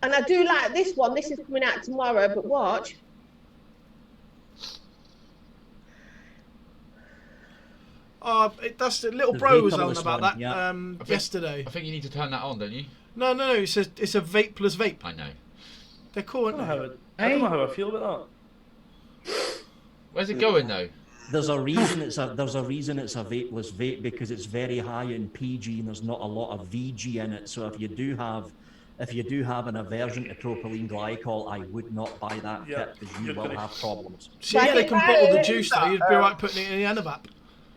And I do like this one. This is coming out tomorrow, but watch. That's the little The bro was on vaporless about one, that yeah. yesterday. I think you need to turn that on, don't you? No, it's a vape plus vape. I know. They're cool, I don't aren't know they? how I don't know how I feel about Where's it going though? There's a reason it's a vapeless vape because it's very high in PG and there's not a lot of VG in it. So if you do have an aversion to propylene glycol, I would not buy that kit because you will have problems. See, yeah, they can bottle the juice though. You'd be right putting it in the Anavap.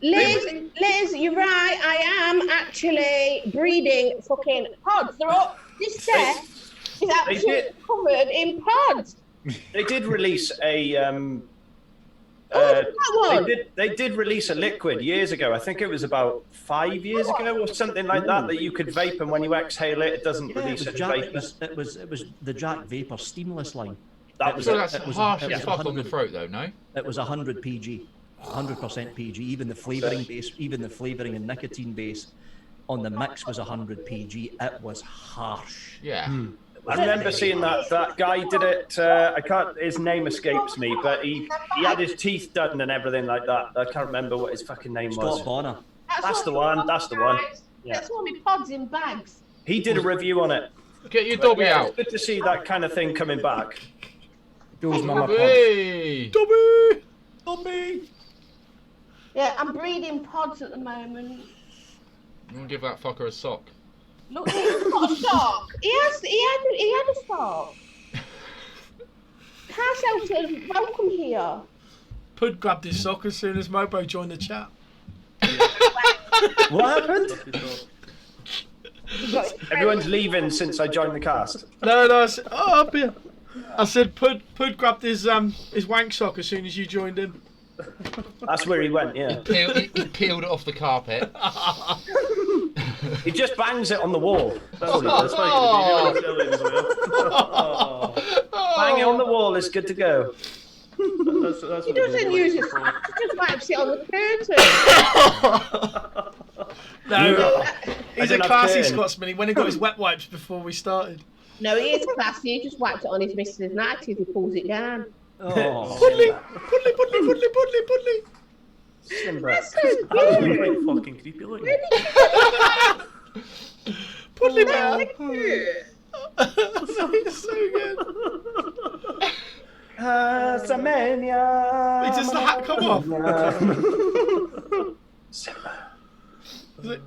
Liz, you're right. I am actually breeding fucking pods. They're all, this set is absolutely covered in pods. They did release a that one. they did release a liquid years ago. I think it was about 5 years ago or something like that you could vape, and when you exhale it, it doesn't Yeah, release it was, it. Jack, it was the Jack Vapor Steamless line. That was So it. that's it was- harsh it as was fuck on the 100. throat though, no? It was 100 PG, 100% PG. Even the flavouring and nicotine base on the mix was 100 PG. It was harsh. Yeah. I remember seeing that guy did it. I can't. His name escapes me, but he had his teeth done and everything like that. I can't remember what his fucking name Scott was. Bonner. That's the one. That's the one. Yeah. That's all my pods in bags. He did a review on it. Get your Dobby Yeah, out. it's good to see that kind of thing coming back. George Mama pod. Hey! Dobby! Yeah, I'm breeding pods at the moment. I'm gonna give that fucker a sock. Look, he's got a sock. He had a sock. Car shelters, welcome here. Pud grabbed his sock as soon as Mobo joined the chat. What happened? Everyone's leaving since I joined the cast. No, I said, up here. I said Pud grabbed his wank sock as soon as you joined in. That's where he went. Yeah. He peeled it off the carpet. He just bangs it on the wall. That's why you're going to be really Bang it on the wall. It's good to go. That's He doesn't use his hat, he just wipes it on the curtain. No, he's a don't have classy curtain. Scotsman. He went and got his wet wipes before we started. No, he is classy. He just wiped it on his missus' nighties. He pulls it down. Oh, Puddly. That's so That's cute. quite fucking creepy looking. Puddly That's man. so cute. He's so good. Samania. Does the hat come off?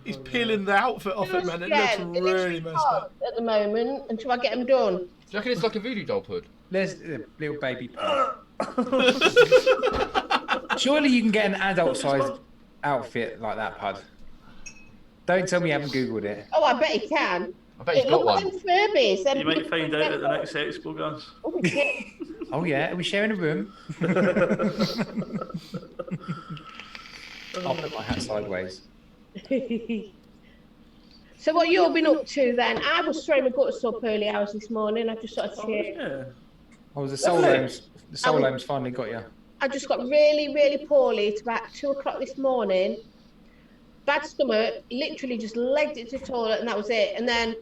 He's peeling the outfit off it, man. It looks really messed up. At the moment, until I get them done. Do you reckon it's like a voodoo doll pud? There's a little baby pod. Surely you can get an adult-sized outfit like that, Pud. Don't tell me you haven't Googled it. Oh, I bet he can. I bet he's got Look at one. them Furbies. them You might big find out at the Furbies. next expo, guys. Oh, yeah. Oh yeah, are we sharing a room? I'll put my hat sideways. So what you've been up to then? I was throwing my guts up early hours this morning. I just sort of cheered. Yeah. Oh, the soul lambs finally got you. I just got really, really poorly. It's about 2 o'clock this morning. Bad stomach, literally just legged it to the toilet and that was it. And then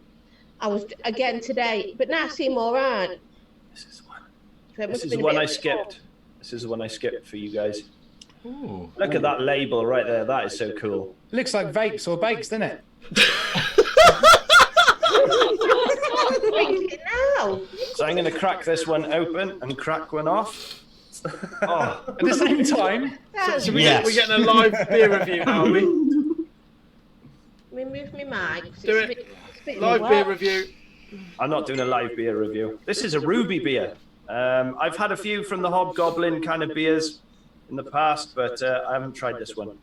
I was again today, but now I seem all right. This is one. So it must This have is been the a one bit I of a skipped. This is the one I skipped for you guys. Ooh. Look at that label right there. That is so cool. Looks like vapes or bakes, doesn't it? Drink it now. So I'm going to crack this one open and crack one off. Oh, At the same time, So we're Yes. getting a live beer review now, are we? Let me move my mic. 'cause Do it's it. a bit Live low. beer review. I'm not doing a live beer review. This is a ruby beer. I've had a few from the Hobgoblin kind of beers in the past, but I haven't tried this one.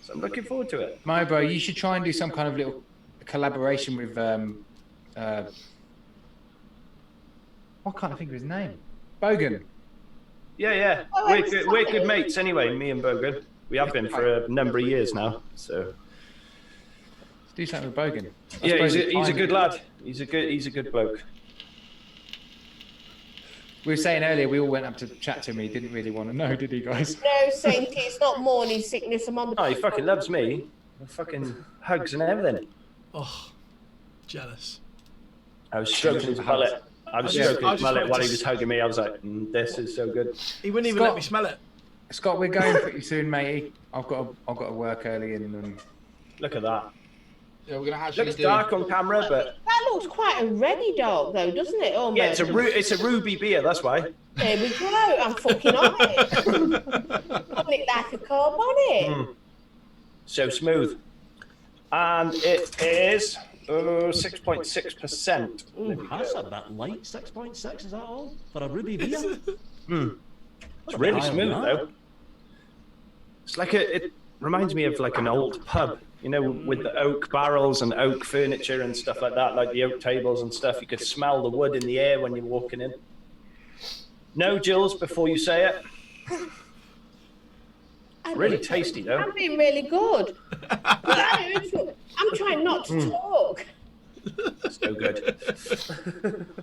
So I'm looking forward to it. Mobo, you should try and do some kind of little collaboration with what can't I think of his name? Bogan. Yeah. Oh, We're good mates anyway, me and Bogan. We have been for a number of years now. So Let's do something with Bogan. I yeah, suppose he's it's a fine. good lad. He's a good bloke. We were saying earlier we all went up to chat to him. He didn't really want to know, did he, guys? No, Saint, it's not morning sickness. I'm on the. Oh, he fucking loves me. Fucking hugs and everything. Oh, jealous. I was stroking his mullet. I was I stroking his just mullet wanted while to he was hugging me. I was like, this is so good. He wouldn't even Scott. let me smell it. Scott, we're going pretty soon, matey. I've got to work early and Look at that. Yeah, we're gonna actually Looks do. dark on camera, but That looks quite a reddy dog, though, doesn't it? Almost. yeah, it's a ruby beer. That's why. There we go. I'm fucking on it. Put it like a cob on it. So smooth. And it is 6.6%. Ooh, that's a bit light. 6.6, is that all? For a ruby beer? It's really smooth though. It's like it reminds me of like an old pub, you know, with the oak barrels and oak furniture and stuff like that, like the oak tables and stuff. You could smell the wood in the air when you're walking in. No, Jules, before you say it. Really tasty though. I'm being really good. I'm trying not to talk. So good.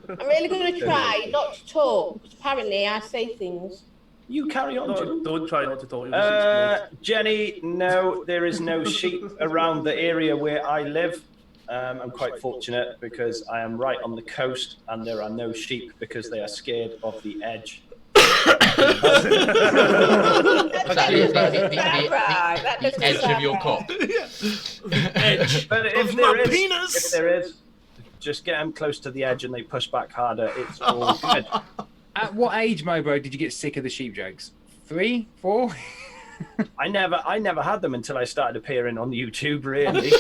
I'm really going to try not to talk, because apparently I say things. You carry on, Jules. Don't try not to talk. You'll just explode. Jenny, no, there is no sheep around the area where I live. I'm quite fortunate because I am right on the coast and there are no sheep because they are scared of the edge. The edge of your cock. Edge. But Of my penis. if there is, just get them close to the edge and they push back harder. It's all good. At what age, Mobo, did you get sick of the sheep jokes? 3, 4? I never had them until I started appearing on YouTube, really.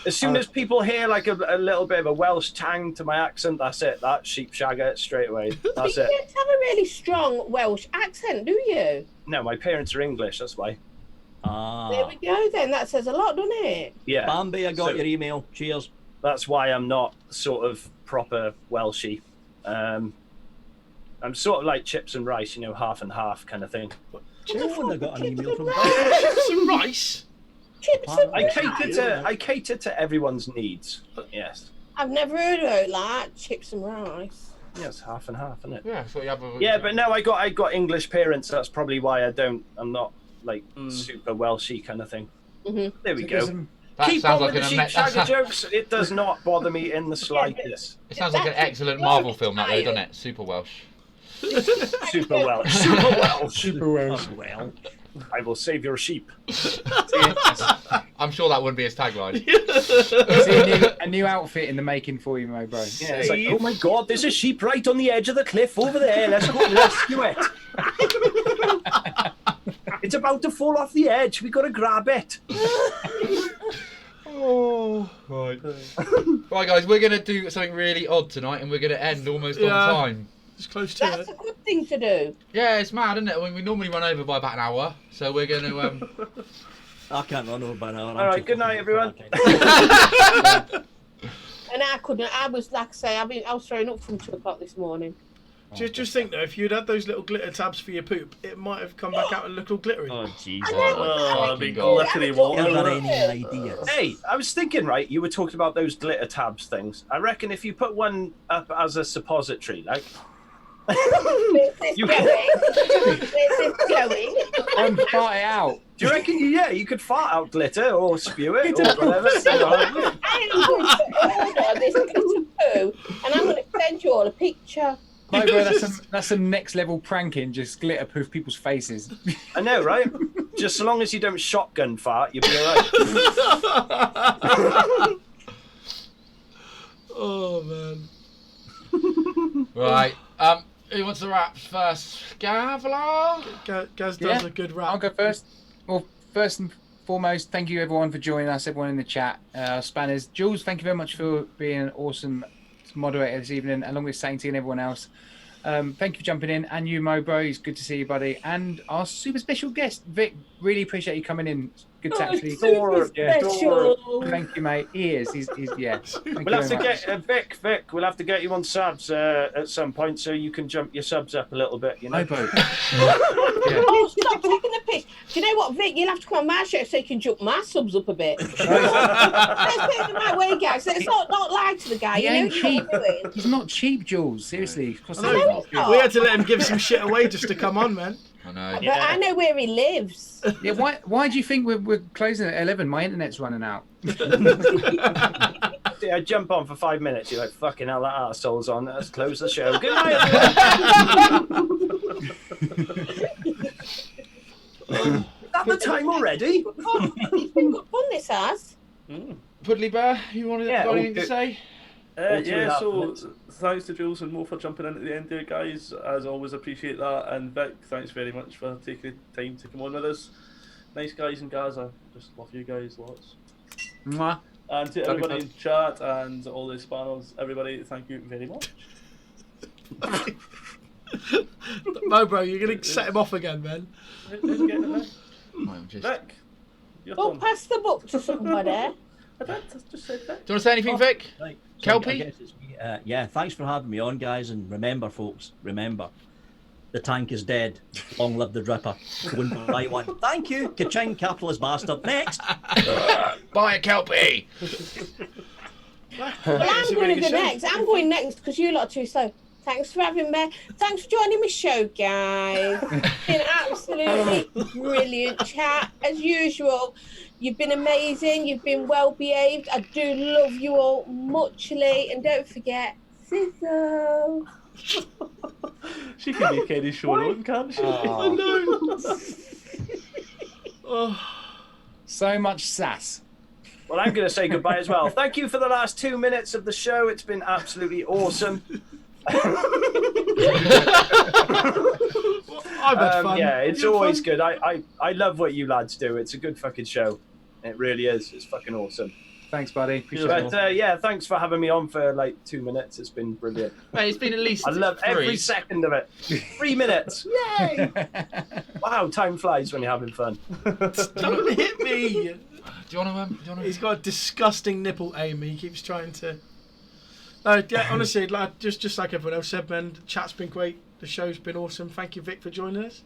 As soon as people hear like a little bit of a Welsh tang to my accent, that's it. That's sheep shagger straight away. That's You it. don't have a really strong Welsh accent, do you? No, my parents are English, that's why. There we go then. That says a lot, doesn't it? Yeah. Bambi, I got So- your email. Cheers. That's why I'm not sort of proper Welshy. I'm sort of like chips and rice, you know, half and half kind of thing. Oh, and I got an email from Some rice. Chips and I cater to everyone's needs. Yes. I've never heard of it like chips and rice. Yes, half and half, isn't it? Yeah, so you have a. Yeah, but no, I got English parents. That's probably why I'm not like super Welshy kind of thing. Mm-hmm. There we go. That Keep sounds on like with the an sheep ama- that shagger sounds- jokes. It does not bother me in the slightest. It sounds like an excellent Marvel film, that though, doesn't it? Super Welsh. Super Welsh. Super Welsh. Super Welsh. Well, I will save your sheep. I'm sure that wouldn't be his tagline. See a new outfit in the making for you, Mobo. Yeah, it's like, oh my god, there's a sheep right on the edge of the cliff over there. Let's go rescue it. It's about to fall off the edge. We got to grab it. Oh, right. Right, guys, we're going to do something really odd tonight and we're going to end almost on time. It's close to That's it. a good thing to do. Yeah, it's mad, isn't it? I mean, we normally run over by about an hour, so we're going to. I can't run over by an hour. All right, good night, everyone. And I couldn't. I was like I say. I was throwing up from 2 o'clock this morning. Just think though, if you'd had those little glitter tabs for your poop, it might have come back out a little glittery. Oh, Jesus. Oh, big God. glittery Are water. there any ideas? Hey, I was thinking, right, you were talking about those glitter tabs things. I reckon if you put one up as a suppository, like, Where's this You- going? Where's this going? And fart it out. do you reckon, you could fart out glitter or spew it or whatever? I am going to order this glitter poo, and I'm going to send you all a picture. Mobo, that's some next level pranking. Just glitter poof people's faces. I know, right? Just so long as you don't shotgun fart, you'll be all right. Oh man. Right. Who wants to rap first? Gavlar? Gaz does a good rap. I'll go first. Well, first and foremost, thank you everyone for joining us, everyone in the chat, Spanners. Jules, thank you very much for being an awesome moderator this evening, along with Sainty and everyone else. Thank you for jumping in. And you, Mo, bro, it's good to see you, buddy. And our super special guest, Vic, really appreciate you coming in. Good to actually. Special. Thank you, mate. He is. He's yeah. We'll have to get Vic. We'll have to get you on subs at some point so you can jump your subs up a little bit. You know. Oh, stop taking the piss. Do you know what, Vic? You'll have to come on my show so you can jump my subs up a bit. Let's put it the right way, guys. Let's not lie to the guy. He you know ain't what cheap. you're doing. He's not cheap, Jules. Seriously. We had to let him give some shit away just to come on, man. I know. But I know where he lives. Yeah. Why do you think we're closing at 11? My internet's running out. I jump on for 5 minutes. You're like, fucking hell, that arsehole's on. Let's close the show. Good night. Is that the time already? It's been good fun, this has. Puddly Bear, you got anything to say? So thanks to Jules and Mo for jumping in at the end there, guys. As always, appreciate that. And Vic, thanks very much for taking the time to come on with us. Nice guys in Gaza. Just love you guys lots. Mwah. And to everybody in chat and all the spanners, everybody, thank you very much. Mo, bro, you're going to set him off again, man. Who's getting it now? Vic, you're done. Pass the book to somebody. I just said Vic. Do you want to say anything, Vic? Right. So Kelpie? I guess it's me. Yeah, thanks for having me on, guys. And remember, folks, remember, the tank is dead. Long live the dripper. Go and buy one. Thank you. Ka-ching, capitalist bastard. Next. Buy a Kelpie! Well, I'm going to go next. I'm going next because you lot are too slow. Thanks for having me. Thanks for joining my show, guys. It's been absolutely brilliant chat, as usual. You've been amazing. You've been well behaved. I do love you all muchly. And don't forget, Sizzle. She can make any show on, can't she? I know. So much sass. Well, I'm going to say goodbye as well. Thank you for the last 2 minutes of the show. It's been absolutely awesome. I've had fun. Yeah, it's always good. I love what you lads do. It's a good fucking show. It really is. It's fucking awesome. Thanks, buddy. Appreciate it. But yeah, thanks for having me on for like 2 minutes. It's been brilliant. Mate, it's been at least I love 3. every second of it. 3 minutes. Yay! Wow, time flies when you're having fun. Don't hit me. Do you want to? He's got a disgusting nipple aim. He keeps trying to. No, yeah, honestly, like, just like everyone else said, man, the chat's been great. The show's been awesome. Thank you, Vic, for joining us.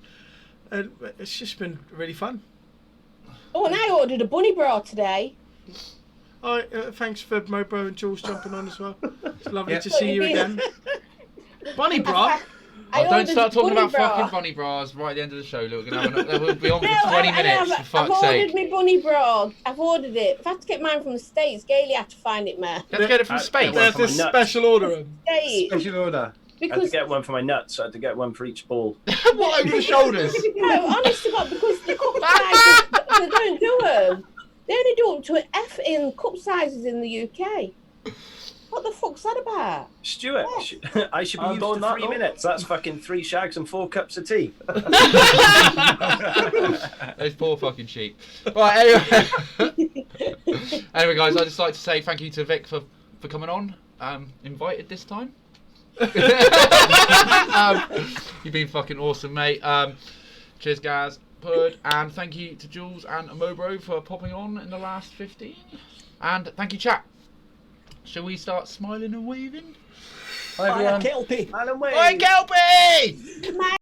And it's just been really fun. Oh, and I ordered a bunny bra today. All right, thanks for Mobro and Jules jumping on as well. It's lovely Yeah. to see you again. Bunny bra? Oh, don't start talking about bra. fucking bunny bras right at the end of the show. Look, we'll be on for 20 minutes, for I've fuck's ordered sake. my bunny bra. I've ordered it. If I have to get mine from the States, Gailey had to find it, man. Let's get it from space. There's this special order. States. Special order. I had to Because get one for my nuts. I had to get one for each ball. What, over the shoulders? no, honest to God, because the cup sizes, they don't do them. They only do up to an F in cup sizes in the UK. What the fuck's that about? Stuart, I should be used to 3 minutes. That's fucking 3 shags and 4 cups of tea. Those poor fucking sheep. Right, anyway, guys, I'd just like to say thank you to Vic for coming on. Invited this time. You've been fucking awesome, mate. Cheers, guys. Pud, and thank you to Jules and Mobro for popping on in the last 15. And thank you, chat. Shall we start smiling and waving? Bye, everyone. Kelpie. Alan Wade. Oi, Kelpie!